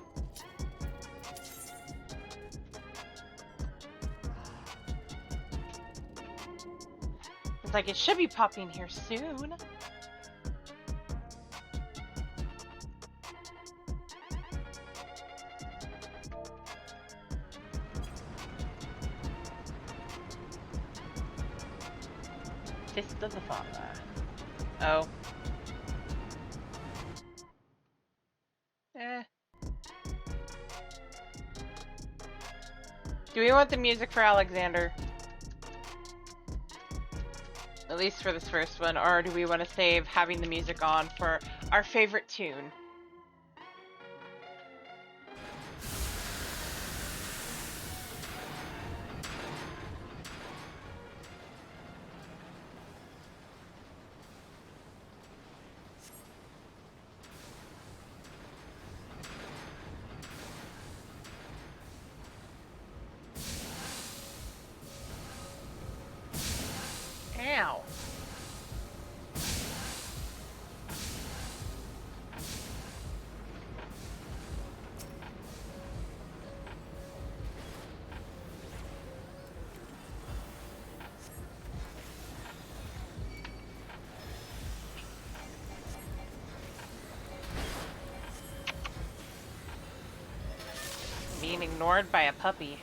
It's like it should be popping here soon. Fist of the Father. Oh. Do we want the music for Alexander? At least for this first one, or do we want to save having the music on for our favorite tune? Ow. Being ignored by a puppy.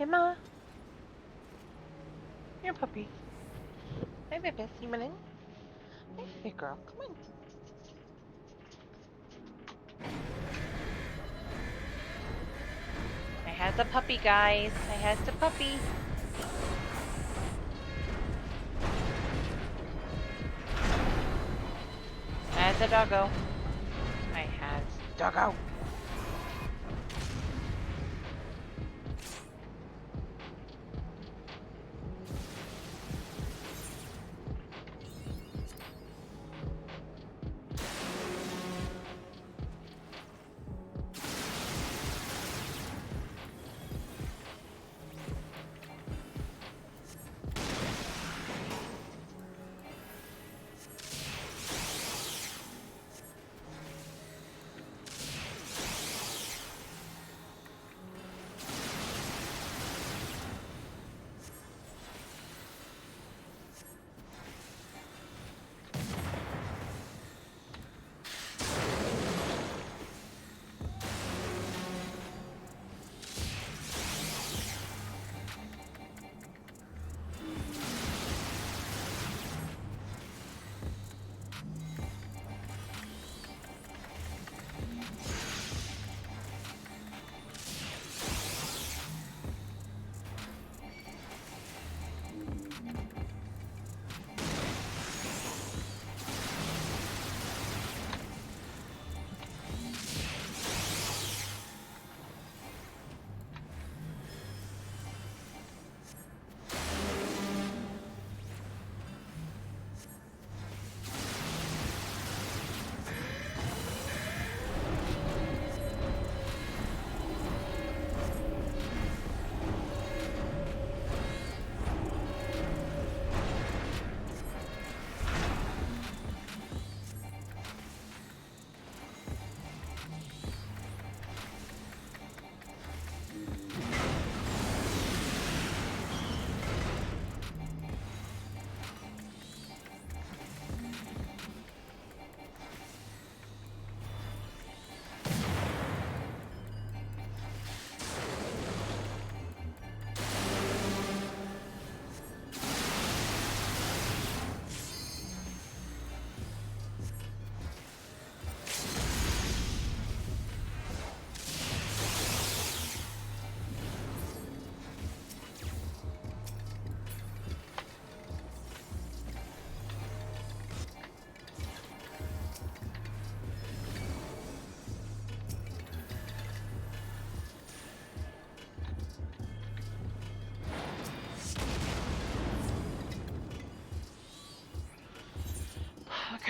Emma. Your puppy. Hey, baby, you minute? Hey, big girl, come on. I had the puppy, guys. I had the puppy. I had the doggo. I had doggo.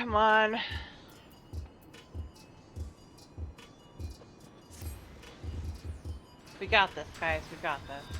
come on. We got this, guys. We got this.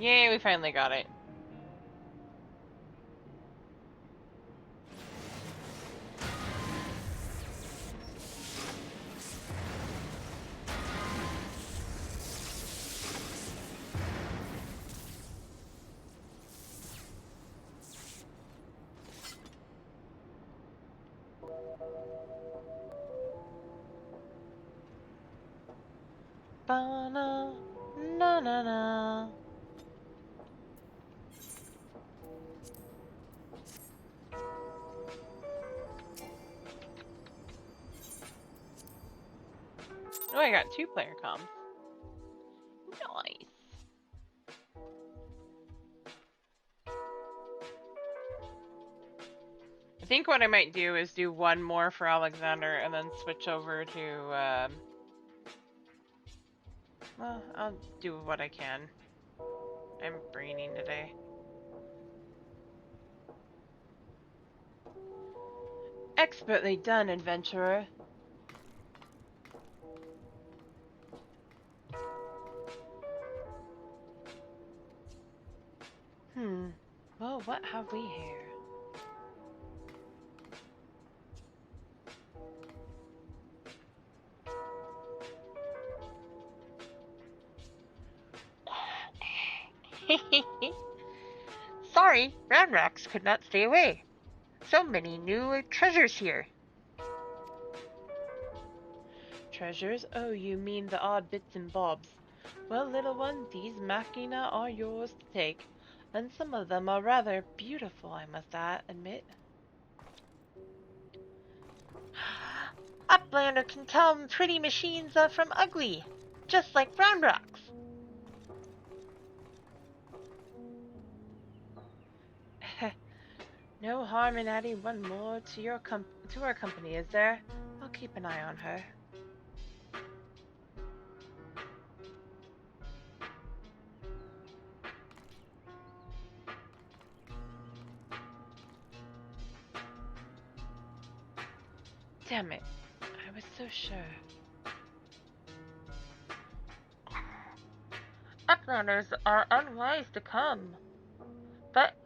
Yay, we finally got it. Ba-na, na-na-na. Oh, I got 2-player comms. Nice. I think what I might do is do one more for Alexander and then switch over to, well, I'll do what I can. I'm braining today. Expertly done, adventurer. Well, what have we here? Sorry, Ramrax could not stay away. So many new treasures here. Treasures? Oh, you mean the odd bits and bobs. Well, little one, these machina are yours to take. And some of them are rather beautiful, I must admit. Uplander can tell pretty machines from ugly, just like Ramrax. No harm in adding one more to our company, is there? I'll keep an eye on her. Damn it. I was so sure. Uplanders are unwise to come. But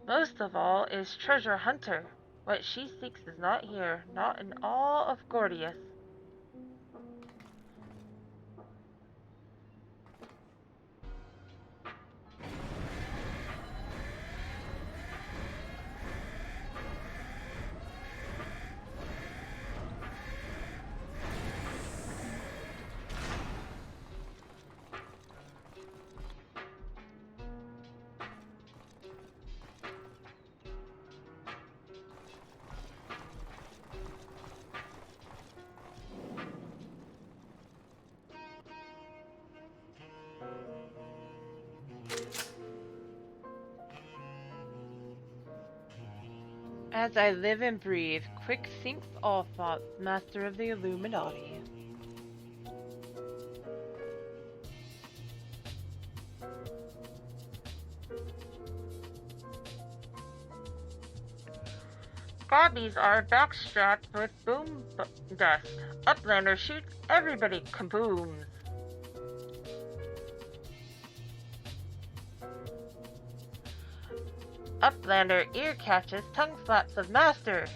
most of all is Treasure Hunter. What she seeks is not here, not in all of Gordius. As I live and breathe, quick thinks all thoughts, master of the Illuminati. Gobbies are backstrapped with boom dust. Uplander shoots everybody kabooms. Uplander ear catches tongue slaps of master.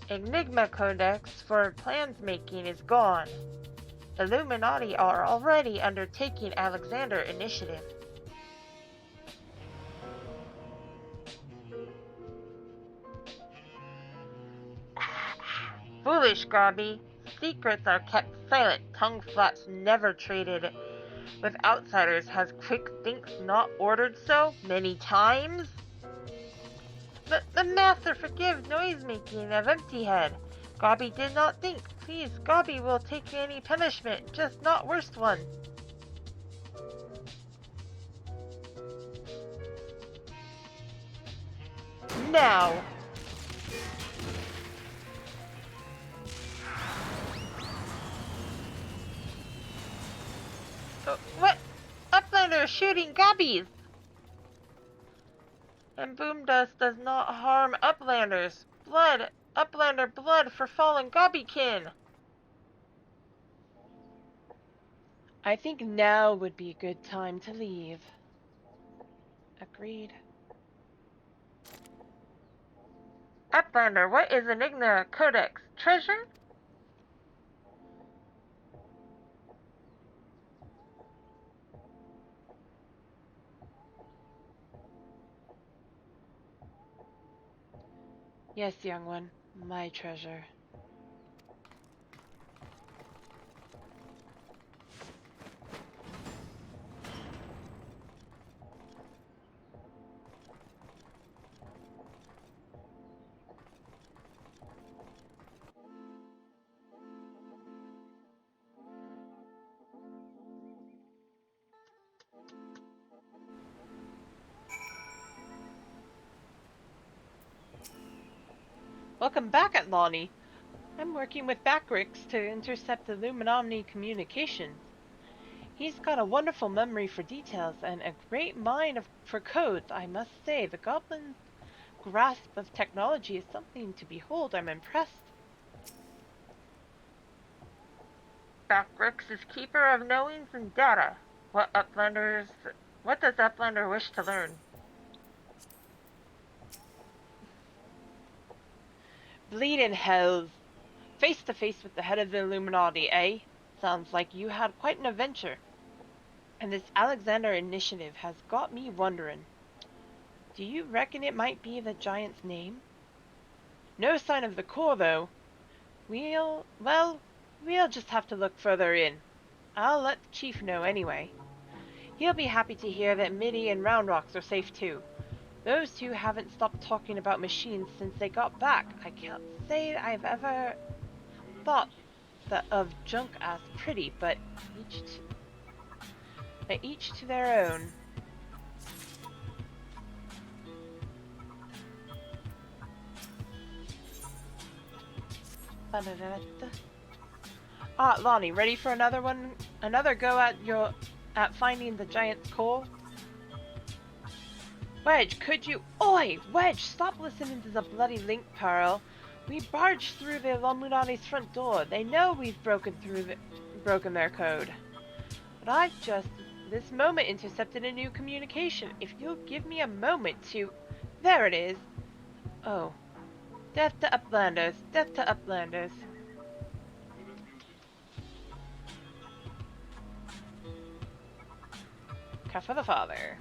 Enigma Codex for plans making is gone. Illuminati are already undertaking Alexander initiative. Foolish Gobby. Secrets are kept silent. Tongue flaps never traded with outsiders. Has Quick Thinks not ordered so many times? The master forgives noise-making of Empty Head. Gobby did not think. Please, Gobby will take any punishment, just not worst one. Now! What? Uplander is shooting Gobbies! And boom dust does not harm Uplanders. Blood! Uplander blood for fallen Gobbykin! I think now would be a good time to leave. Agreed. Uplander, what is Enigma Codex? Treasure? Yes, young one, my treasure. Welcome back, Atlani. I'm working with Backrix to intercept the Illuminati communications. He's got a wonderful memory for details and a great mind for codes. I must say, the Goblin's grasp of technology is something to behold. I'm impressed. Backrix is keeper of knowings and data. What does Uplander wish to learn? Bleeding hells. Face to face with the head of the Illuminati, eh? Sounds like you had quite an adventure. And this Alexander initiative has got me wondering. Do you reckon it might be the giant's name? No sign of the core, though. We'll just have to look further in. I'll let the chief know anyway. He'll be happy to hear that Mitty and Round Rocks are safe too. Those two haven't stopped talking about machines since they got back. I can't say I've ever thought of junk as pretty, but each to their own. Ba-da-da-da. Ah, Lonnie, ready for another one? Another go at finding the giant's core? Wedge, could you? Oi, Wedge! Stop listening to the bloody link, Pearl. We barged through the Illuminati's front door. They know we've broken their code. But I've just this moment intercepted a new communication. If you'll give me a moment to, there it is. Oh, death to Uplanders! Death to Uplanders! Cuff of the Father.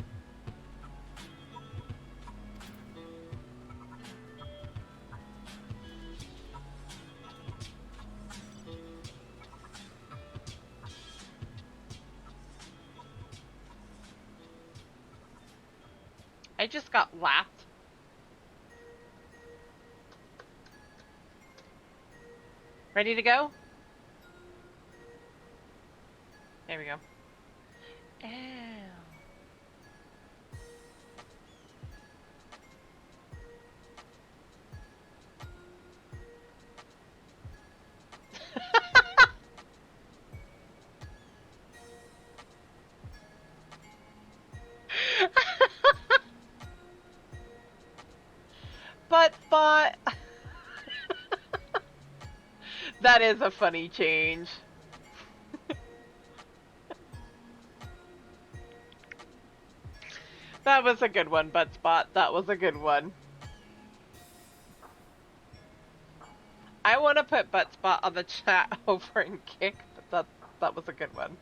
I just got lapped. Ready to go? There we go. Ow. But that is a funny change. That was a good one, Buttspot. That was a good one. I want to put Buttspot on the chat over and kick, but that was a good one.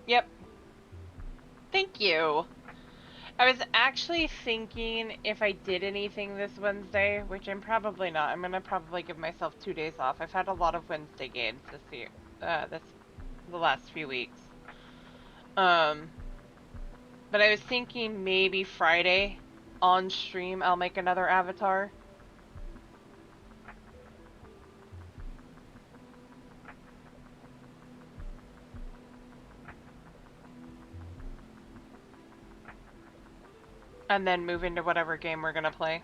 Yep. Thank you. I was actually thinking if I did anything this Wednesday, which I'm probably not. I'm gonna probably give myself 2 days off. I've had a lot of Wednesday games this year, the last few weeks. But I was thinking maybe Friday on stream I'll make another avatar. And then move into whatever game we're gonna play.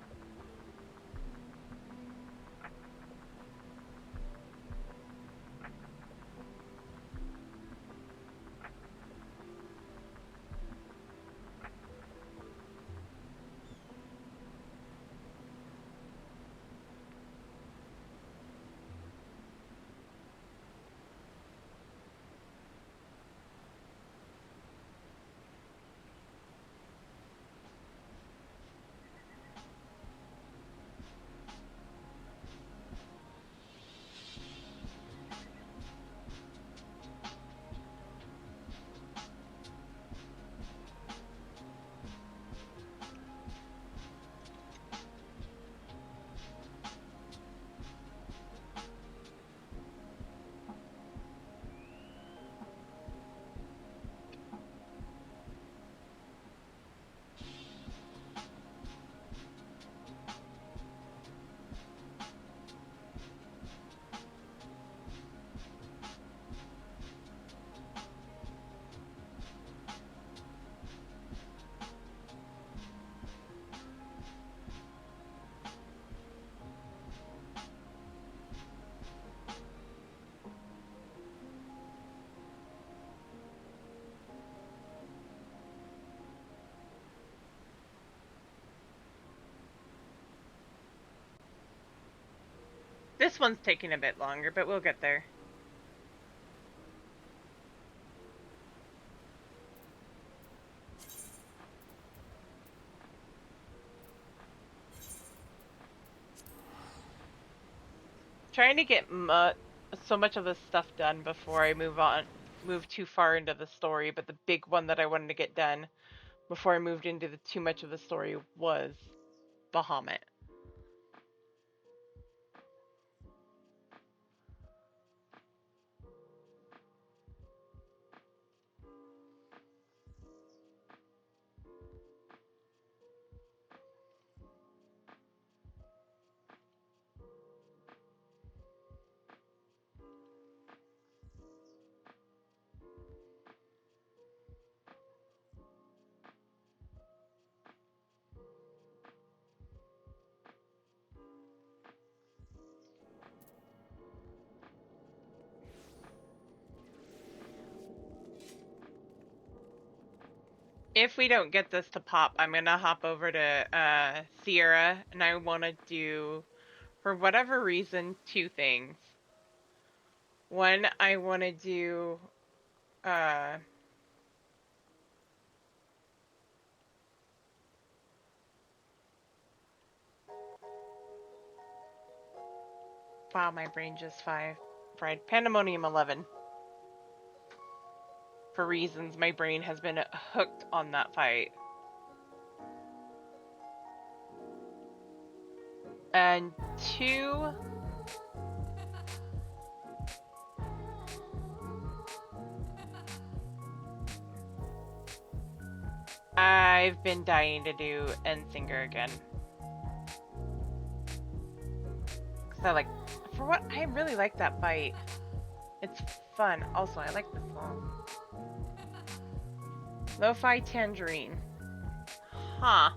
This one's taking a bit longer, but we'll get there. Trying to get so much of this stuff done before I move too far into the story, but the big one that I wanted to get done before I moved into the too much of the story was Bahamut. If we don't get this to pop, I'm gonna hop over to Sierra, and I want to do, for whatever reason, two things. One, I want to do wow, my brain just fried Pandemonium 11. For reasons, my brain has been hooked on that fight. And two, I've been dying to do Endsinger again. Cause I really like that fight. It's fun. Also, I like the song. Lo-Fi Tangerine. Huh.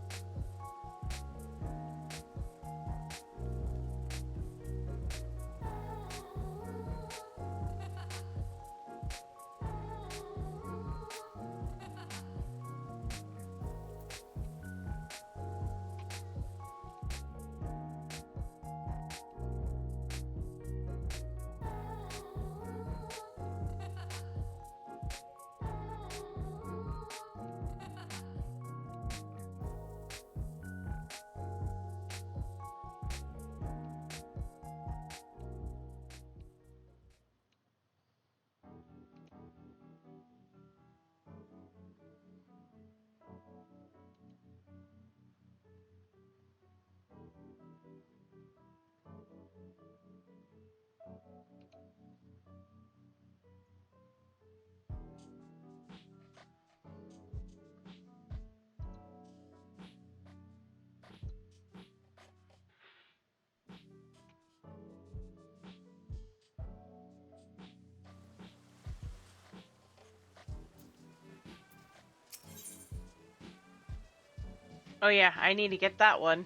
Oh yeah, I need to get that one.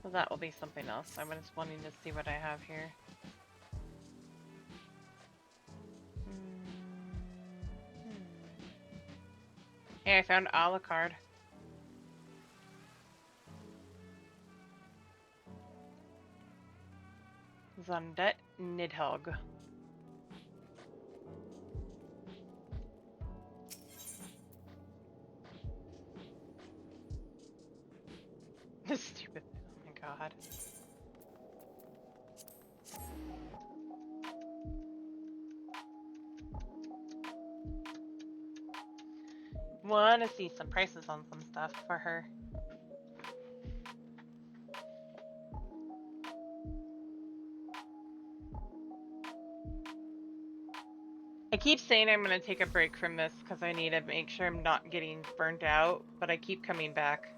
Well, that will be something else. I'm just wanting to see what I have here. Hey, I found Alucard. Zondet Nidhogg. This stupid. Oh my god. Want to see some prices on some stuff for her. I keep saying I'm going to take a break from this because I need to make sure I'm not getting burnt out, but I keep coming back.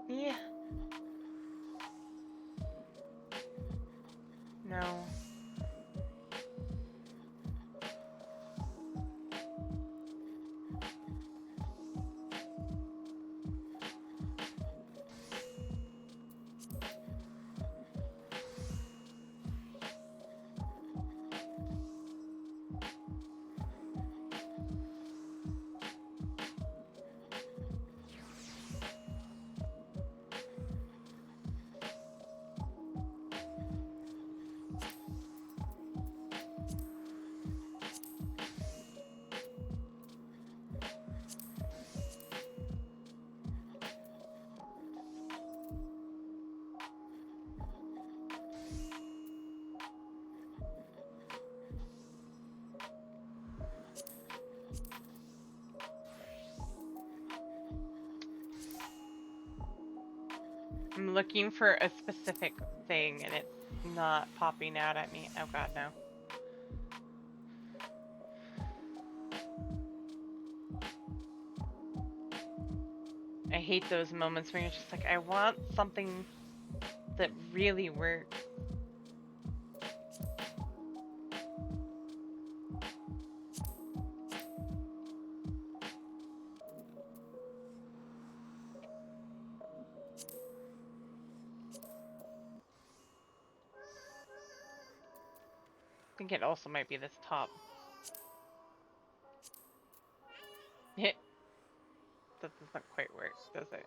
Yeah. I'm looking for a specific thing and it's not popping out at me. Oh god, no. I hate those moments where you're just like, I want something that really works. I think it also might be this top. Hit. That doesn't quite work, does it?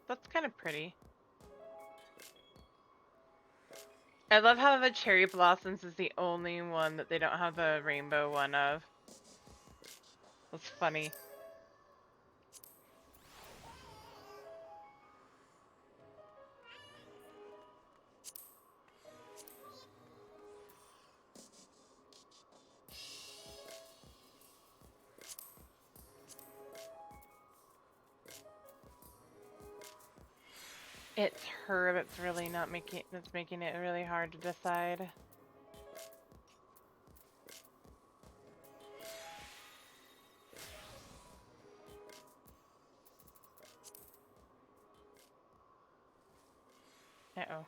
That's kind of pretty. I love how the cherry blossoms is the only one that they don't have the rainbow one of. That's funny. It's her that's really not making it really hard to decide. Uh-oh.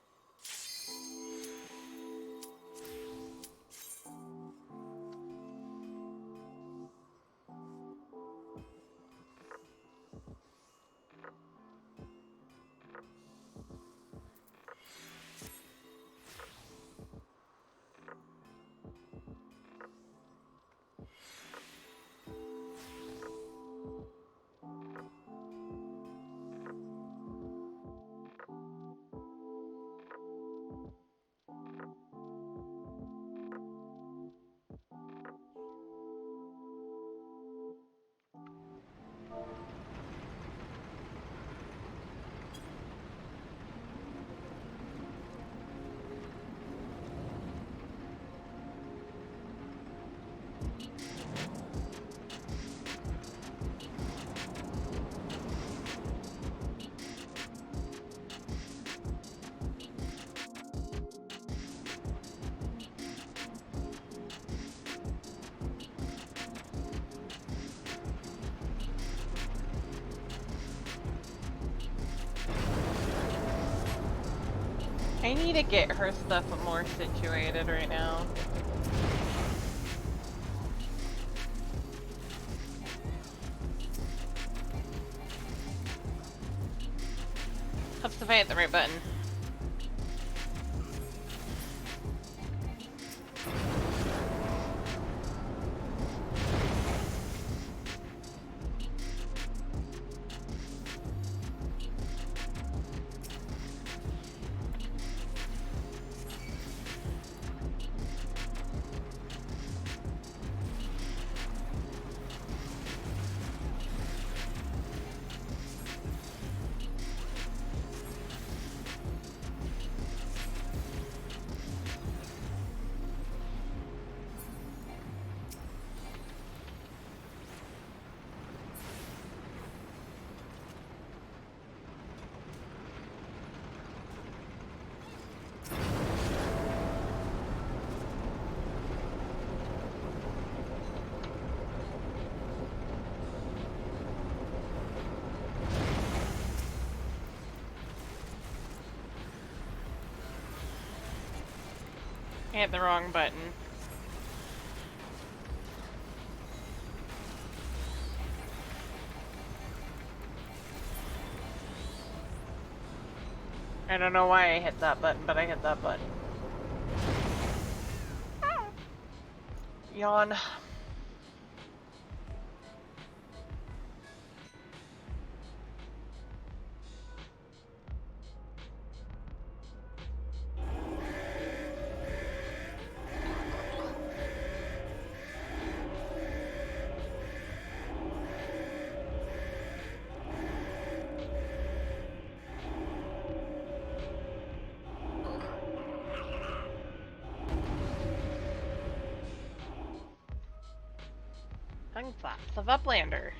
I need to get her stuff more situated right now. Helps if I hit the right button. I hit the wrong button. I don't know why I hit that button, but I hit that button. Yawn. Tongue flaps of Uplander.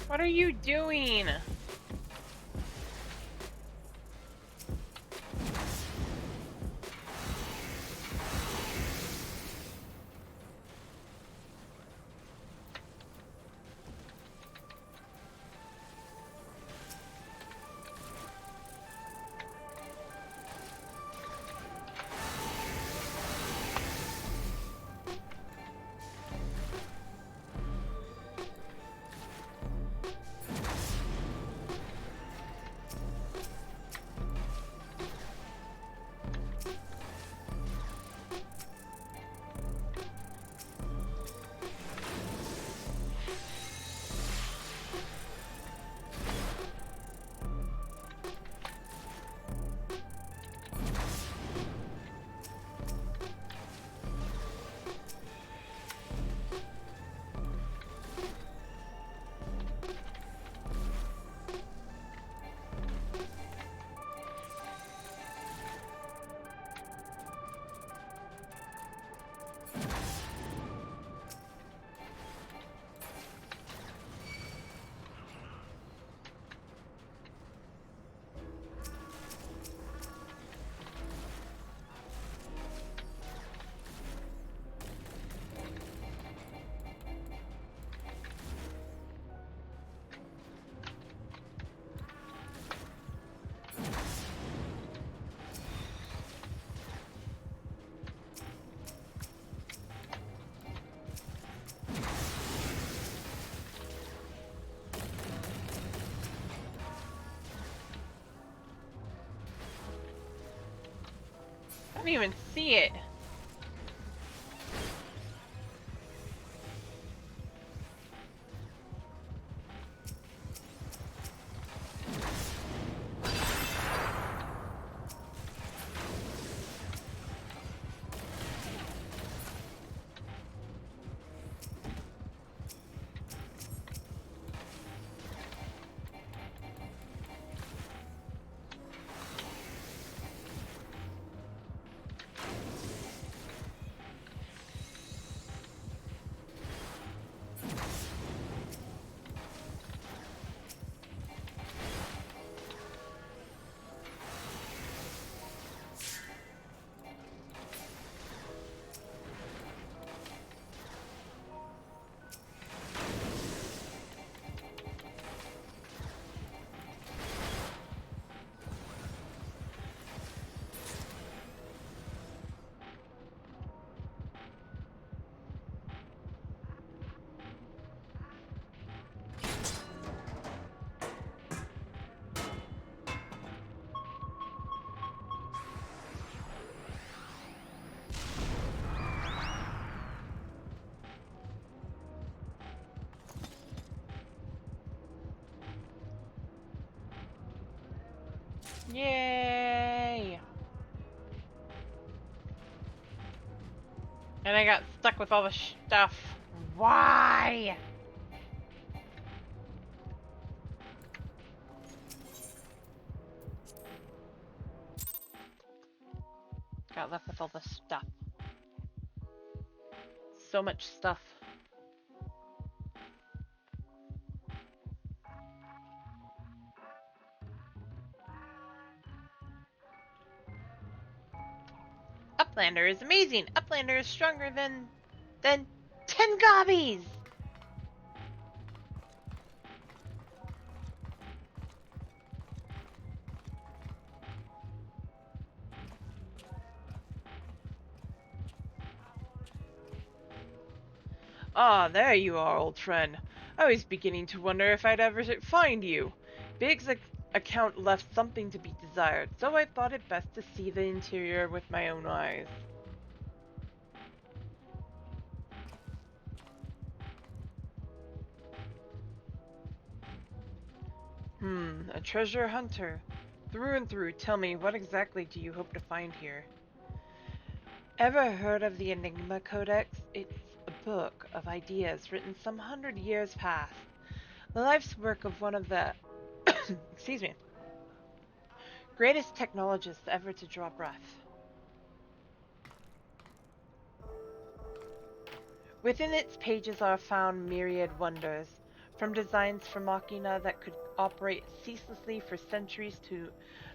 What are you doing? I don't even see it. Yay! And I got stuck with all the stuff. Why? Got left with all the stuff. So much stuff. Uplander is amazing. Uplander is stronger than 10 gobbies. Ah, there you are, old friend. I was beginning to wonder if I'd ever find you. Big's account left something to be desired, so I thought it best to see the interior with my own eyes. A treasure hunter. Through and through, tell me, what exactly do you hope to find here? Ever heard of the Enigma Codex? It's a book of ideas written some 100 years past. The life's work of one of the excuse me, greatest technologists ever to draw breath. Within its pages are found myriad wonders, from designs for machina that could operate ceaselessly for centuries to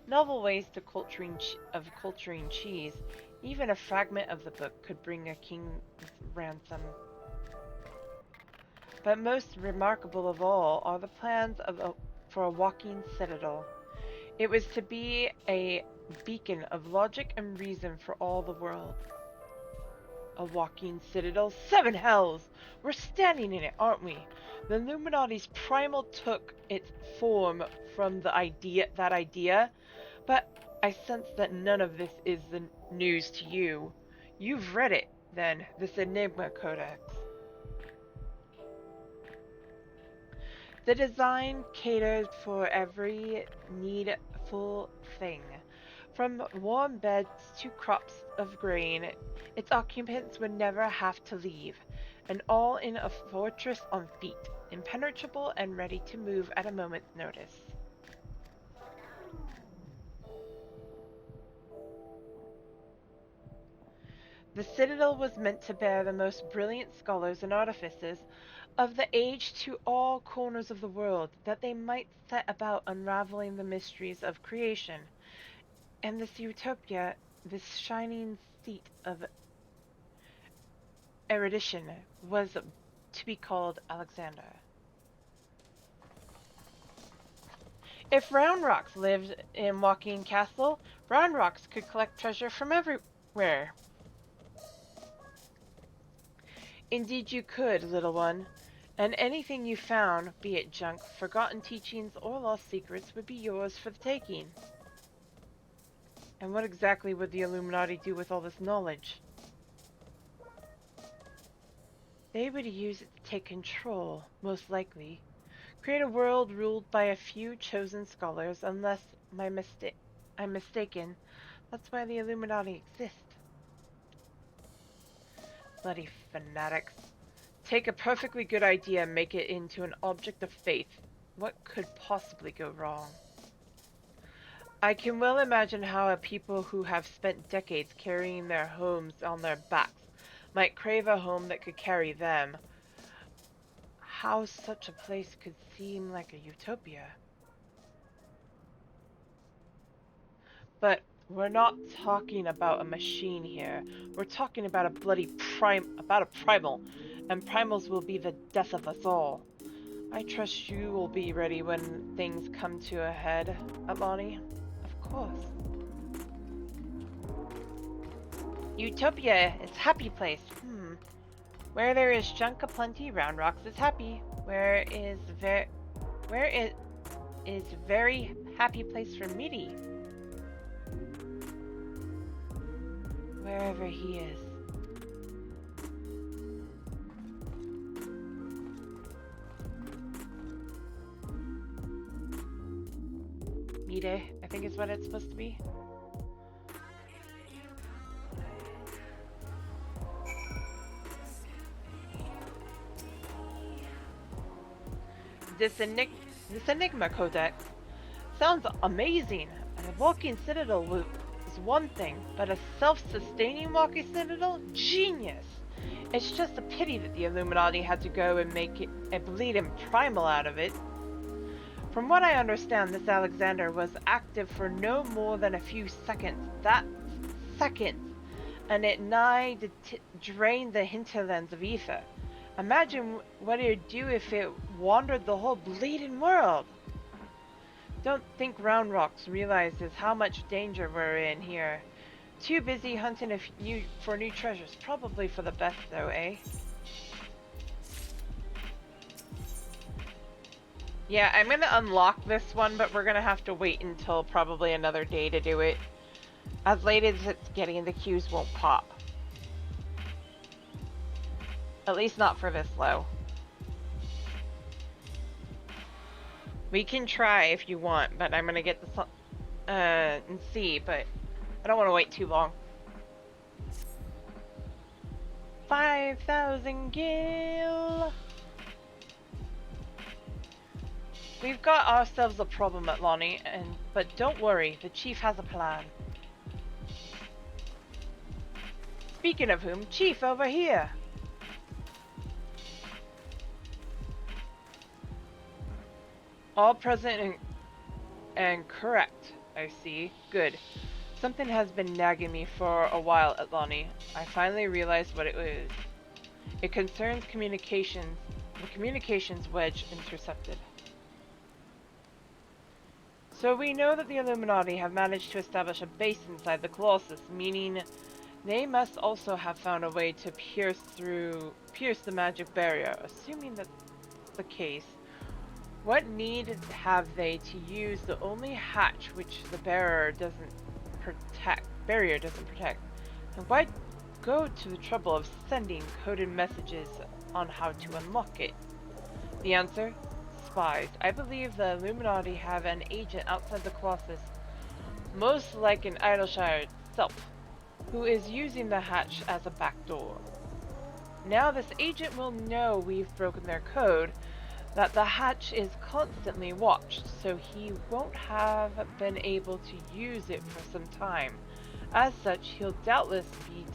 novel ways to culturing cheese. Even a fragment of the book could bring a king's ransom. But most remarkable of all are the plans for a walking citadel. It was to be a beacon of logic and reason for all the world. A walking citadel? 7 hells! We're standing in it, aren't we? The Illuminati's primal took its form from that idea, but I sense that none of this is the news to you. You've read it, then, this Enigma Codex. The design catered for every needful thing. From warm beds to crops of grain, its occupants would never have to leave, and all in a fortress on feet, impenetrable and ready to move at a moment's notice. The citadel was meant to bear the most brilliant scholars and artificers of the age to all corners of the world, that they might set about unraveling the mysteries of creation. And this utopia, this shining seat of erudition, was to be called Alexander. If Round Rocks lived in Walking Castle, Round Rocks could collect treasure from everywhere. Indeed you could, little one, and anything you found, be it junk, forgotten teachings, or lost secrets, would be yours for the taking. And what exactly would the Illuminati do with all this knowledge? They would use it to take control, most likely. Create a world ruled by a few chosen scholars, unless I'm mistaken. That's why the Illuminati exist. Bloody fanatics. Take a perfectly good idea and make it into an object of faith. What could possibly go wrong? I can well imagine how a people who have spent decades carrying their homes on their backs might crave a home that could carry them. How such a place could seem like a utopia. But we're not talking about a machine here. We're talking about a bloody primal, and primals will be the death of us all. I trust you will be ready when things come to a head, Atlani. Of course. Utopia is happy place. Where there is junk aplenty, Round Rocks is happy. Where is very happy place for Meaty. Wherever he is. Mide, I think is what it's supposed to be. this Enigma Codex. Sounds amazing. A walking citadel is one thing, but a self-sustaining walking citadel? Genius! It's just a pity that the Illuminati had to go and make it a bleeding primal out of it. From what I understand, this Alexander was active for no more than a few seconds. That's seconds! And it nigh drained the hinterlands of Aether. Imagine what it'd do if it wandered the whole bleeding world. Don't think Round Rocks realizes how much danger we're in here. Too busy hunting for new treasures. Probably for the best though, eh? Yeah, I'm gonna unlock this one, but we're gonna have to wait until probably another day to do it. As late as it's getting, the queues won't pop. At least not for this low. We can try if you want, but I'm gonna get this and see, but I don't want to wait too long. 5,000 gil. We've got ourselves a problem at Lonnie, but don't worry, the chief has a plan. Speaking of whom, Chief over here. All present and correct, I see. Good. Something has been nagging me for a while at Lonnie. I finally realized what it was. It concerns communications. The communications wedge intercepted. So we know that the Illuminati have managed to establish a base inside the Colossus, meaning they must also have found a way to pierce the magic barrier. Assuming that's the case, what need have they to use the only hatch which the barrier doesn't protect? And why go to the trouble of sending coded messages on how to unlock it? The answer? Spies. I believe the Illuminati have an agent outside the Colossus, most like in Idleshire itself, who is using the hatch as a backdoor. Now this agent will know we've broken their code, that the hatch is constantly watched, so he won't have been able to use it for some time. As such, he'll doubtless be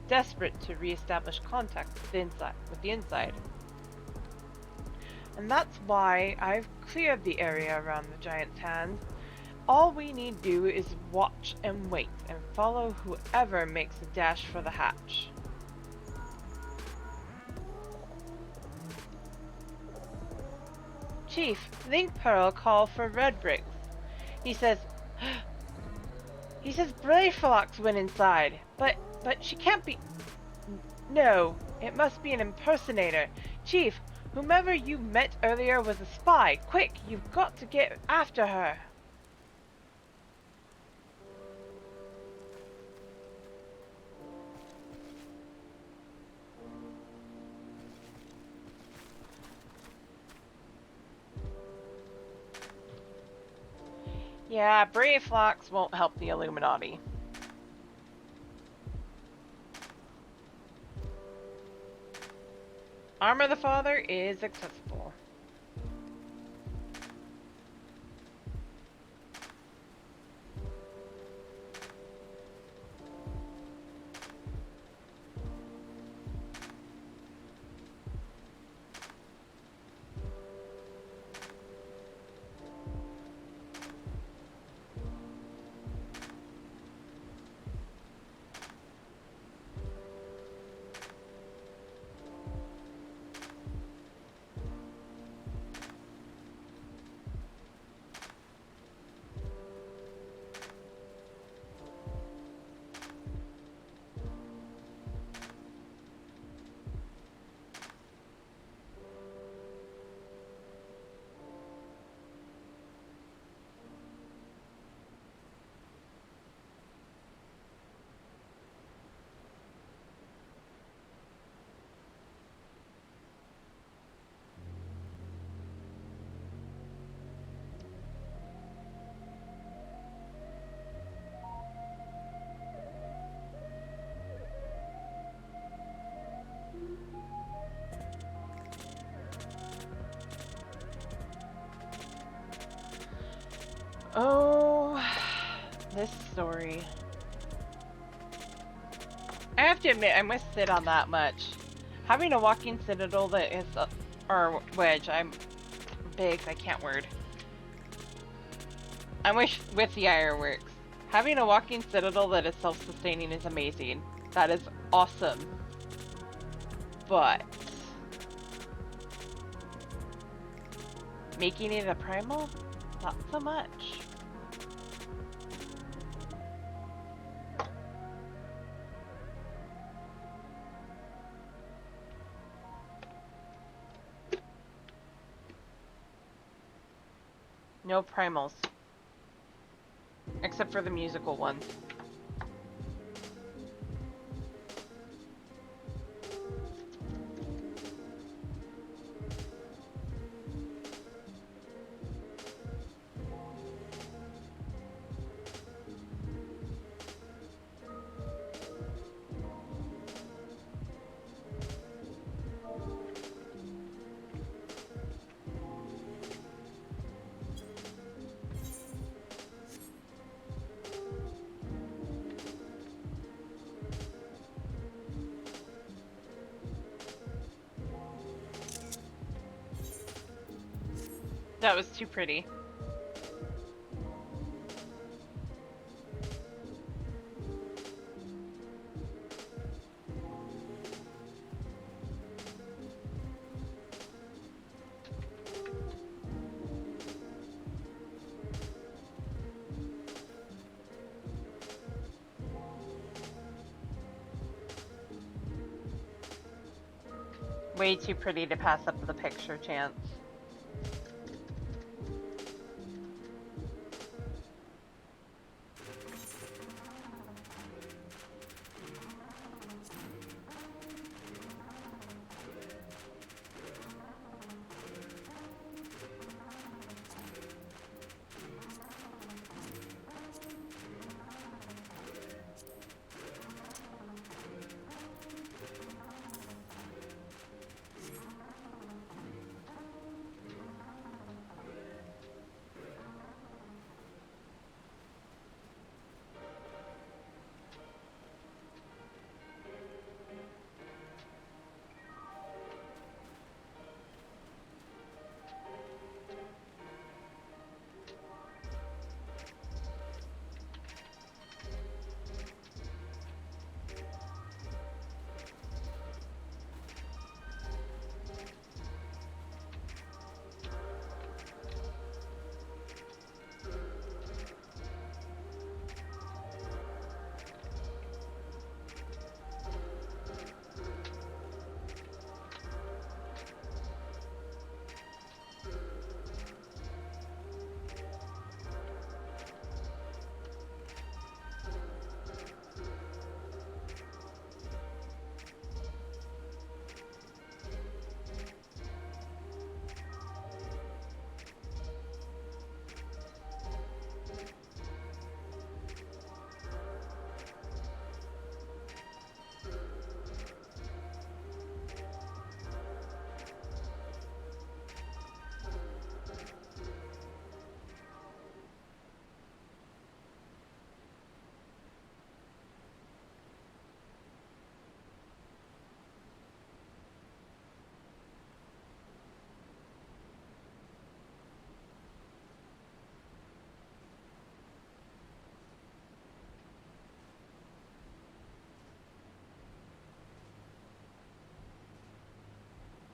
desperate to re-establish contact with the inside. And that's why I've cleared the area around the Giant's Hand. All we need to do is watch and wait, and follow whoever makes a dash for the hatch. Chief, Link Pearl called for Red Bricks. He says Brayflox went inside, but she can't be. No, it must be an impersonator. Chief, whomever you met earlier was a spy. Quick, you've got to get after her. Yeah, Brayflox won't help the Illuminati. Armor the Father is accessible. Oh, this story. I have to admit, I must sit on that much. Having a walking citadel that is, or wedge, I'm big, I can't word. I'm with the ironworks. Having a walking citadel that is self-sustaining is amazing. That is awesome. But making it a primal? Not so much. No primals. Except for the musical ones. That was too pretty. Way too pretty to pass up the picture chance.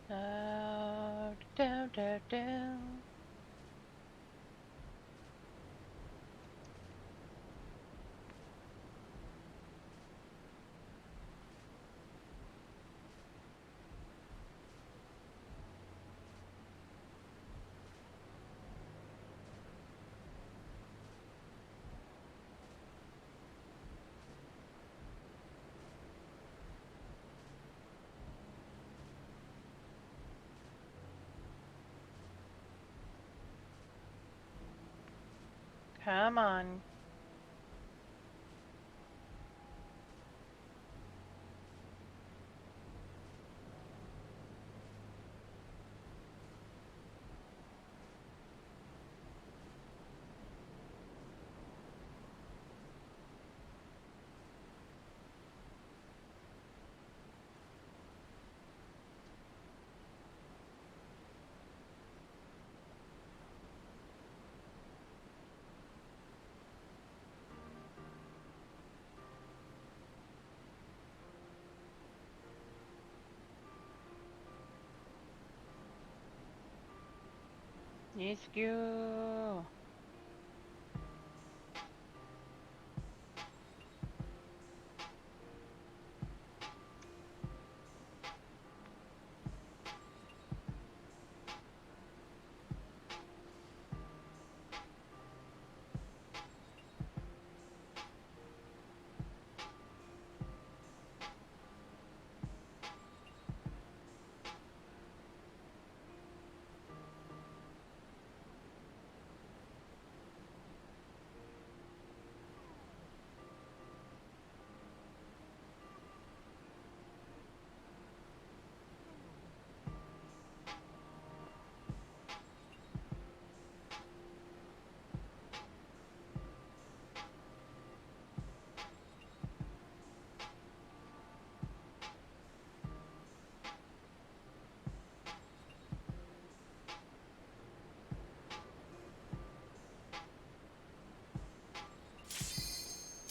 Down, down, down. Come on. Yes, you.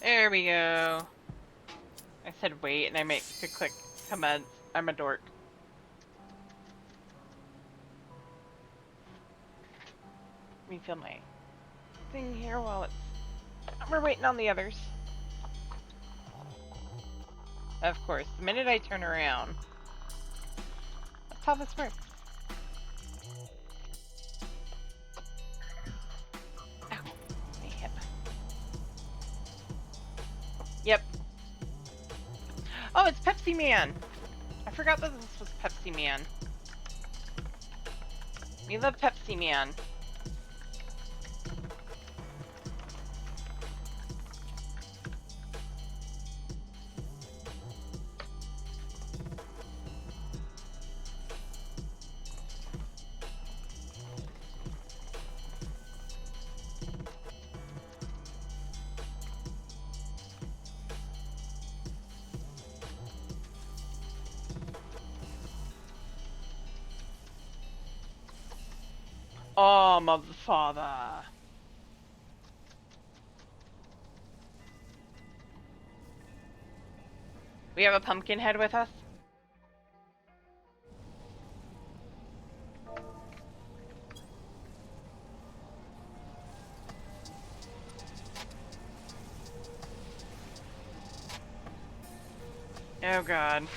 There we go. I said wait, and I make to click commence. I'm a dork. Refill my thing here while we're waiting on the others. Of course, the minute I turn around, that's how this works. Ow, my hip. Yep. Oh, it's Pepsi Man. I forgot that this was Pepsi Man. We love Pepsi Man. Oh, mother father. We have a pumpkin head with us. Oh god.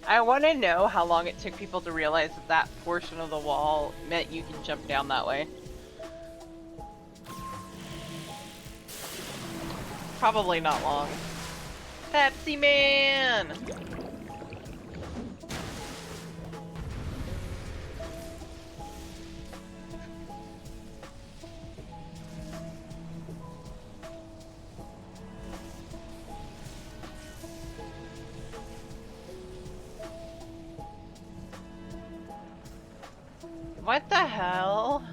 I want to know how long it took people to realize that that portion of the wall meant you can jump down that way. Probably not long. Pepsi Man! What the hell?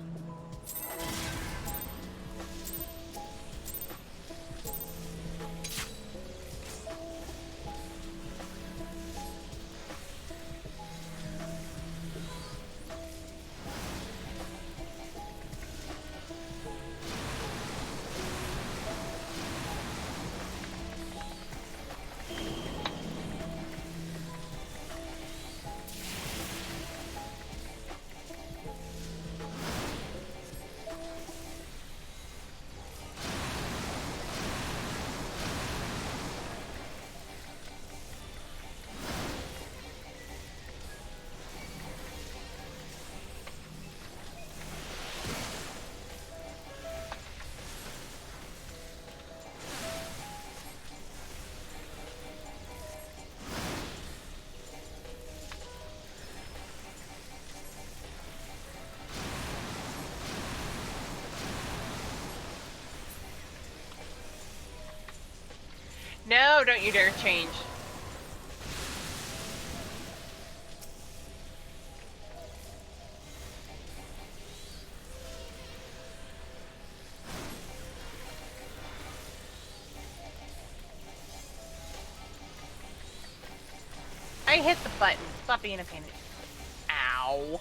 don't you dare change. I hit the button. Stop being a pain. Ow.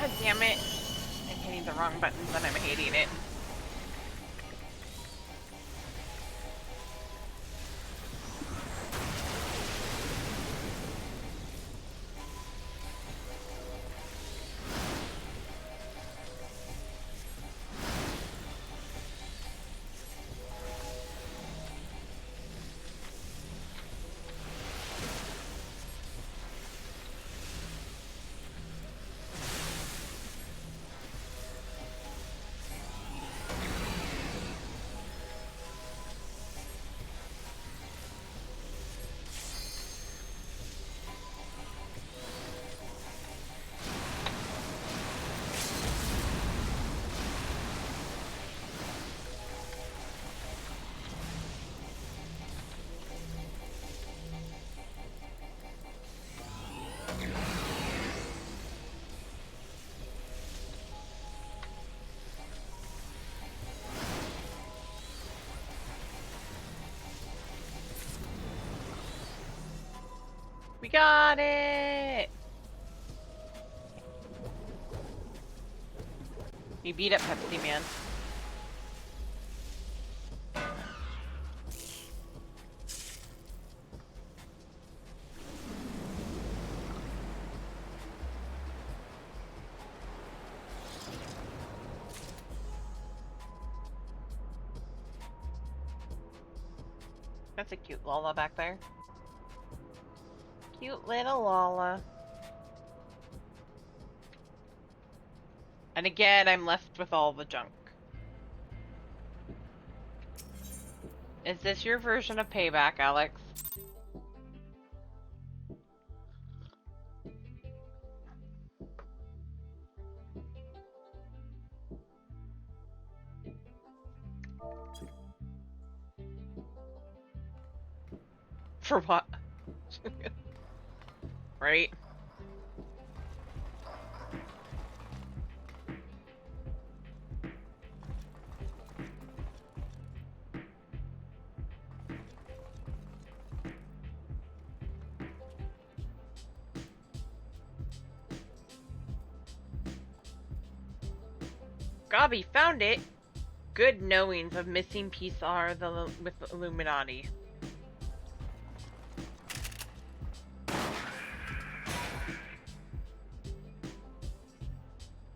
God damn it. I'm hitting the wrong buttons and I'm hating it. We got it! We beat up Pepsi Man. That's a cute Lola back there. Cute little Lola. And again, I'm left with all the junk. Is this your version of payback, Alex? For what? Right? Gabi found it. Good knowings of missing piece are with the Illuminati.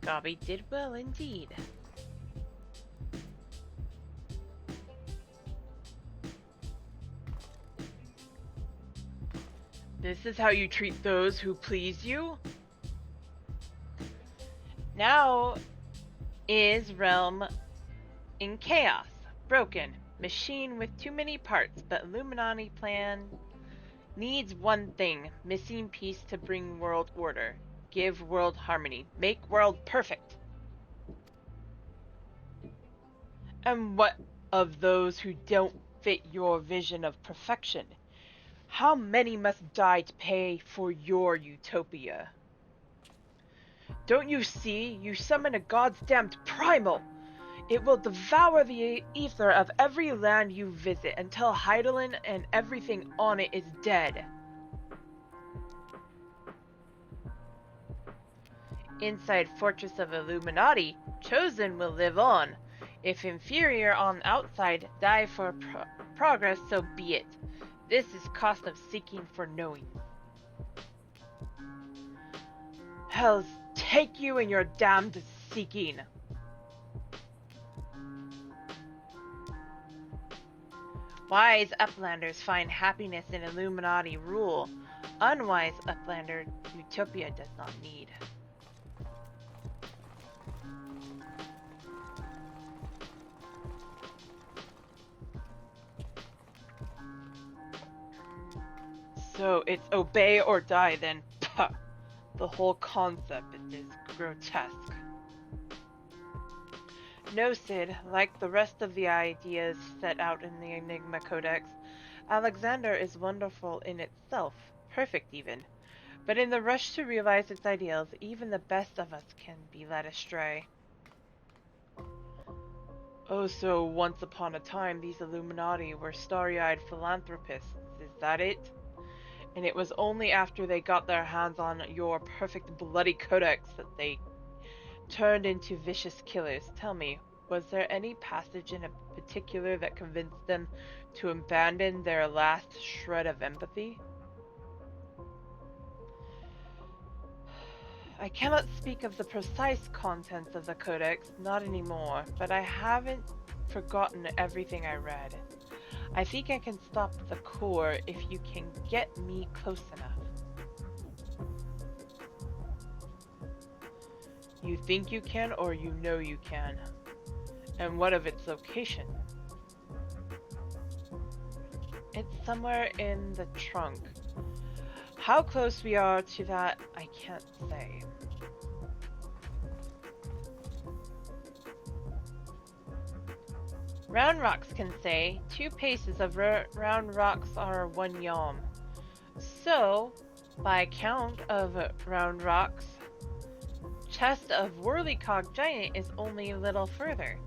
Gabi did well indeed. This is how you treat those who please you? Now is realm in chaos, broken, machine with too many parts, but Illuminati plan needs one thing, missing piece to bring world order, give world harmony, make world perfect. And what of those who don't fit your vision of perfection? How many must die to pay for your utopia? Don't you see? You summon a god's damned primal! It will devour the ether of every land you visit until Hydaelyn and everything on it is dead. Inside Fortress of Illuminati, Chosen will live on. If inferior on outside die for progress, so be it. This is cost of seeking for knowing. Hells take you and your damned seeking. Wise Uplanders find happiness in Illuminati rule. Unwise Uplander, Utopia does not need. So it's obey or die then. Puh. The whole concept is grotesque. No, Cid, like the rest of the ideas set out in the Enigma Codex, Alexander is wonderful in itself, perfect even. But in the rush to realize its ideals, even the best of us can be led astray. Oh, so once upon a time these Illuminati were starry-eyed philanthropists, is that it? And it was only after they got their hands on your perfect bloody codex that they turned into vicious killers. Tell me, was there any passage in particular that convinced them to abandon their last shred of empathy? I cannot speak of the precise contents of the codex, not anymore, but I haven't forgotten everything I read. I think I can stop the core if you can get me close enough. You think you can, or you know you can? And what of its location? It's somewhere in the trunk. How close we are to that, I can't say. Round rocks can say, 2 paces of round rocks are 1 yalm. So, by count of round rocks, chest of Whirlycog Giant is only a little further.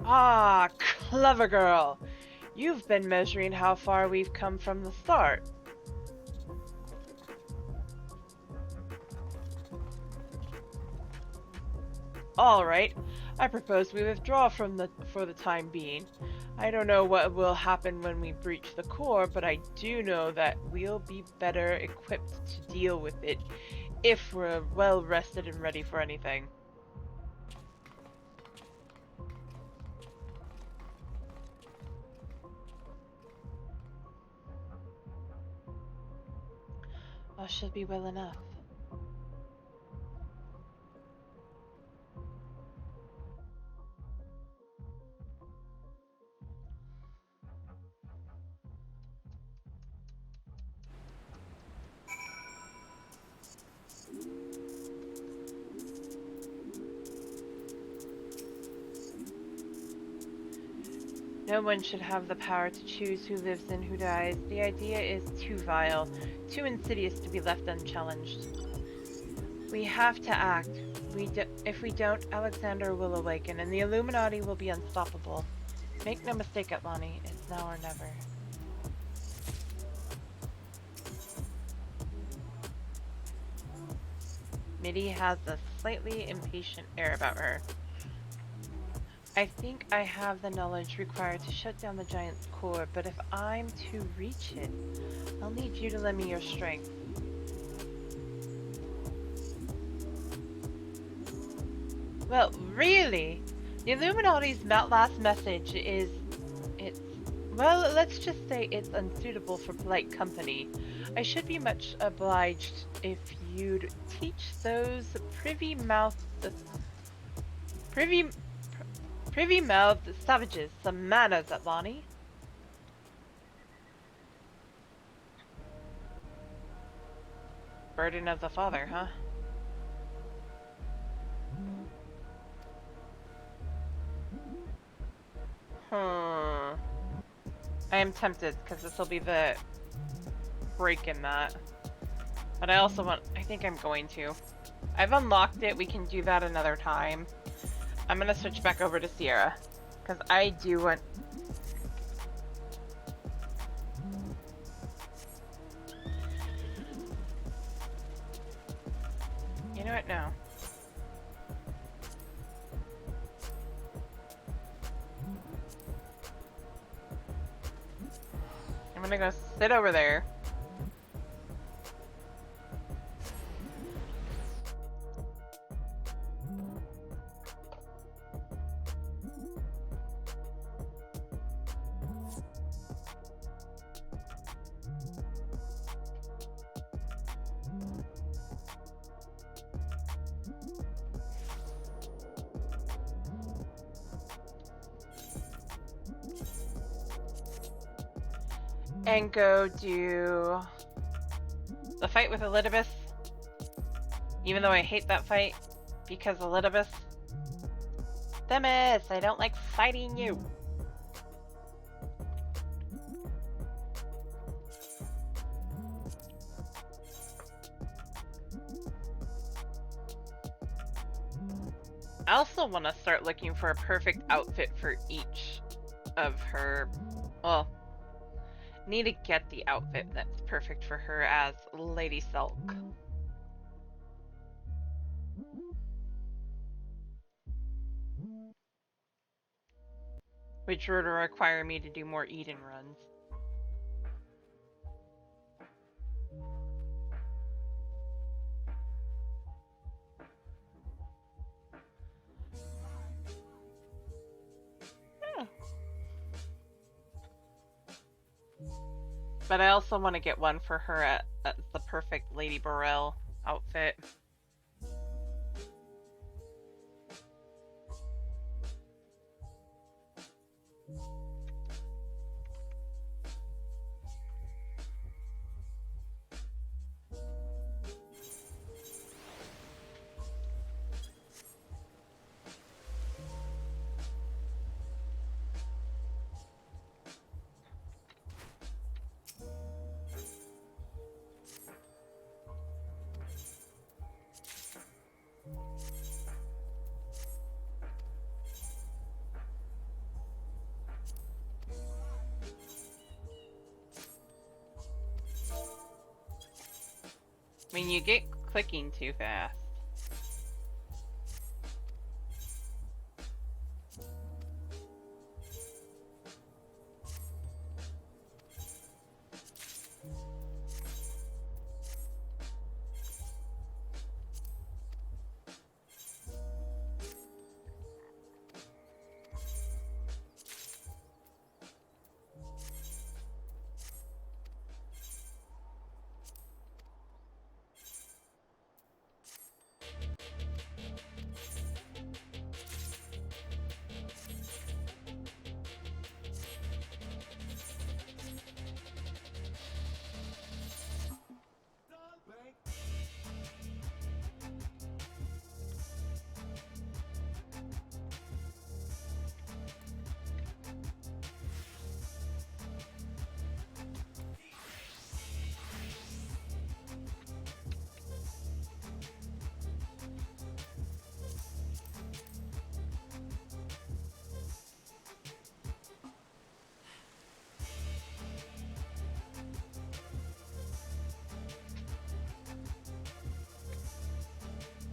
Ah, clever girl! You've been measuring how far we've come from the start. Alright, I propose we withdraw for the time being. I don't know what will happen when we breach the core, but I do know that we'll be better equipped to deal with it if we're well rested and ready for anything. All should be well enough. No one should have the power to choose who lives and who dies. The idea is too vile, too insidious to be left unchallenged. We have to act. If we don't, Alexander will awaken, and the Illuminati will be unstoppable. Make no mistake, Atlani, it's now or never. Mitty has a slightly impatient air about her. I think I have the knowledge required to shut down the giant's core, but if I'm to reach it, I'll need you to lend me your strength. Well, really? The Illuminati's last message is... Well, let's just say it's unsuitable for polite company. I should be much obliged if you'd teach those privy-mouthed savages some manners, Atlani. Burden of the father, huh? I am tempted, because this will be the break in that. But I also want... I think I'm going to. I've unlocked it, we can do that another time. I'm gonna switch back over to Sierra. Because I do want... You know what? No. I'm gonna go sit over there. And go do the fight with Elidibus, even though I hate that fight, because Elidibus. Themis, I don't like fighting you. I also want to start looking for a perfect outfit for each of her, well, need to get the outfit that's perfect for her as Lady Selk. Which would require me to do more Eden runs. But I also want to get one for her at the perfect Lady Burrell outfit. I mean, you get clicking too fast.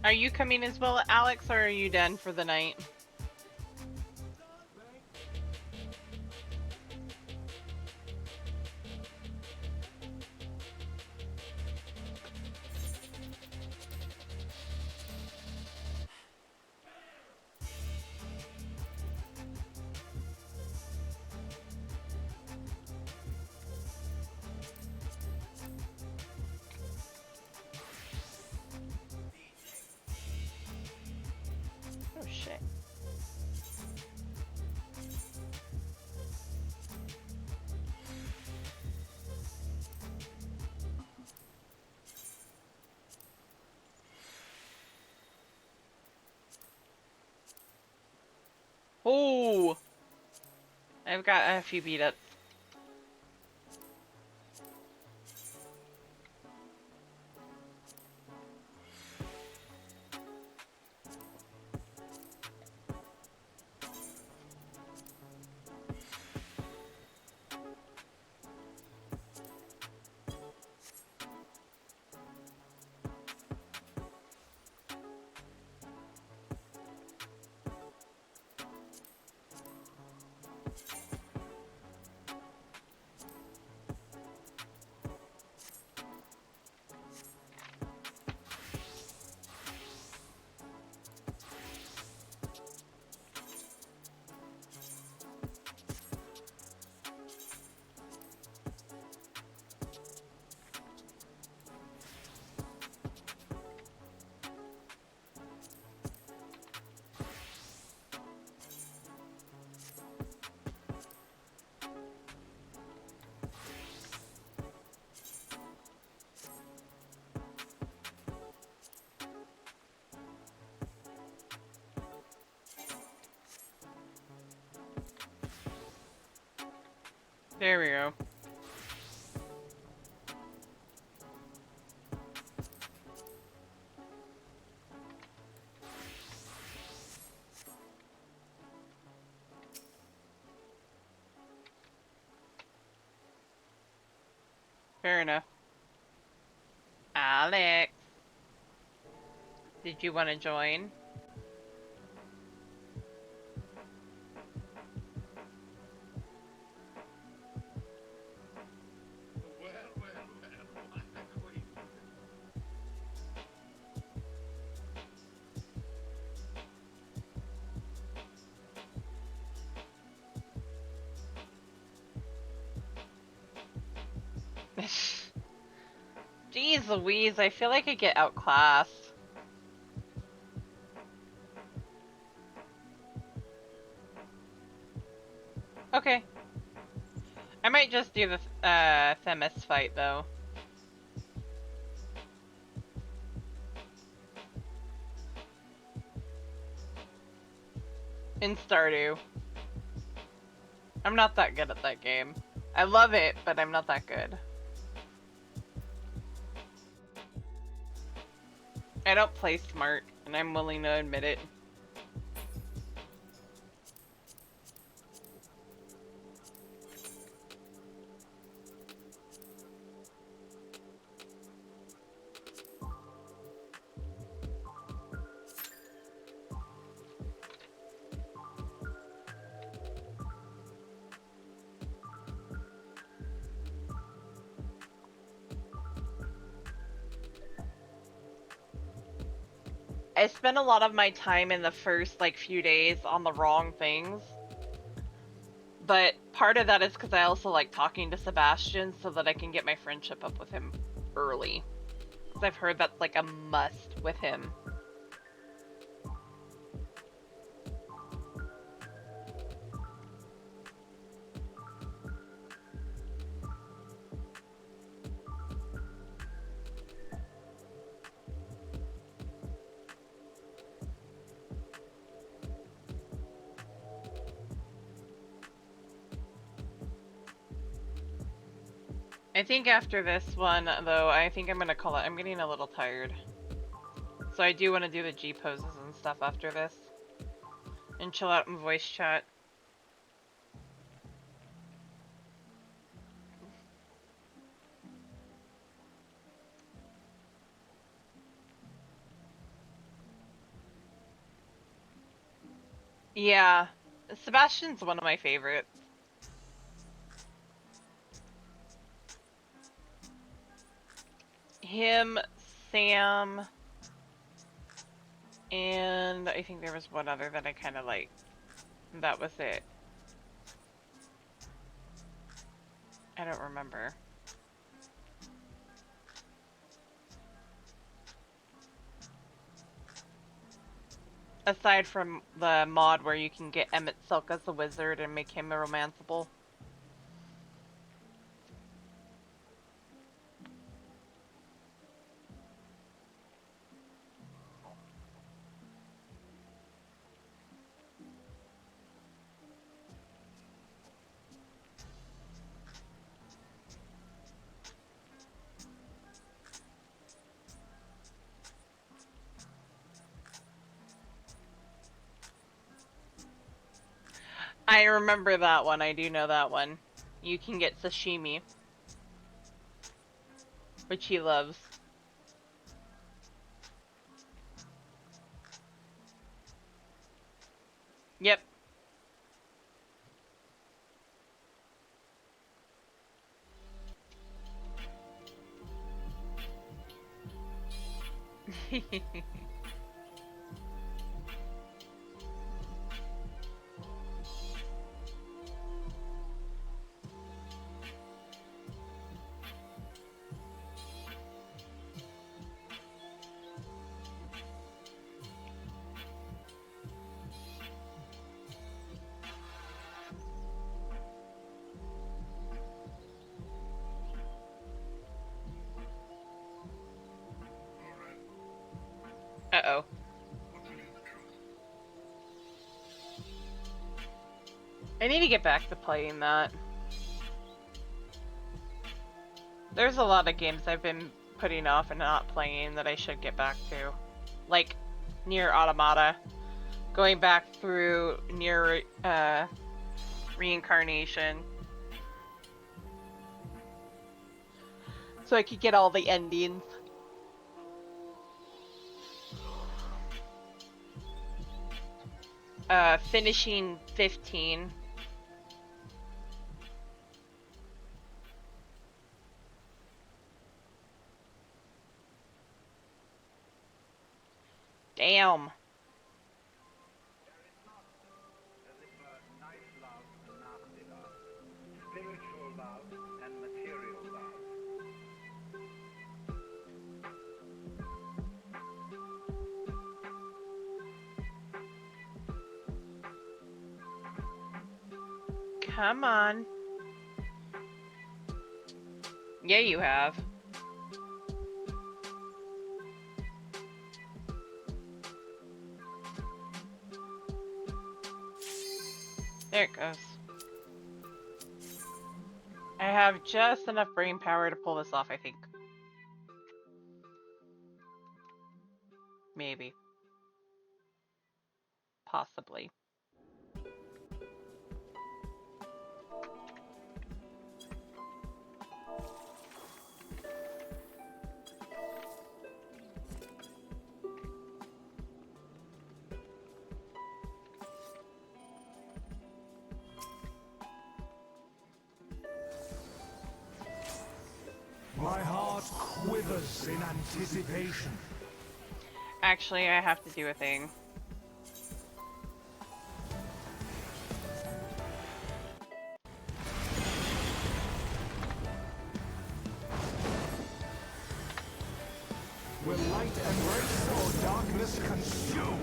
Are you coming as well, Alex, or are you done for the night? Oh shit. Oh, I've got a few beat ups. There we go. Fair enough. Alex, did you want to join? Jeez Louise, I feel like I get outclassed. Okay. I might just do the Themis fight though. In Stardew. I'm not that good at that game. I love it, but I'm not that good. I don't play smart, and I'm willing to admit it. I spent a lot of my time in the first like few days on the wrong things. But part of that is because I also like talking to Sebastian so that I can get my friendship up with him early. Because I've heard that's like a must with him. I think after this one, though, I think I'm gonna call it. I'm getting a little tired. So I do want to do the G poses and stuff after this. And chill out in voice chat. Yeah, Sebastian's one of my favorites. Him, Sam, and I think there was one other that I kind of liked. That was it. I don't remember. Aside from the mod where you can get Emmett Silk as a wizard and make him romanceable. I remember that one. I do know that one. You can get sashimi, which he loves. Yep. Uh-oh. I need to get back to playing that. There's a lot of games I've been putting off and not playing that I should get back to. Like, Nier Automata. Going back through Nier, Reincarnation. So I could get all the endings. Finishing 15. Damn. Come on. Yeah, you have. There it goes. I have just enough brain power to pull this off, I think. Maybe. Possibly. My heart quivers in anticipation. Actually, I have to do a thing. Will light embrace or darkness consume?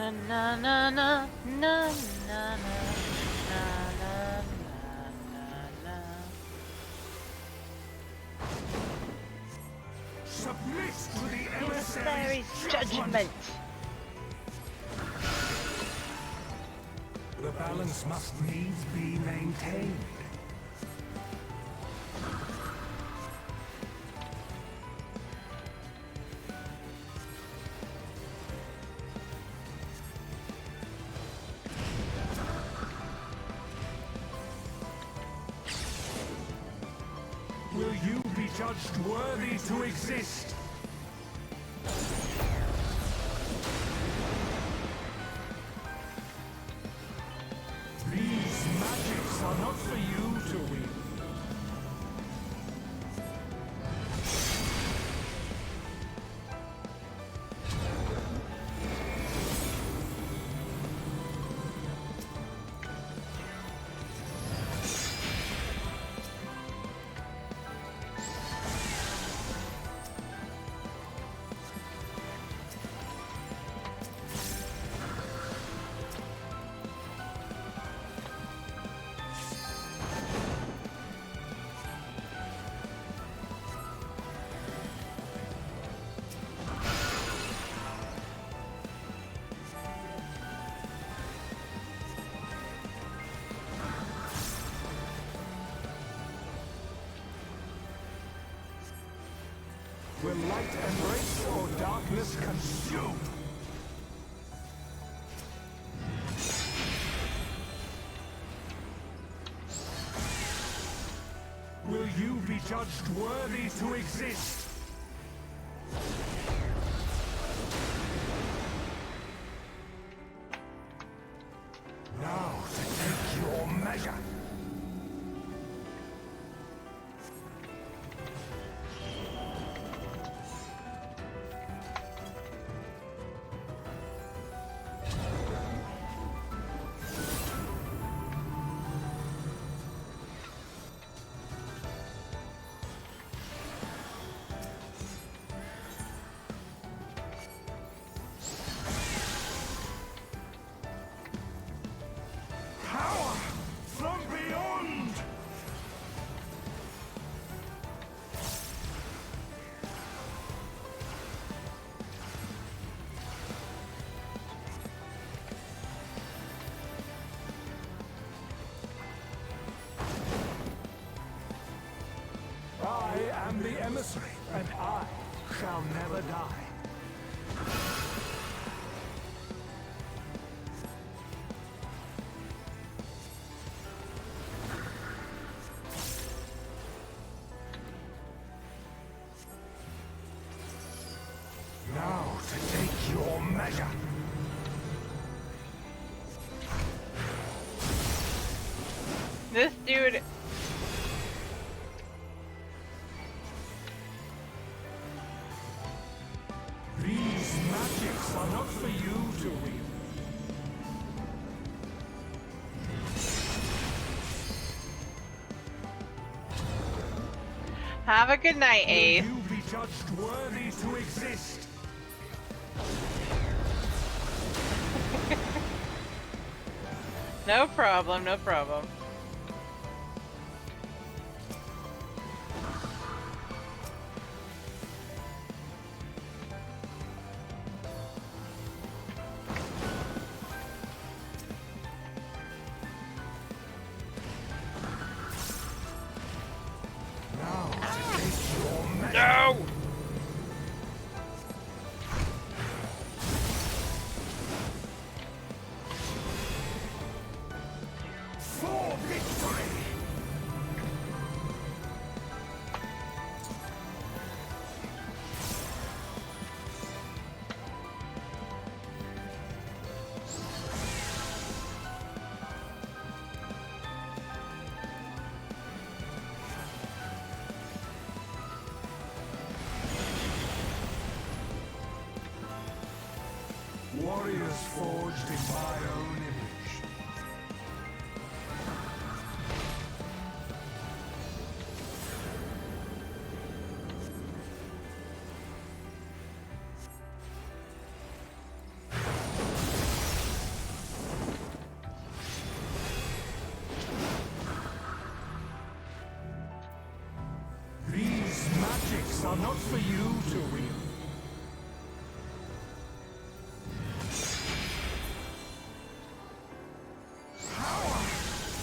Na na na na na na na na na. Submit to the Emissary's emissary's judgment. The balance must needs be maintained. Will you be judged worthy to exist? These magics are not for you to wield. Will light embrace or darkness consume? Will you be judged worthy to exist? Now to take your measure. Power from beyond! I am the emissary, and I shall never die. Now to take your measure. This dude. These magics are not for you to wield. Have a good night, Will Ace. you be judged worthy to exist? No problem, no problem. Now to take your measure. No! For victory! Warriors forged in my own image. These magics magics are not for you to wield. Power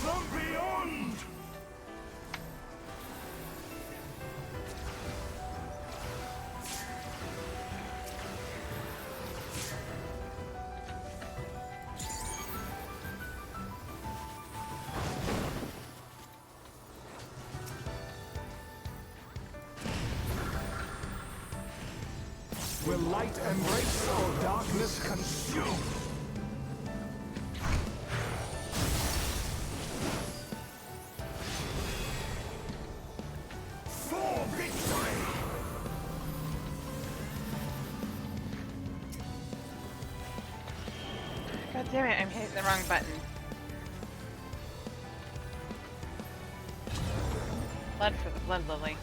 from beyond! Will light embrace or darkness consume? For victory! God damn it, I'm hitting the wrong button. Blood for the blood lily.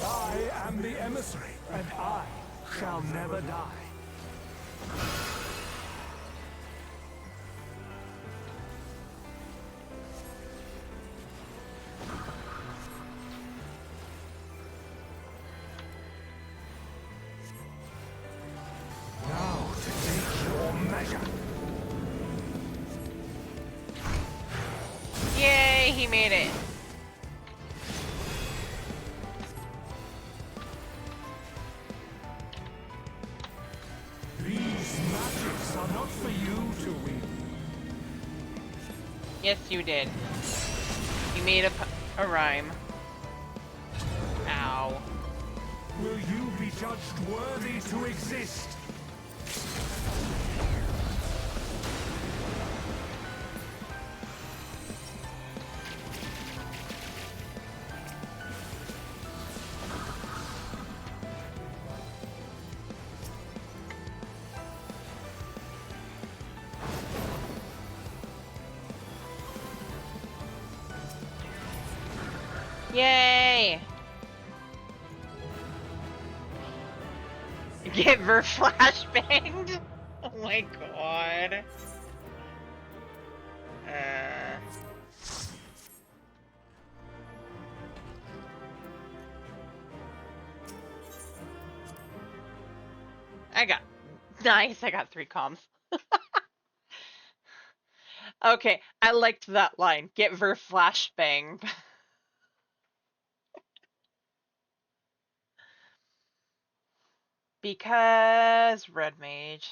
I am the emissary, and I shall never die. Now to take your measure. Yay, he made it. These magics are not for you to wield. Yes, you did. You made a rhyme. Ow. Will you be judged worthy to exist? Yay! Get ver flashbanged? Oh my god. I got 3 comms. Okay, I liked that line. Get ver flashbanged. Because red mage.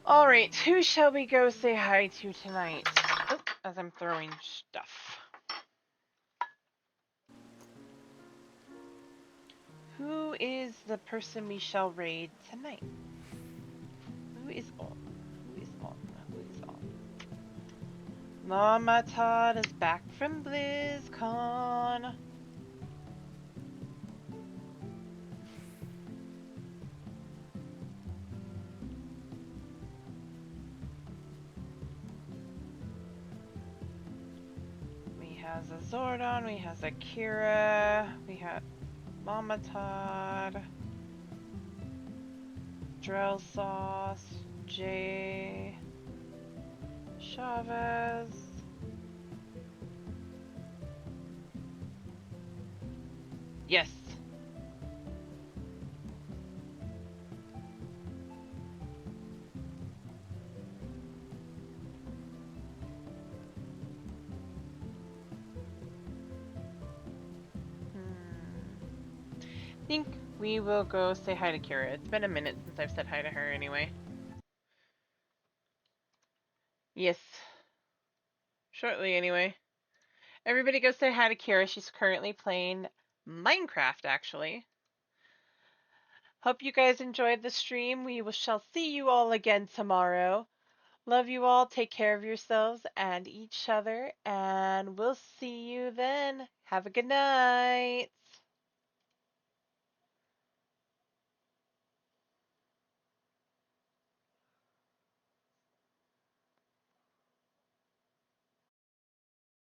Alright, who shall we go say hi to tonight? Oh, as I'm throwing stuff. Who is the person we shall raid tonight? Who is on? Who is on? Who is on? Mama Todd is back from BlizzCon. We has a Zordon, we has a Kira, we have Mama Todd, Drell Sauce, Jay, Chavez. Yes. I think we will go say hi to Kira. It's been a minute since I've said hi to her anyway. Yes. Shortly anyway. Everybody go say hi to Kira. She's currently playing Minecraft, actually. Hope you guys enjoyed the stream. We shall see you all again tomorrow. Love you all. Take care of yourselves and each other. And we'll see you then. Have a good night.